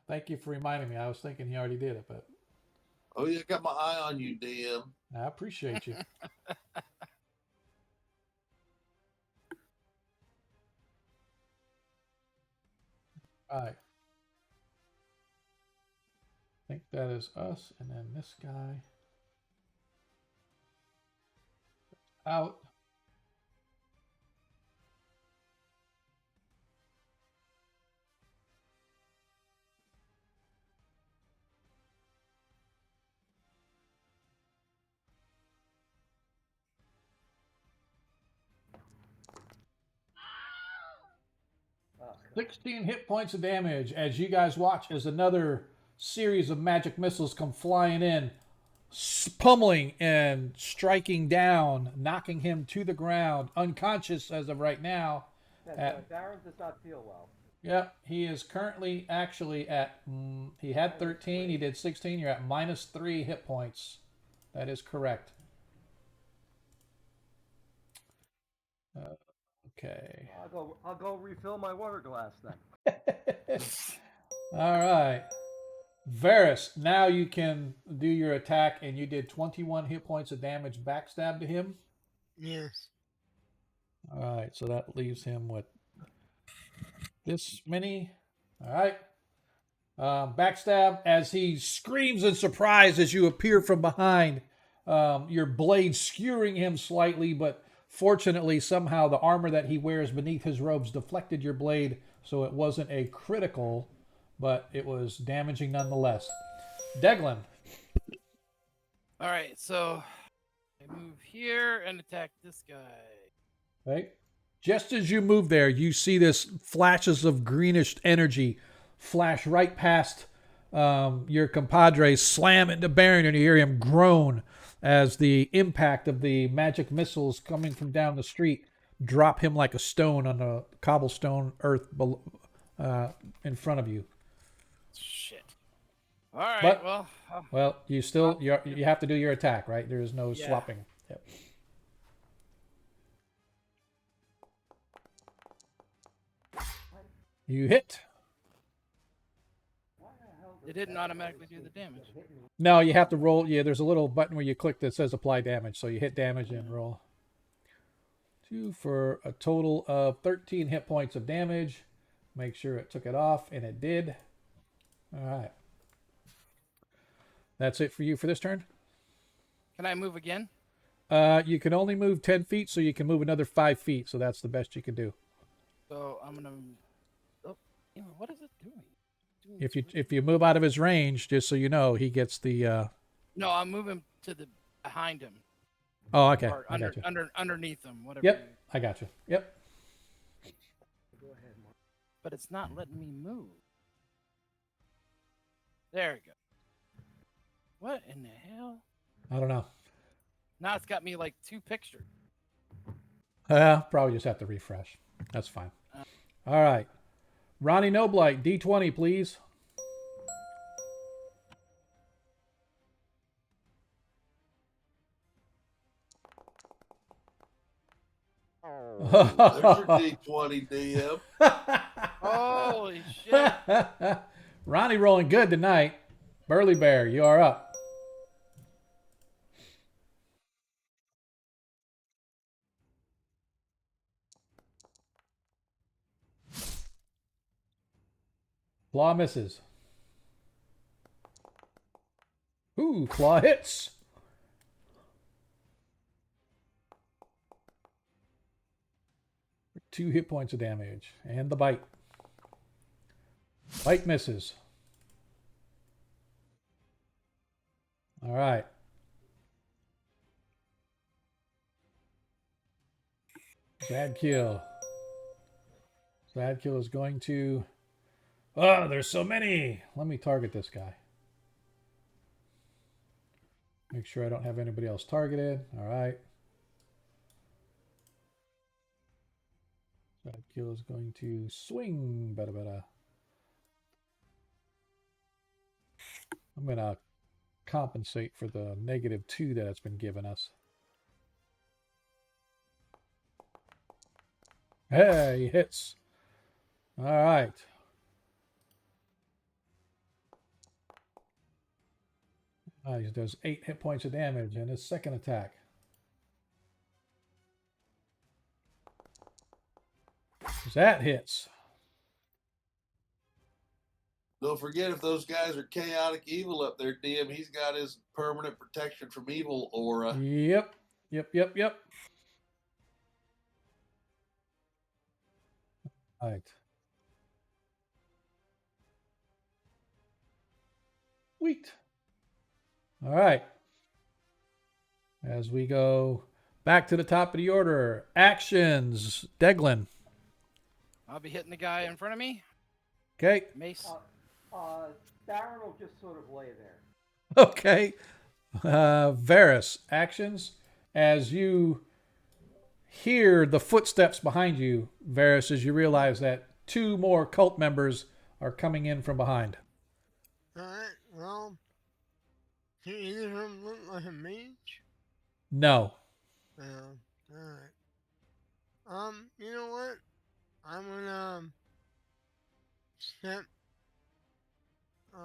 Thank you for reminding me. I was thinking he already did it, but Oh, yeah, got my eye on you, DM. I appreciate you. All right. I think that is us, and then this guy out. Oh, 16 hit points of damage as you guys watch as another series of magic missiles come flying in, pummeling and striking down, knocking him to the ground, unconscious as of right now. That's right. Baron does not feel well. Yep, he is currently actually at, he had 13, he did 16, you're at -3 hit points. That is correct. Okay. I'll go refill my water glass then. All right. Varys, now you can do your attack, and you did 21 hit points of damage backstab to him. Yes. All right, so that leaves him with this many. All right. Backstab as he screams in surprise as you appear from behind, your blade skewering him slightly, but fortunately, somehow the armor that he wears beneath his robes deflected your blade, so it wasn't a critical, but it was damaging nonetheless. Deglin. All right, so I move here and attack this guy. Right? Just as you move there, you see this flashes of greenish energy flash right past your compadre slam into Baron, and you hear him groan as the impact of the magic missiles coming from down the street drop him like a stone on the cobblestone earth in front of you. Shit. All right. But- well, Well, you have to do your attack, right? There is no Yeah. swapping. Yep. You hit. it didn't automatically do the damage. No, you have to roll. Yeah, there's a little button where you click that says apply damage. So you hit damage and roll. 2 for a total of 13 hit points of damage. Make sure it took it off, and it did. All right. That's it for you for this turn. Can I move again? You can only move 10 feet, so you can move another 5 feet. So that's the best you can do. So I'm gonna. Oh, what is it doing? If you move out of his range, just so you know, he gets the. No, I'm moving to the behind him. Oh, okay. Or I got you. underneath him, whatever. Yep, I got you. Yep. Go ahead, Mark. But it's not letting me move. There we go. What in the hell? I don't know. Now it's got me like 2 pictures. Probably just have to refresh. That's fine. All right. Ronnie Noblight, D20, please. There's your D20 DM. Holy shit! Ronnie rolling good tonight. Burly Bear, you are up. Claw misses. Ooh, claw hits. For 2 hit points of damage. And the bite. Bite misses. All right. Bad kill. Bad kill is going to... Oh, there's so many. Let me target this guy. Make sure I don't have anybody else targeted. All right. Bad kill is going to swing. Bada. I'm going to compensate for the -2 that it's been given us. Hey, he hits. All right. He does 8 hit points of damage in his second attack. That hits. Don't forget, if those guys are chaotic evil up there, DM, he's got his permanent protection from evil aura. Yep. All right. Sweet. All right. As we go back to the top of the order, actions. Deglin. I'll be hitting the guy in front of me. Okay. Mace. Darren will just sort of lay there. Okay. Varys, actions. As you hear the footsteps behind you, Varys, as you realize that 2 more cult members are coming in from behind. Alright, well, do either of them look like a mage? No. Alright. You know what? I'm gonna, step, you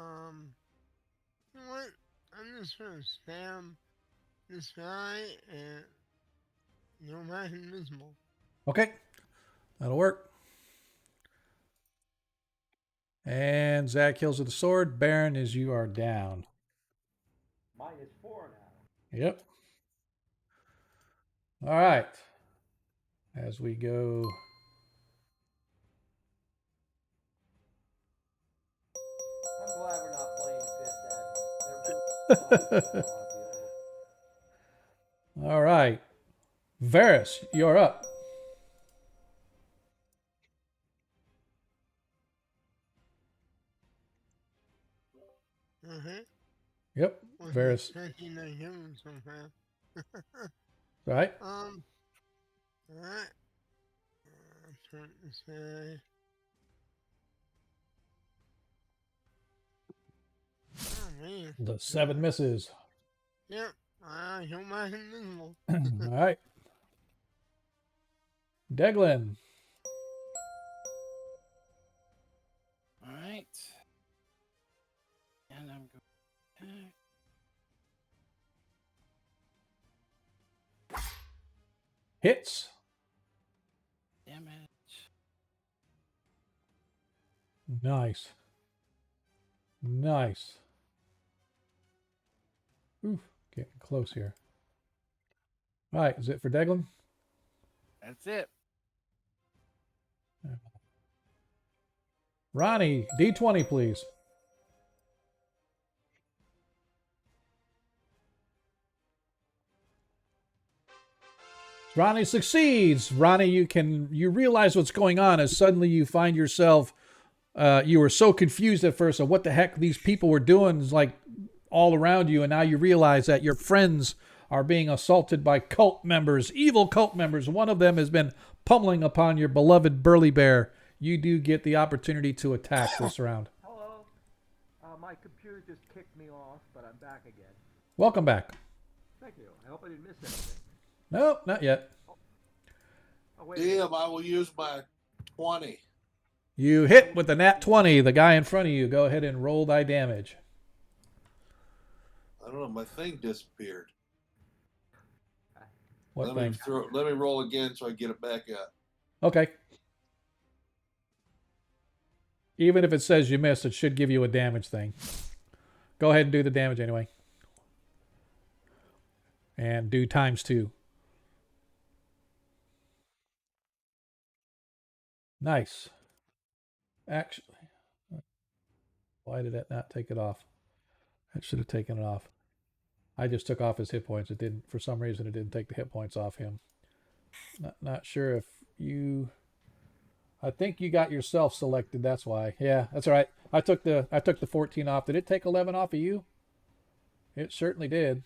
know what? I'm just gonna spam this guy and no matter invisible. Okay. That'll work. And Zach kills with the sword. Baron, as you are down. -4 now. Yep. All right. As we go. I'm glad we're not playing Fifth Ed. All right. Varys, you're up. Uh-huh. Yep. Wasn't Varys. expecting to hear him so fast. Right. Alright. Turn this guy. Oh, man. The 7 misses. Yep. He'll make him invisible. All right. Deglin. All right. And I'm going. Hits. Damage. Nice. Nice. Oof. Getting close here. All right. Is it for Deglin? That's it. Ronnie, D20, please. Ronnie succeeds. Ronnie, you realize what's going on as suddenly you find yourself. You were so confused at first of what the heck these people were doing, like all around you, and now you realize that your friends are being assaulted by cult members, evil cult members. One of them has been pummeling upon your beloved Burly Bear. You do get the opportunity to attack this round. Hello. My computer just kicked me off, but I'm back again. Welcome back. Thank you. I hope I didn't miss anything. Nope, not yet. Oh, wait a minute. Damn, I will use my 20. You hit with the nat 20, the guy in front of you. Go ahead and roll thy damage. I don't know, my thing disappeared. What Let thing? me roll again so I get it back up. Okay. Even if it says you missed, it should give you a damage thing. Go ahead and do the damage anyway. And do ×2. Nice. Actually, why did that not take it off? That should have taken it off. I just took off his hit points. It didn't, for some reason, it didn't take the hit points off him. Not sure if you. I think you got yourself selected. That's why. Yeah, that's all right. I took the 14 off. Did it take 11 off of you? It certainly did.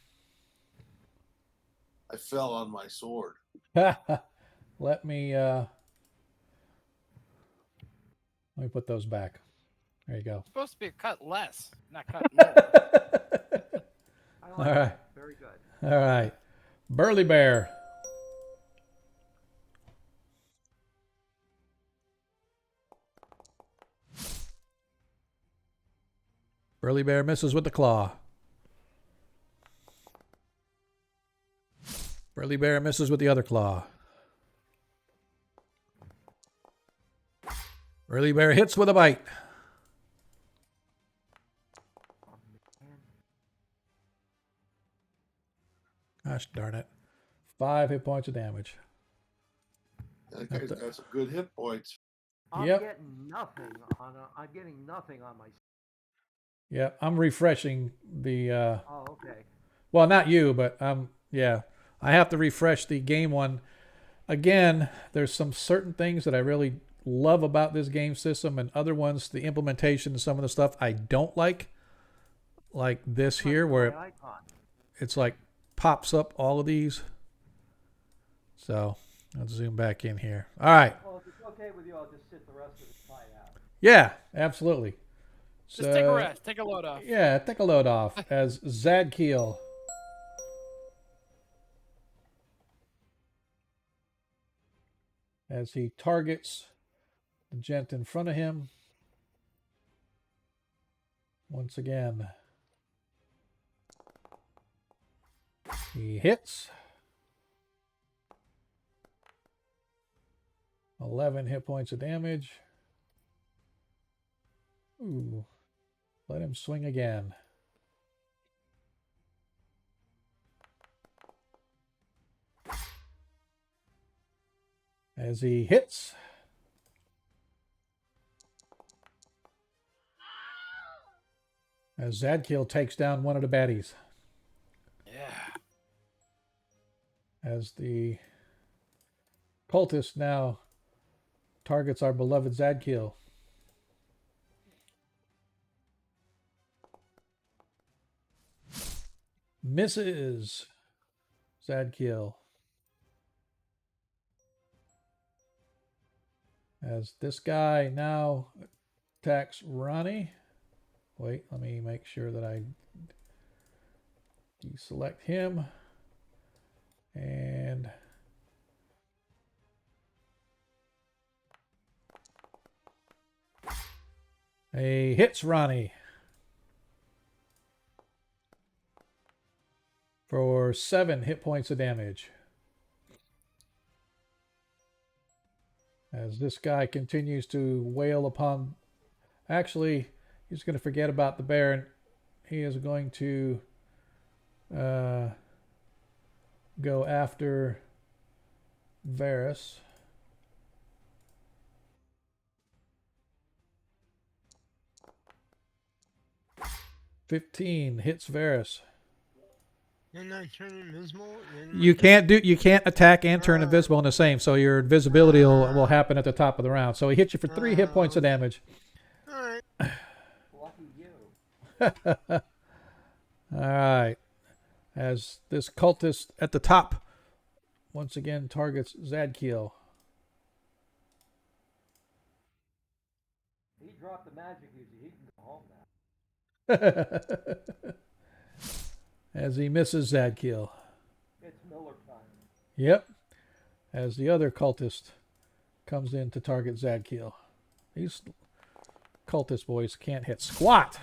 I fell on my sword. Let me put those back. There you go. It's supposed to be a cut less, not cut more. I like All it. right. Very good. All right. Burly Bear. Burly Bear misses with the claw. Burly Bear misses with the other claw. Burly Bear hits with a bite. Gosh darn it. 5 hit points of damage. That guy's got some good hit points. I'm Yep. getting nothing on. I'm getting nothing on my. Yeah, I'm refreshing the Oh, okay. well, not you, but yeah. I have to refresh the game one. Again, there's some certain things that I really love about this game system, and other ones, the implementation and some of the stuff I don't like this here, where My icon. it's like pops up all of these. So let's zoom back in here. All right. Well, if it's okay with you, I'll just sit the rest of the fight out. Yeah, absolutely. Just take a rest. Take a load off. Yeah, take a load off as Zadkiel. As he targets the gent in front of him. Once again. He hits. 11 hit points of damage. Ooh. Let him swing again. As he hits. As Zadkiel takes down one of the baddies. Yeah. As the cultist now targets our beloved Zadkiel. misses. Zadkiel. As this guy now attacks Ronnie. Wait, let me make sure that I deselect him. And he hits Ronnie for 7 hit points of damage. As this guy continues to wail upon... Actually, he's going to forget about the bear, and he is going to go after Varys. $15 hits Varys. Can I turn invisible? You can't attack and turn invisible in the same, so your invisibility will happen at the top of the round. So he hits you for 3 hit points of damage. Alright. Lucky you. Alright. As this cultist at the top once again targets Zadkiel. He dropped the magic user. He can go home now. As he misses Zadkiel. It's Miller time. Yep. As the other cultist comes in to target Zadkiel. These cultist boys can't hit squat.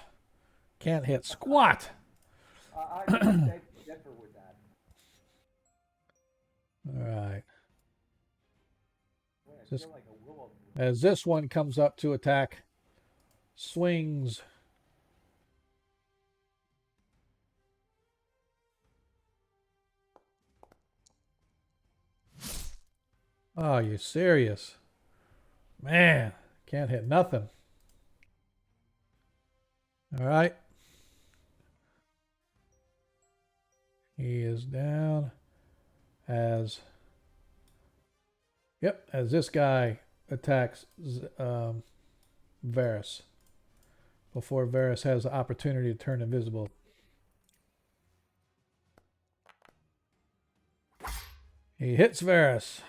Can't hit squat. I differ with that. All right. Boy, I Just- feel like a willow. As this one comes up to attack, swings. Oh, you serious? Man, can't hit nothing. All right. He is down as... Yep, as this guy attacks Varys. Before Varys has the opportunity to turn invisible. He hits Varys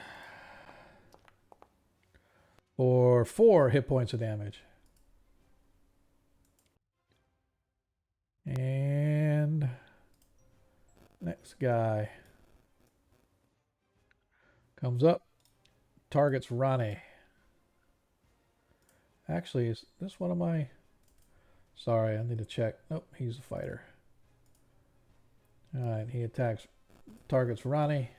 for 4 hit points of damage. And next guy comes up, targets Ronnie. Actually, is this one of my... Sorry, I need to check. Nope, he's a fighter. All right, he targets Ronnie.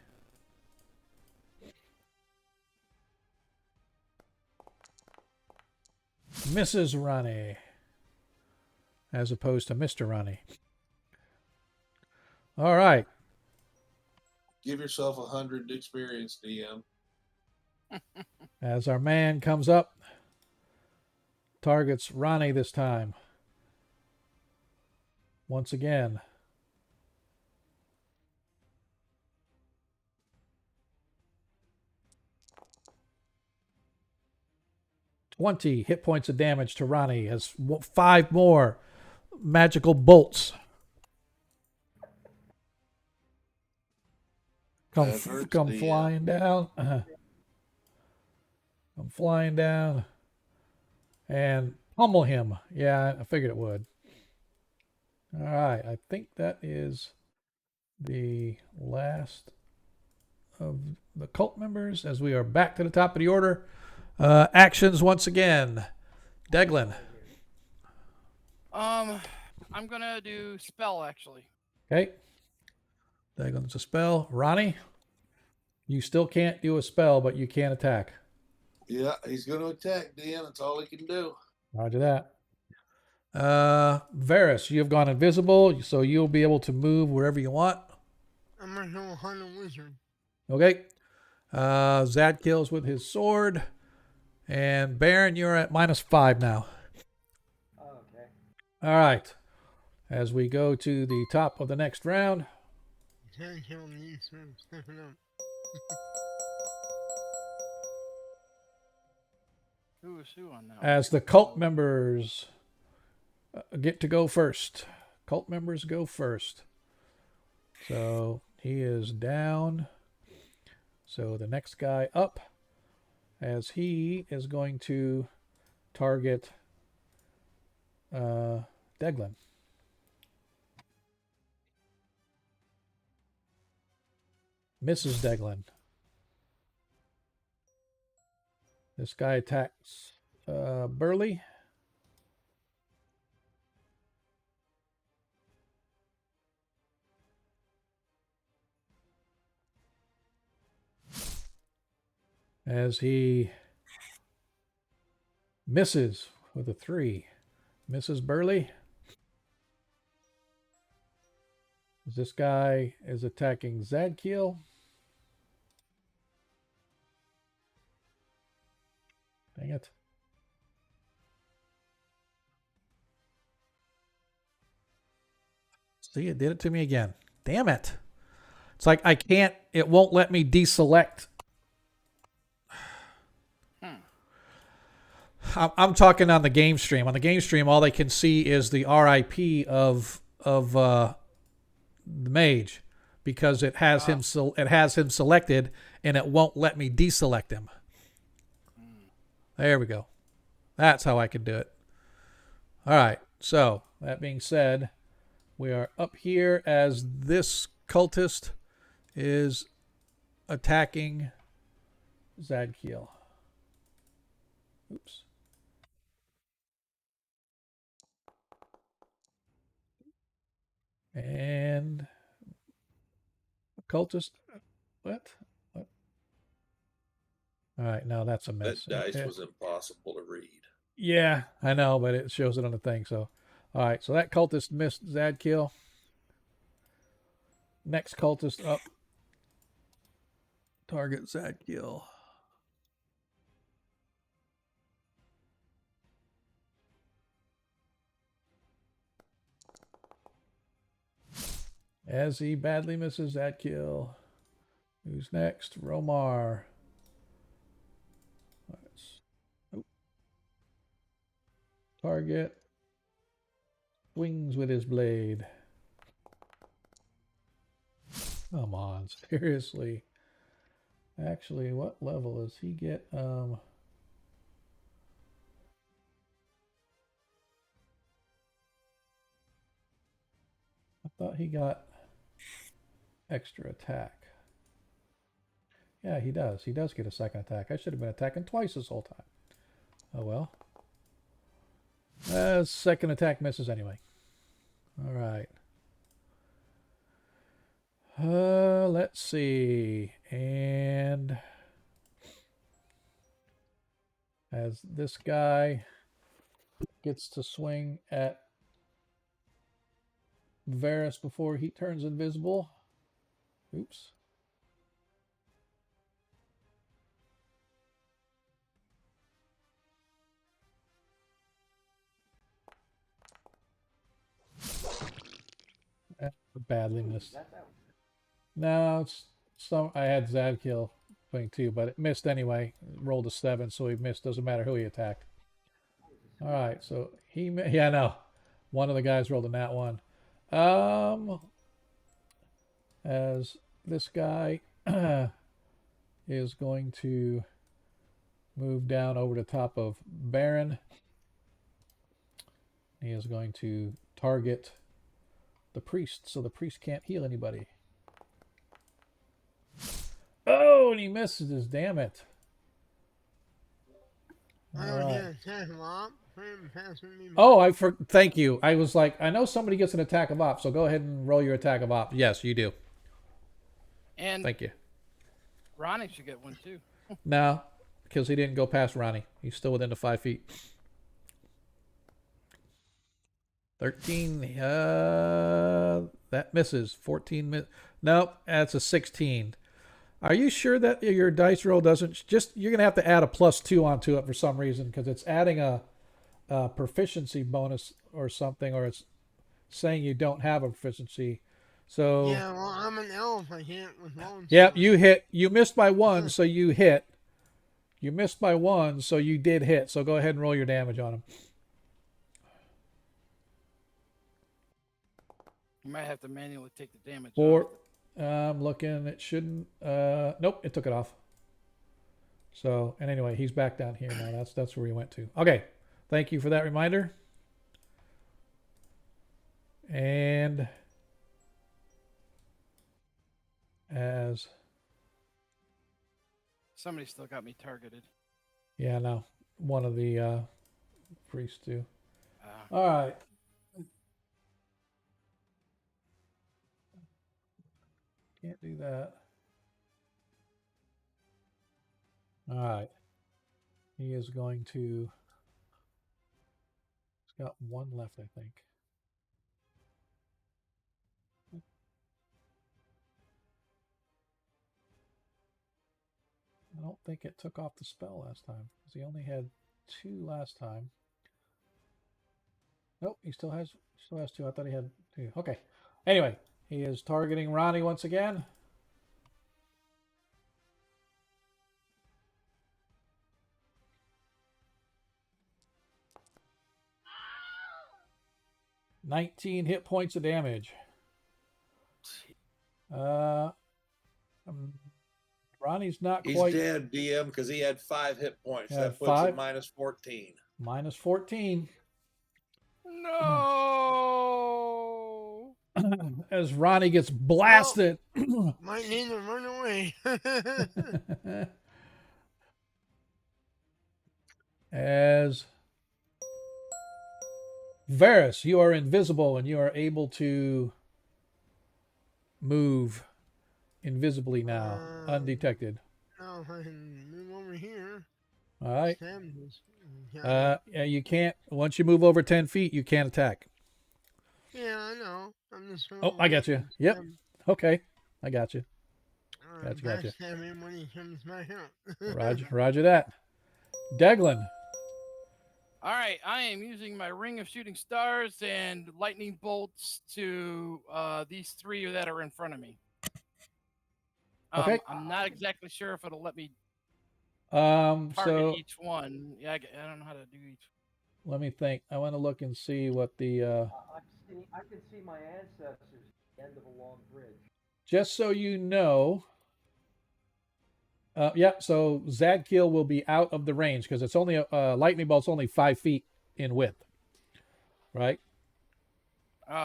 Mrs. Ronnie. As opposed to Mr. Ronnie. All right. Give yourself 100 experience, DM. As our man comes up, targets Ronnie this time. Once again. $20 hit points of damage to Ronnie as 5 more magical bolts come flying down. Come flying down and pummel him. Yeah, I figured it would. All right, I think that is the last of the cult members as we are back to the top of the order. Actions once again. Deglin. I'm gonna do spell actually. Okay. Deglin's a spell. Ronnie, you still can't do a spell, but you can attack. Yeah, he's going to attack, DM. That's all he can do. Roger that. Varys, you have gone invisible, so you'll be able to move wherever you want. I'm gonna go hunt a wizard. Okay. Zadkiel's with his sword. And Baron, you're at -5 now. Oh, okay. All right. As we go to the top of the next round. Can't kill me, so I'm stepping up. Who is who on that? As the cult members get to go first. Cult members go first. So he is down. So the next guy up, as he is going to target Deglin. Misses Deglin. This guy attacks Burley. As he misses with a 3. Misses Burley. This guy is attacking Zadkiel. Dang it. See, it did it to me again. Damn it. It's like I can't, it won't let me deselect. I'm talking on the game stream. On the game stream, all they can see is the RIP of the mage, because it has him selected, and it won't let me deselect him. There we go. That's how I can do it. All right. So that being said, we are up here as this cultist is attacking Zadkiel. Oops. And cultist. What? All right, now that's a miss. That dice was impossible to read. Yeah, I know, but it shows it on the thing. So, all right, so that cultist missed Zadkiel. Next cultist up. Target Zadkiel. As he badly misses Zadkiel. Who's next? Romar. Target. Swings with his blade. Come on, seriously. Actually, what level does he get? I thought he got extra attack. Yeah, he does. He does get a second attack. I should have been attacking twice this whole time. Oh well. Second attack misses anyway. All right. Let's see. And as this guy gets to swing at Varys before he turns invisible. Oops. Badly missed. No, it's some. I had Zadkiel thing too, but it missed anyway. Rolled a 7, so he missed. Doesn't matter who he attacked. All right, so he. Yeah, no. One of the guys rolled a nat 1. As this guy is going to move down over the top of Baron. He is going to target the priest, so the priest can't heal anybody. Oh, and he misses. Damn it. Oh, thank you. I was like, I know somebody gets an attack of op, so go ahead and roll your attack of op. Yes, you do. And thank you. Ronnie should get one too. No, because he didn't go past Ronnie. He's still within the 5 feet. 13. That misses. 14. Nope, that's a 16. Are you sure that your dice roll doesn't just? You're gonna have to add a +2 onto it for some reason, because it's adding a proficiency bonus or something, or it's saying you don't have a proficiency. So yeah, well, I'm an elf. I can't with bones. Yep, you hit. You missed by 1, so you hit. You missed by 1, so you did hit. So go ahead and roll your damage on him. You might have to manually take the damage Four. off. I'm looking. It shouldn't. Nope. It took it off. So, and anyway, he's back down here now. That's where he went to. Okay. Thank you for that reminder. And as Somebody still got me targeted. yeah, no, one of the priests too. Uh, All right. Can't do that. All right. He is going to. He's got one left, I think. I don't think it took off the spell last time because he only had 2 last time. Nope, he still has two. I thought he had 2. Okay. Anyway, he is targeting Ronnie once again. $19 hit points of damage. Ronnie's not He's quite dead, DM, because he had 5 hit points. Had That puts 5? him minus 14. minus 14. no. As Ronnie gets blasted. Might need to run away. As Varys, you are invisible and you are able to move invisibly now, undetected. Now I can move over here. All right. Stab this. Yeah, Yeah, you can't. Once you move over 10 feet, you can't attack. yeah, I know. I'm just. Oh, I got you. Yep. Okay, I got you. Gotcha. Backstab him when he comes back out. Roger that. Deglin. All right, I am using my ring of shooting stars and lightning bolts to these 3 that are in front of me. Okay. I'm not exactly sure if it'll let me So target each one. Yeah, I don't know how to do each. let me think. I want to look and see what the. I can see my ancestors at the end of a long bridge. Just so you know. Yeah, so Zadkiel will be out of the range because it's only a lightning bolt's only 5 feet in width, right?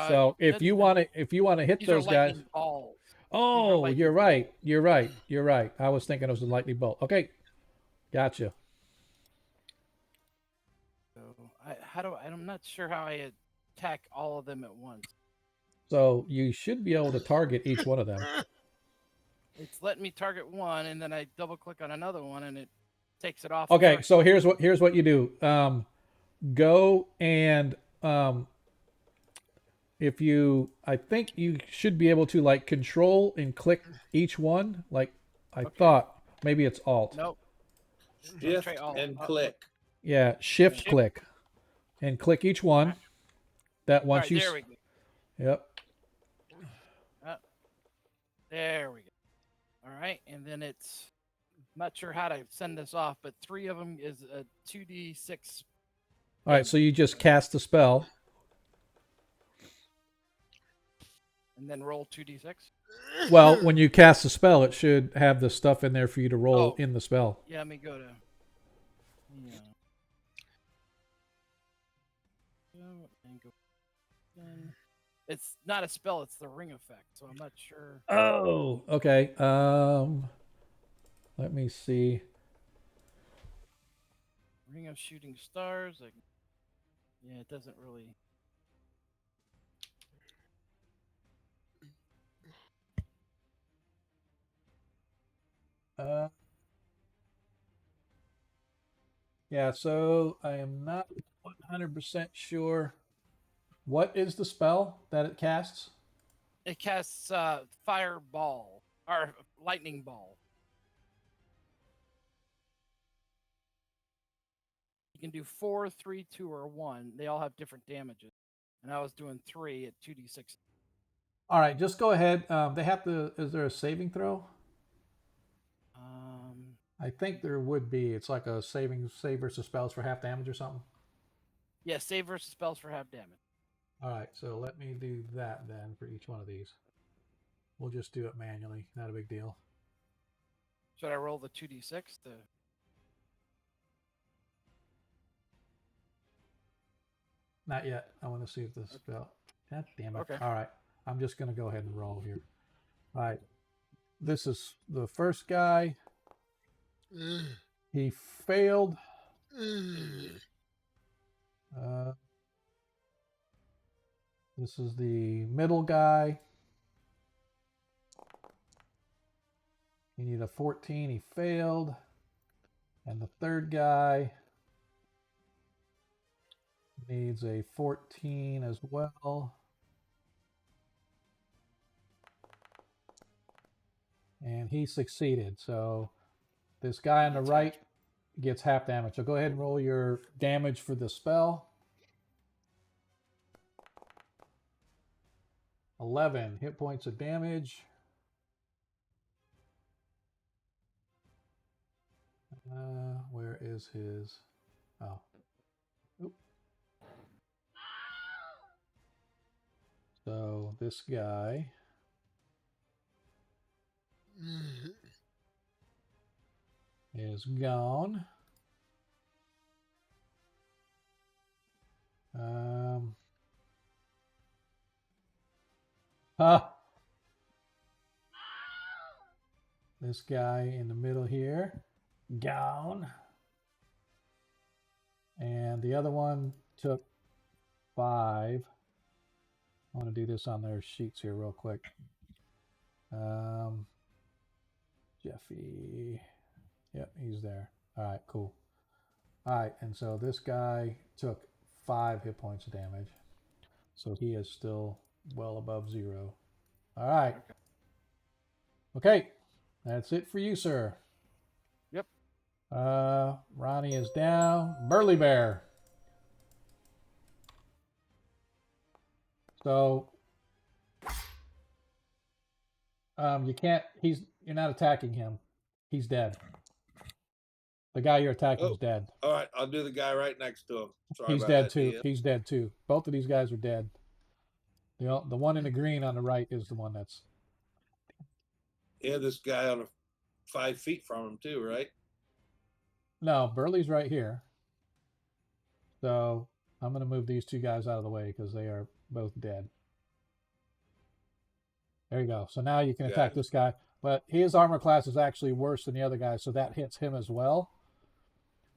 So if you want to hit these those are guys, lightning balls. oh, lightning you're right, bolts. you're right, you're right. I was thinking it was a lightning bolt. Okay, gotcha. So I'm not sure how I attack all of them at once. So you should be able to target each one of them. It's letting me target one, and then I double click on another one, and it takes it off. Okay, so here's what you do. Go and if you, I think you should be able to like control and click each one. Like I thought maybe it's Alt. Nope. Shift Try all. and click. Yeah, shift click and click each one. That All once right, you. there we go. Yep. There we go. All right, and then it's I'm not sure how to send this off, but 3 of them is a 2d6. All right, so you just cast the spell. And then roll 2d6. Well, when you cast the spell, it should have the stuff in there for you to roll in the spell. Yeah, let me go to. Yeah. And go. It's not a spell; it's the ring effect. So I'm not sure. Oh, okay. Let me see. Ring of shooting stars. Like, yeah, it doesn't really. Yeah, so I am not 100% sure. What is the spell that it casts? It casts fireball or lightning ball. You can do 4, 3, 2, or 1. They all have different damages, and I was doing 3 at 2d6. All right, just go ahead. They have to. Is there a saving throw? I think there would be. It's like a save versus spells for half damage or something. Yeah, save versus spells for half damage. All right, so let me do that then for each one of these. We'll just do it manually. Not a big deal. Should I roll the 2d6 to? Not yet. I want to see if this spell. God damn it. Okay. All right. I'm just going to go ahead and roll here. All right. This is the first guy. Ugh. He failed. Ugh. This is the middle guy. You need a 14. He failed. And the third guy needs a 14 as well. And he succeeded. So this guy on the right gets half damage. So go ahead and roll your damage for the spell. 11 hit points of damage. Where is his? Oh. Oop. So this guy is gone. This guy in the middle here, gone. And the other one took 5. I want to do this on their sheets here real quick. Jeffy. Yep, he's there. All right, cool. All right, and so this guy took 5 hit points of damage. So he is still well above 0. All right. Okay, that's it for you, sir. Yep. Ronnie is down. Burly Bear. So you can't. You're not attacking him. He's dead. The guy you're attacking is dead. All right, I'll do the guy right next to him. Sorry He's about dead that, too. DM. He's dead too. Both of these guys are dead. The one in the green on the right is the one that's. Yeah, this guy on 5 feet from him too, right? No, Burley's right here. So I'm going to move these 2 guys out of the way because they are both dead. There you go. So now you can attack this guy. But his armor class is actually worse than the other guy, so that hits him as well.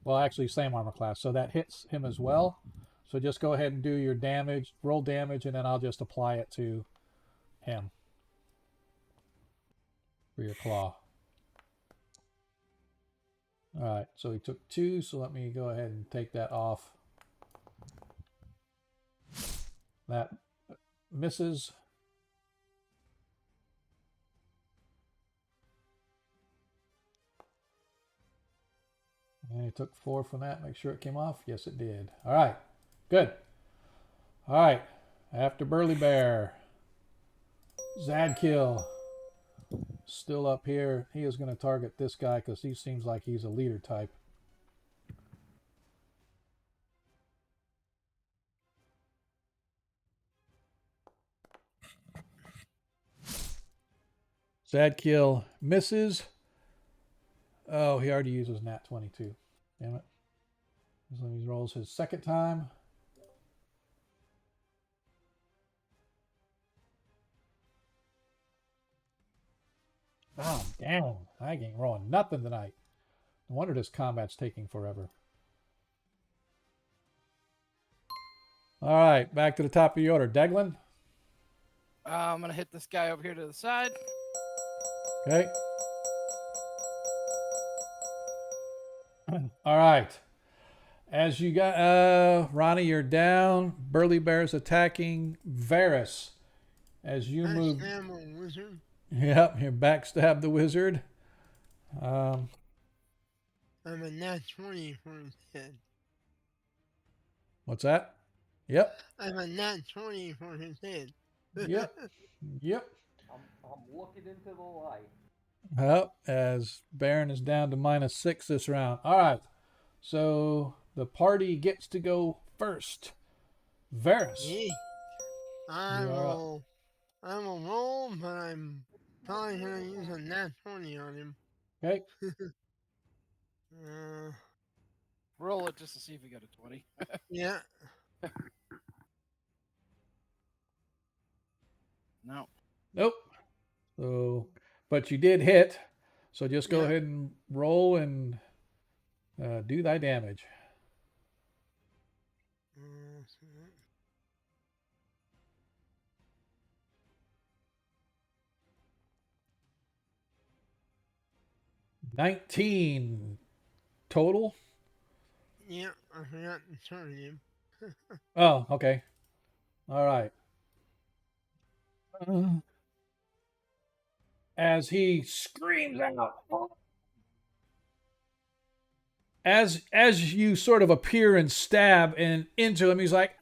Well, actually, same armor class. So that hits him as well. So just go ahead and do your damage, roll damage, and then I'll just apply it to him for your claw. All right, so he took 2, so let me go ahead and take that off. That misses. And he took 4 from that. Make sure it came off. Yes, it did. All right, good. All right, after Burly Bear, Zadkill. Still up here. He is going to target this guy because he seems like he's a leader type. Zadkill misses. Oh, he already uses nat 22. Damn it. So he rolls his second time. Oh, damn. I ain't rolling nothing tonight. No wonder this combat's taking forever. All right, back to the top of the order. Deglin. I'm going to hit this guy over here to the side. Okay. All right. As you got, Ronnie, you're down. Burly Bear's attacking Varys. As you move. Backstab a wizard. Yep, you backstab the wizard. I'm a nat 20 for his head. What's that? Yep. I'm a nat 20 for his head. Yep. Yep. I'm looking into the light. Well, as Baron is down to -6 this round. All right. So the party gets to go first. Varys. Hey, I You are up. will. I will roll, but I'm probably gonna use a nat 20 on him. Okay. Uh, Roll it just to see if you got a 20. yeah. No. Nope. So, but you did hit. So just go Yeah. ahead and roll and do thy damage. Uh, 19 total. yeah, I forgot to turn him. Oh, okay. All right. As he screams out, as you sort of appear and stab and into him, he's like,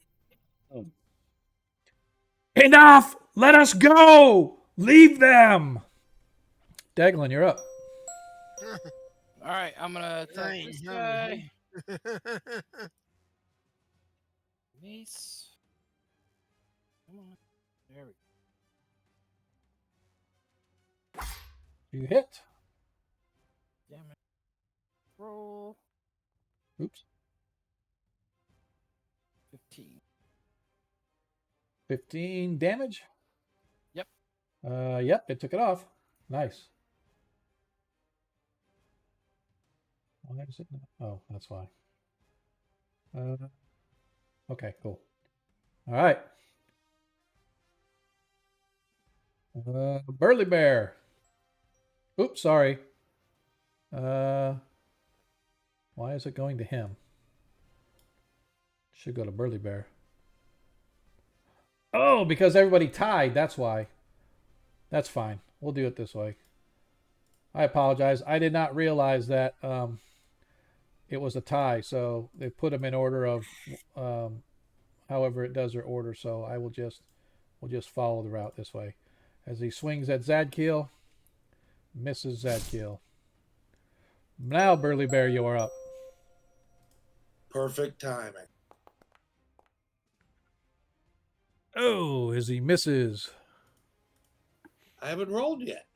"Enough! Let us go! Leave them!" Daglin, you're up. All right, I'm gonna attack Right, this that was me. guy. Mace. Come on. There we You hit. go. Damn it. Roll Oops. 15. 15 damage. Yep. Yep, it took it off. Nice. Why is it not? Oh, that's why. Okay, cool. All right. Burly Bear. Oops, sorry. Why is it going to him? Should go to Burly Bear. Oh, because everybody tied. That's why. That's fine. We'll do it this way. I apologize. I did not realize that it was a tie. So they put them in order of however it does their order. So we'll just follow the route this way. As he swings at Zadkiel, misses Zadkiel. Now, Burly Bear, you are up. Perfect timing. Oh, as he misses. I haven't rolled yet.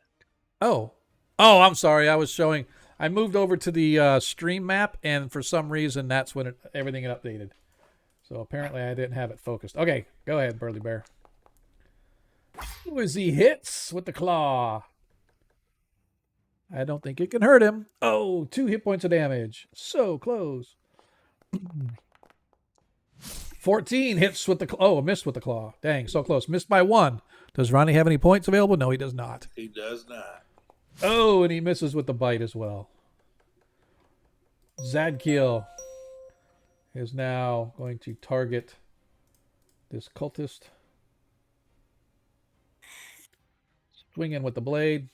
Oh, I'm sorry. I was showing. I moved over to the stream map, and for some reason, that's when everything got updated. So apparently, I didn't have it focused. Okay, go ahead, Burly Bear. Ooh, as he hits with the claw. I don't think it can hurt him. Oh, 2 hit points of damage. So close. 14 hits with the claw. Oh, missed with the claw. Dang, so close. Missed by 1. Does Ronnie have any points available? No, he does not. He does not. Oh, and he misses with the bite as well. Zadkiel is now going to target this cultist. Swinging with the blade.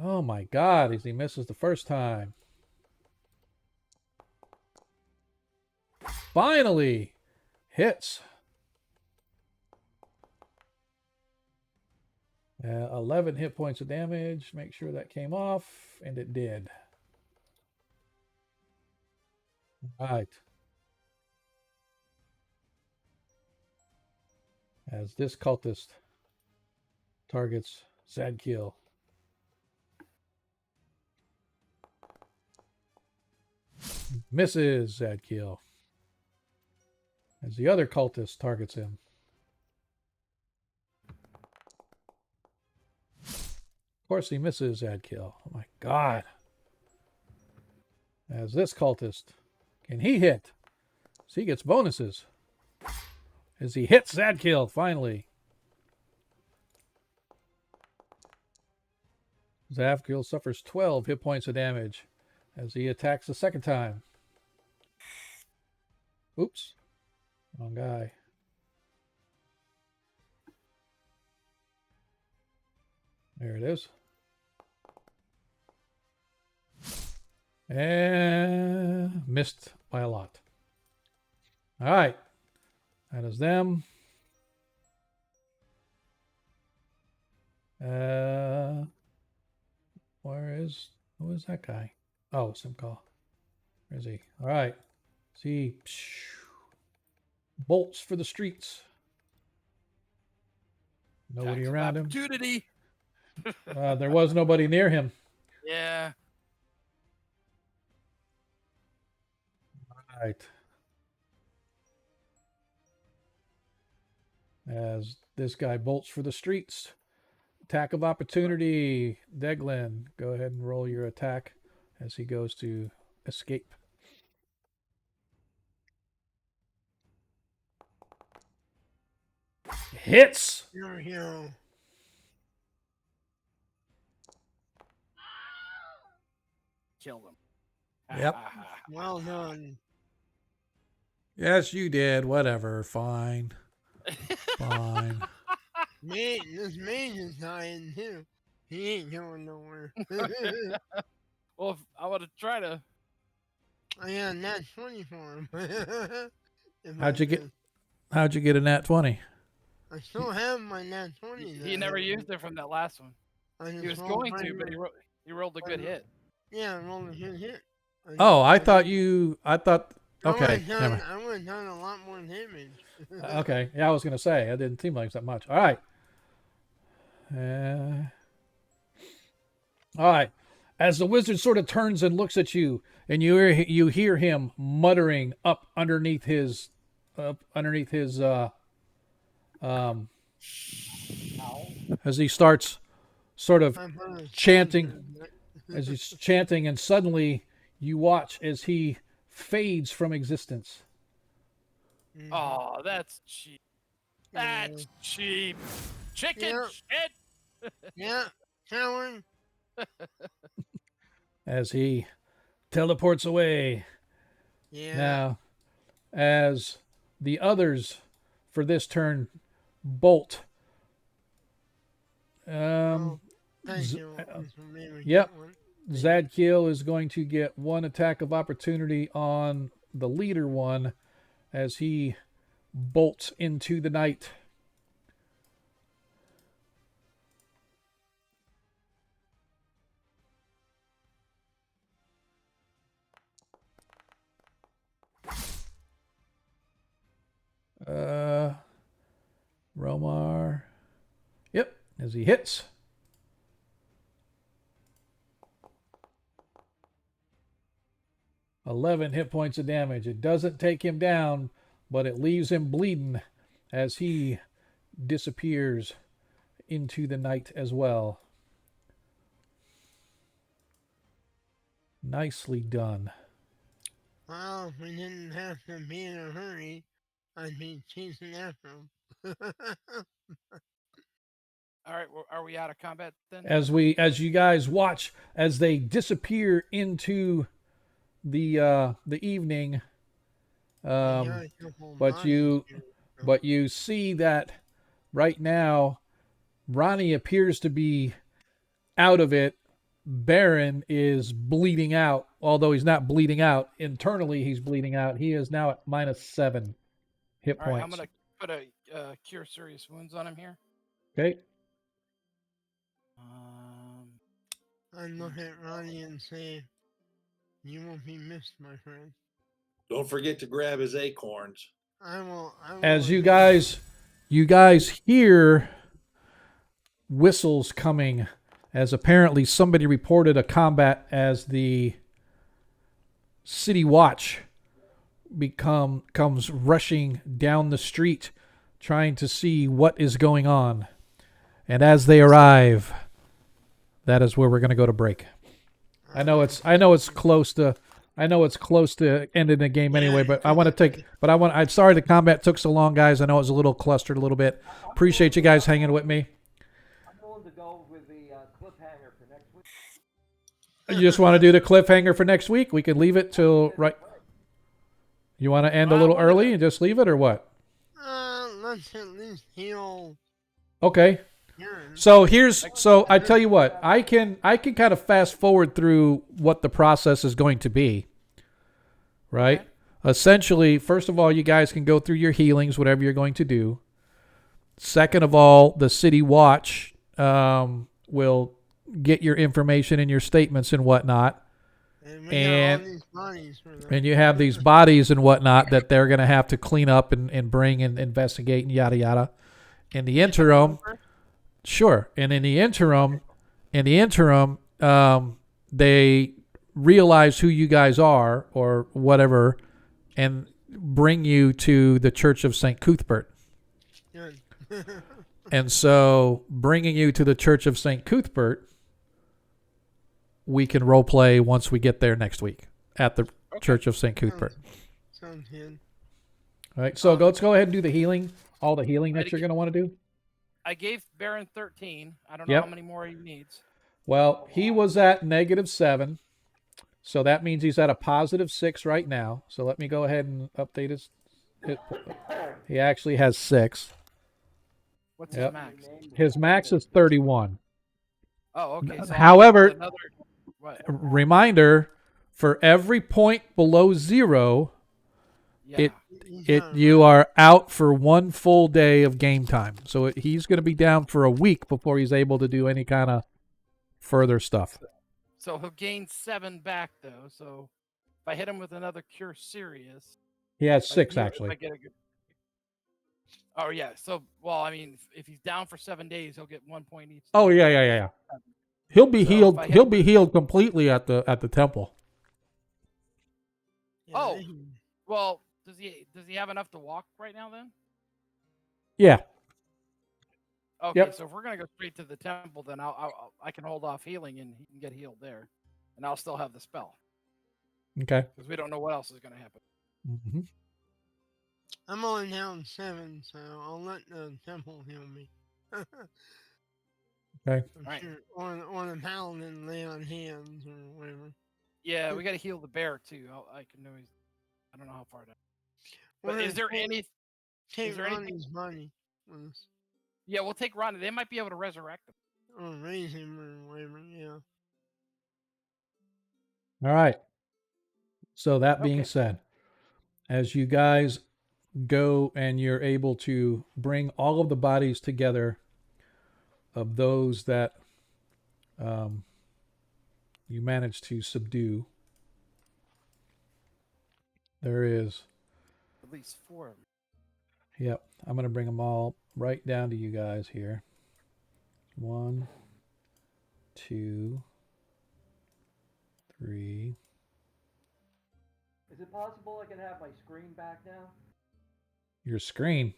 Oh my god, as he misses the first time. Finally hits. 11 hit points of damage. Make sure that came off, and it did. All right. As this cultist targets Zadkiel. Misses Zadkiel. As the other cultist targets him. Of course, he misses Zadkiel. Oh my god. As this cultist, can he hit? So he gets bonuses. As he hits Zadkiel, finally. Zadkiel suffers 12 hit points of damage as he attacks the second time. Oops. Wrong guy. There it is. And missed by a lot. All right. That is them. Who is that guy? Oh, Simcall. Where is he? All right. See. bolts for the streets. Nobody Tax of around him. opportunity. There was nobody near him. Yeah. All right. As this guy bolts for the streets. Attack of opportunity. Deglin, go ahead and roll your attack as he goes to escape. Hits. Here we go. Killed him. Yep. Well done. Yes, you did. Whatever. Fine. Fine. Mate, this mage is dying too. He ain't going nowhere. Well, if I would have tried to. I got a nat 20 for him. If How'd I you get? could. How'd you get a nat 20? I still have my nat 20. He that never I- used it from that last one. I He just was rolled going right to, but here. he rolled a good hit. Yeah, I rolled a good hit. Oh, I thought you. I thought. Okay. I Never. would have done a lot more damage. Okay. Yeah, I was gonna say it didn't seem like that much. All right. All right. As the wizard sort of turns and looks at you, and you hear him muttering up underneath his as he starts sort of I'm gonna chanting. stop it. as he's chanting, and suddenly you watch as he fades from existence. Mhm. Oh, that's cheap. Yeah. That's cheap. Chicken Yep. shit. Yeah, coward. As he teleports away. Yeah. Now, as the others for this turn bolt. Oh, thank Z- you. for making me yep. get one. Zadkiel is going to get one attack of opportunity on the leader one as he bolts into the night. Romar. Yep, as he hits. "11 hit points of damage. It doesn't take him down, but it leaves him bleeding as he disappears into the night as well. Nicely done. Well, if we didn't have to be in a hurry, I'd be chasing after him. All right, well, are we out of combat then? As you guys watch as they disappear into the evening, I got a couple but bodies you here. but you see that right now Ronnie appears to be out of it. Baron is bleeding out, although he's not bleeding out internally. He's bleeding out. He is now at -7 hit All right, points. I'm gonna put a cure serious wounds on him here. Okay. I'd look at Ronnie and say, "You won't be missed, my friend." Don't forget to grab his acorns. I will. As you guys hear whistles coming, as apparently somebody reported a combat as the city watch comes rushing down the street trying to see what is going on. And as they arrive, that is where we're going to go to break. I know it's close to ending the game anyway, but I'm sorry the combat took so long, guys. I know it was a little clustered a little bit. Appreciate you guys hanging with me. I'm willing to go with the cliffhanger for next week. You just want to do the cliffhanger for next week? We can leave it till right. You want to end a little early and just leave it, or what? Let's at least heal. Okay. Aaron. So I tell you what, I can kind of fast forward through what the process is going to be. Right? Okay. Essentially, first of all, you guys can go through your healings, whatever you're going to do. Second of all, the city watch will get your information and your statements and whatnot. And we got all and these bodies for them. and you have these bodies and whatnot that they're going to have to clean up and bring and investigate and yada yada. In the interim, sure. And in the interim, they realize who you guys are or whatever, and bring you to the Church of St. Cuthbert. Good. And so, bringing you to the Church of St. Cuthbert, we can role play once we get there next week at the Church of St. Cuthbert. Sounds good. All right. So let's go ahead and do the healing. All the healing that you're going to want to do. I gave Baron 13. I don't know Yep. how many more he needs. Well, he was at -7, so that means he's at a +6 right now. So let me go ahead and update his. He actually has 6. What's Yep. his max? His max is 31. Oh, okay. So However, another, what? Reminder: for every point below 0, Yeah. you are out for 1 full day of game time. So he's going to be down for a week before he's able to do any kind of further stuff. So he'll gain 7 back though. So if I hit him with another Cure Serious, He has if I 6 get- if actually. I get a good. Oh yeah. So well, I mean, if he's down for 7 days, he'll get 1 point each. Oh yeah. He'll be So healed. if I hit He'll him be healed completely at the temple. Yeah, Oh. they can- Well, does he have enough to walk right now then? Yeah. Okay, Yep. so if we're gonna go straight to the temple, then I can hold off healing and he can get healed there, and I'll still have the spell Okay. because we don't know what else is gonna happen. Mm-hmm. I'm only down 7, so I'll let the temple heal me. Okay. I'm Right. sure, or the paladin lay on hands or whatever. Yeah, we got to heal the bear too. I can always. I don't know how far down. But Or is there take- any? Take there anything- Ronnie's money with us, Yeah, we'll take Ronnie. They might be able to resurrect him. or raise him or whatever. Yeah. All right. So that being Okay. said, as you guys go and you're able to bring all of the bodies together of those that you managed to subdue, there is. At least 4 of them. Yep. I'm going to bring them all right down to you guys here. 1, 2, 3. Is it possible I can have my screen back now? Your screen.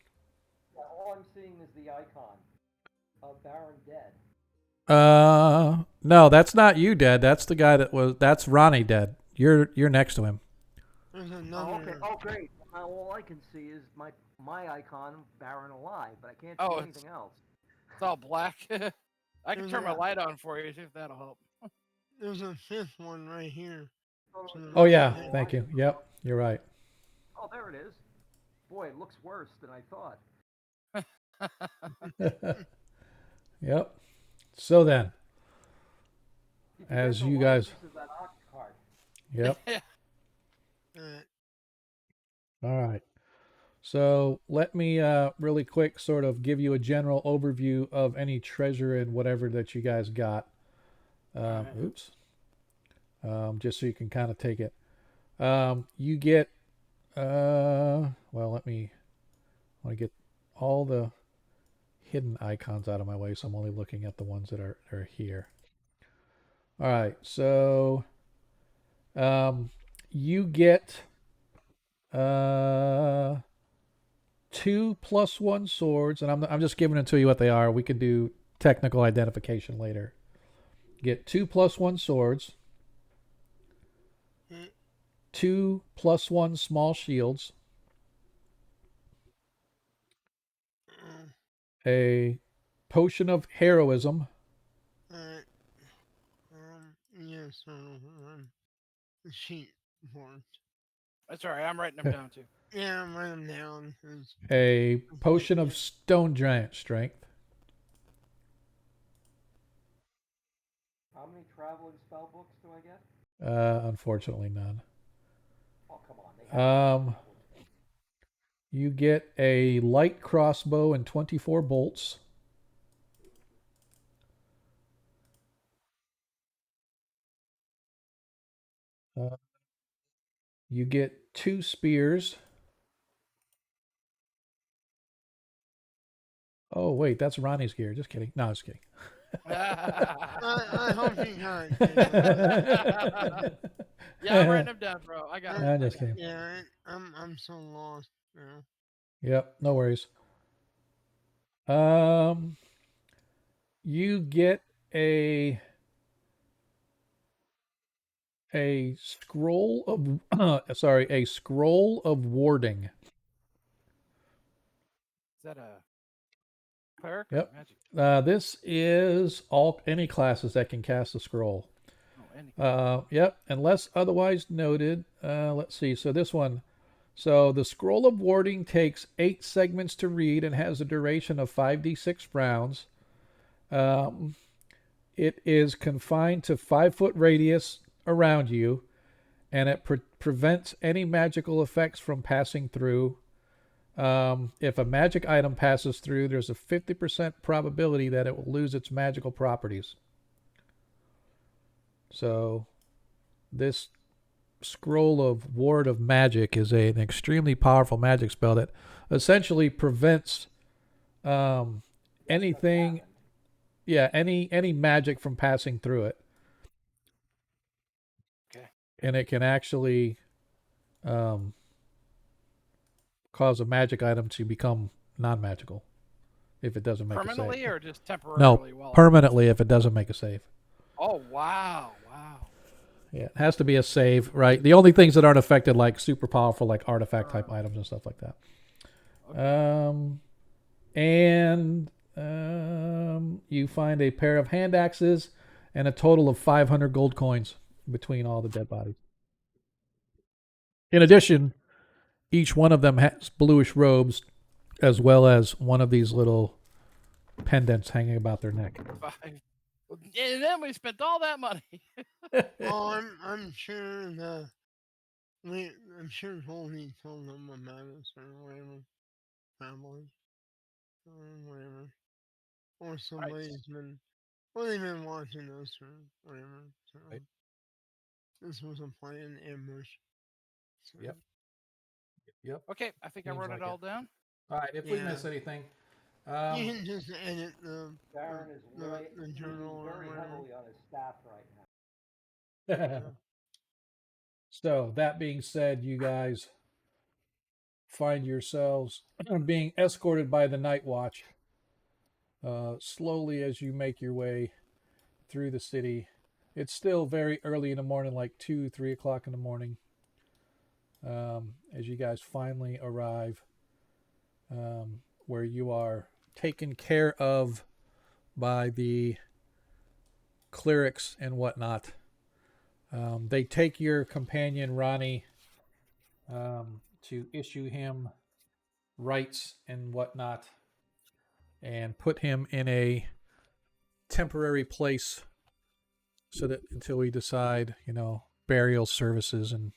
Yeah, all I'm seeing is the icon of Baron dead. No, that's not you dead. That's the guy that's Ronnie dead. You're next to him. There's Oh, another. okay. Oh, great. All I can see is my icon, Baron alive, but I can't see Oh, it's- anything else. It's all black. I can There's turn my a- light on for you. See if that'll help. There's a 5th one right here. Oh yeah, thank you. Yep, you're right. Oh, there it is. Boy, it looks worse than I thought. Yep. So then, Did as get the you guys, likeness of that ox cart? yep. Alright. All right. So let me really quick sort of give you a general overview of any treasure and whatever that you guys got. Alright. Oops. Just so you can kind of take it. You get, well, I want to get all the hidden icons out of my way, so I'm only looking at the ones that are here. All right, so you get 2 +1 swords, and I'm just giving it to you what they are. We can do technical identification later. Get 2 +1 swords, 2 +1 small shields, a potion of heroism, Alright. Yes, the sheet board. That's all right. I'm writing them down too. Yeah, I'm writing them down. 'cause- a potion of stone giant strength, How many traveling spell books do I get? unfortunately none. Oh, come on. They have Um, you get a light crossbow and 24 bolts, Uh, you get 2 spears. Oh, wait, that's Ronnie's gear. Just kidding. No, just kidding. I hope you got it, Yeah, I'm writing them down, bro. I got them. I'm just kidding. Yeah, I'm so lost. Yeah. Yep, no worries. Um, you get a scroll of a scroll of warding. Is that a cleric or Yep. magic? This is any classes that can cast a scroll. Oh, any. Yep, unless otherwise noted. Let's see. So this one. So the scroll of warding takes 8 segments to read and has a duration of 5d6 rounds. It is confined to 5-foot radius around you, and it prevents any magical effects from passing through. If a magic item passes through, there's a 50% probability that it will lose its magical properties. So this scroll of ward of magic is an extremely powerful magic spell that essentially prevents anything, any magic from passing through it. Okay. And it can actually cause a magic item to become non-magical if it doesn't make a Permanently save. or just No, temporarily? permanently if it doesn't make a save. Oh, wow. Yeah, it has to be a save, right? The only things that aren't affected, like super powerful, like artifact type items and stuff like that. Okay. You find a pair of hand axes and a total of 500 gold coins between all the dead bodies. In addition, each one of them has bluish robes, as well as one of these little pendants hanging about their neck. 5. And then we spent all that money. Oh, I'm sure I'm sure Holy told them about us or whatever, probably, or whatever, or somebody's been, or they've been watching us or whatever. So Right. this was a planned ambush. So, Yep. Yep. Okay, I think I Seems wrote like it all it. down. All right. If we Yeah. miss anything, you can just edit Darren is the leaning journal or very whatever. heavily on his staff right now. so that being said, you guys find yourselves being escorted by the night watch slowly as you make your way through the city. It's still very early in the morning, like 2, 3 o'clock in the morning, as you guys finally arrive where you are taken care of by the clerics and whatnot. They take your companion Ronnie to issue him rights and whatnot and put him in a temporary place so that until we decide, burial services and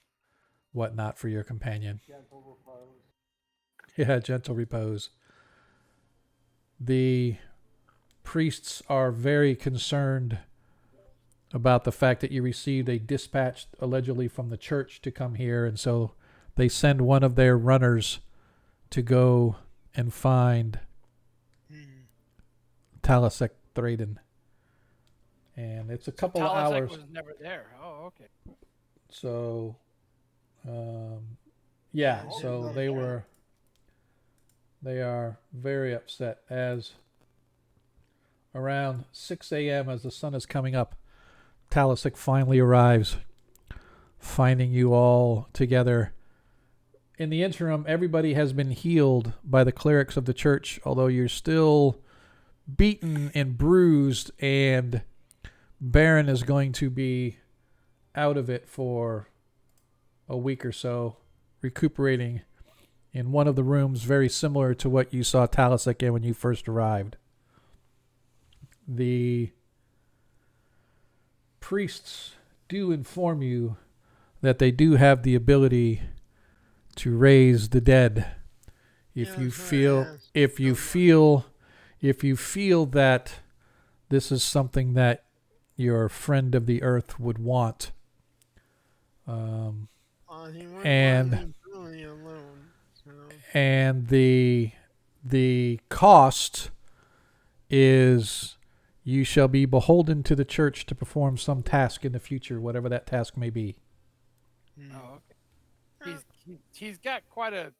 whatnot for your companion. Gentle repose. Yeah, gentle repose. The priests are very concerned about the fact that you received a dispatch allegedly from the church to come here, and so they send one of their runners to go and find Talasek Thraden. And it's a couple of Talasek hours. was never there. Oh, okay. So, yeah, Oh, so yeah. they are very upset as around 6 a.m. as the sun is coming up, Talasek finally arrives, finding you all together. In the interim, everybody has been healed by the clerics of the church, although you're still beaten and bruised, and Baron is going to be out of it for a week or so, recuperating in one of the rooms very similar to what you saw Talasek in when you first arrived. The priests do inform you that they do have the ability to raise the dead if you feel that this is something that your friend of the earth would want. He wouldn't And want me really alone. So and the cost is you shall be beholden to the church to perform some task in the future, whatever that task may be. Oh, okay. He's got quite a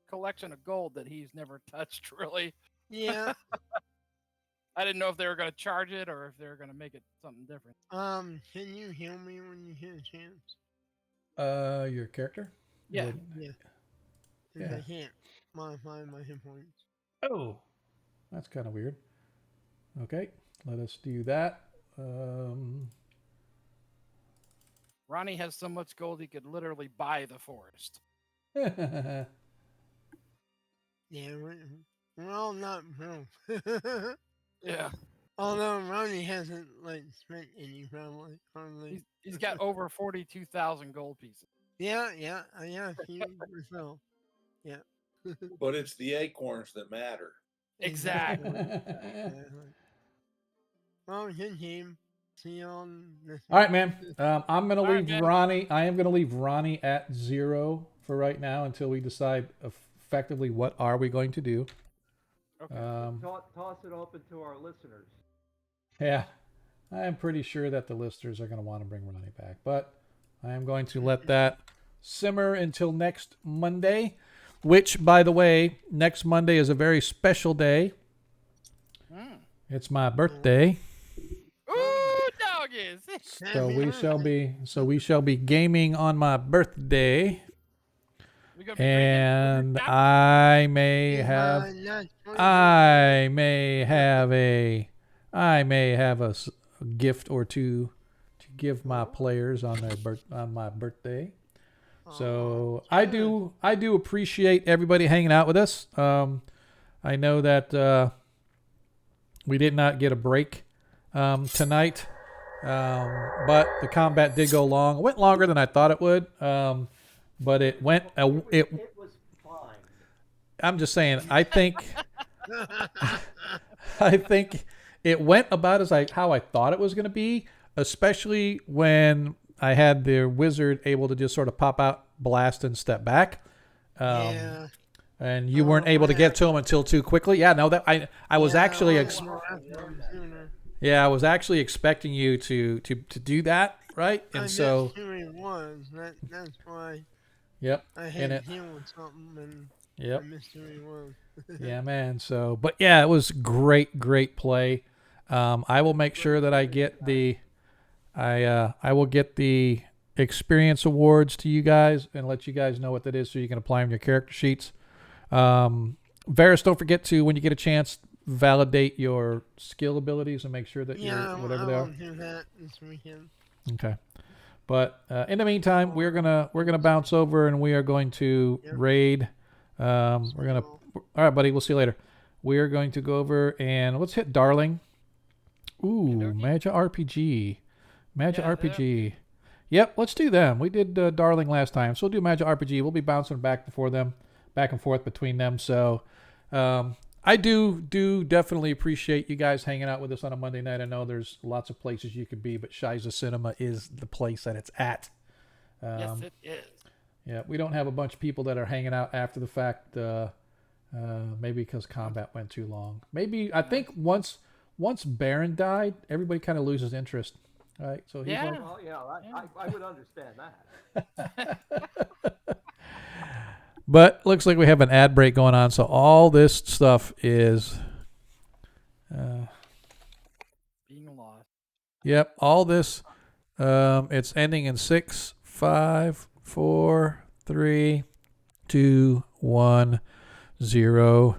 collection of gold that he's never touched, really. yeah. I didn't know if they were going to charge it or if they were going to make it something different. Can you heal me when you get a chance? Your character? Yeah. Yeah. Because Yeah. I can't modify my hit points. Oh, that's kind of weird. Okay, let us do that. Ronnie has so much gold he could literally buy the forest. Yeah, we're all not broke. Yeah. Although Ronnie hasn't like spent any probably hardly. He's got over 42,000 gold pieces. Yeah, a few myself. Yeah. But it's the acorns that matter. Exactly. Exactly. Well, good team. See you on this. All right, man. I'm gonna All right, leave man. Ronnie. I am gonna leave Ronnie at 0 for right now until we decide effectively what are we going to do. Okay. Toss it open to our listeners. Yeah, I am pretty sure that the listeners are gonna want to bring Ronnie back, but I am going to let that simmer until next Monday. Which, by the way, next Monday is a very special day. Mm. It's my birthday. Ooh, doggies. So we shall be gaming on my birthday, We gonna be and drinking? I may have a gift or two to give my players on my birthday. So I do appreciate everybody hanging out with us. I know that we did not get a break tonight. But the combat did go long. It went longer than I thought it would. But it went. It was fine. I'm just saying. I think it went about how I thought it was going to be. Especially when I had the wizard able to just sort of pop out, blast, and step back. Yeah. And you weren't able to get to him until too quickly. Yeah, no, that I was actually. Yeah, I was actually expecting you to do that, right? And so I missed who he was. That's why. Yep. I had to deal with something and Yep. I missed who he was. Yeah, man. So, but yeah, it was great play. I will make sure that I get I will get the experience awards to you guys and let you guys know what that is so you can apply them in your character sheets. Varys, don't forget to, when you get a chance, validate your skill abilities and make sure that you're whatever they are. I'll do that this weekend. Okay. But in the meantime, we're gonna bounce over and we are going to raid. All right, buddy. We'll see you later. We are going to go over and let's hit Darling. Ooh, Magi RPG. RPG. Yep, let's do them. We did Darling last time, so we'll do Magi RPG. We'll be bouncing back and forth between them. So I do definitely appreciate you guys hanging out with us on a Monday night. I know there's lots of places you could be, but Shiza Cinema is the place that it's at. Yes, it is. Yeah, we don't have a bunch of people that are hanging out after the fact. Maybe because combat went too long. Maybe I think once Baron died, everybody kind of loses interest. Right? So he's like, Well, I would understand that. But looks like we have an ad break going on, so all this stuff is being lost. Yep, all this it's ending in 6, 5, 4, 3, 2, 1, 0.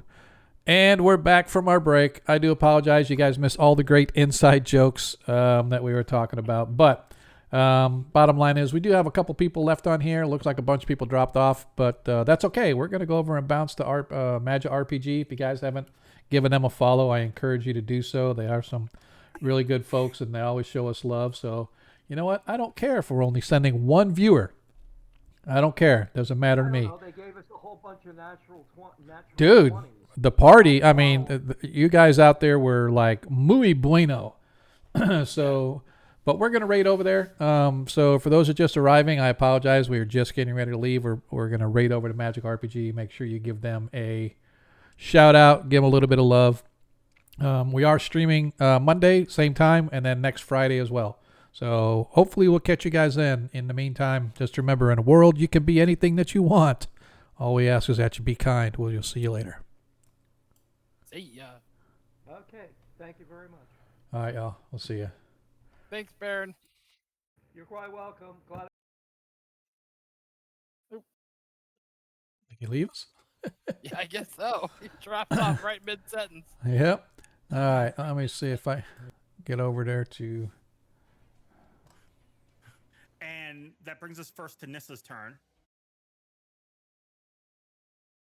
And we're back from our break. I do apologize. You guys missed all the great inside jokes that we were talking about. But bottom line is we do have a couple people left on here. Looks like a bunch of people dropped off, but that's okay. We're going to go over and bounce to Magi RPG. If you guys haven't given them a follow, I encourage you to do so. They are some really good folks, and they always show us love. So, you know what? I don't care if we're only sending one viewer. I don't care. Doesn't matter to me. They gave us a whole bunch of natural Dude, 20s. the party, I mean, you guys out there were like muy bueno. So But we're going to raid over there. So for those that are just arriving, I apologize. We were just getting ready to leave. We're going to raid over to Magic RPG. Make sure you give them a shout out. Give them a little bit of love. We are streaming Monday, same time, and then next Friday as well. So hopefully we'll catch you guys then. In the meantime, just remember, in a world you can be anything that you want. All we ask is that you be kind. We'll see you later. See ya. Okay, thank you very much. All right, y'all. We'll see you. Thanks, Baron. You're quite welcome. Glad. Did you leave us? Yeah, I guess so. He dropped off right mid-sentence. Yep. All right. Let me see if I get over there to. And that brings us first to Nissa's turn.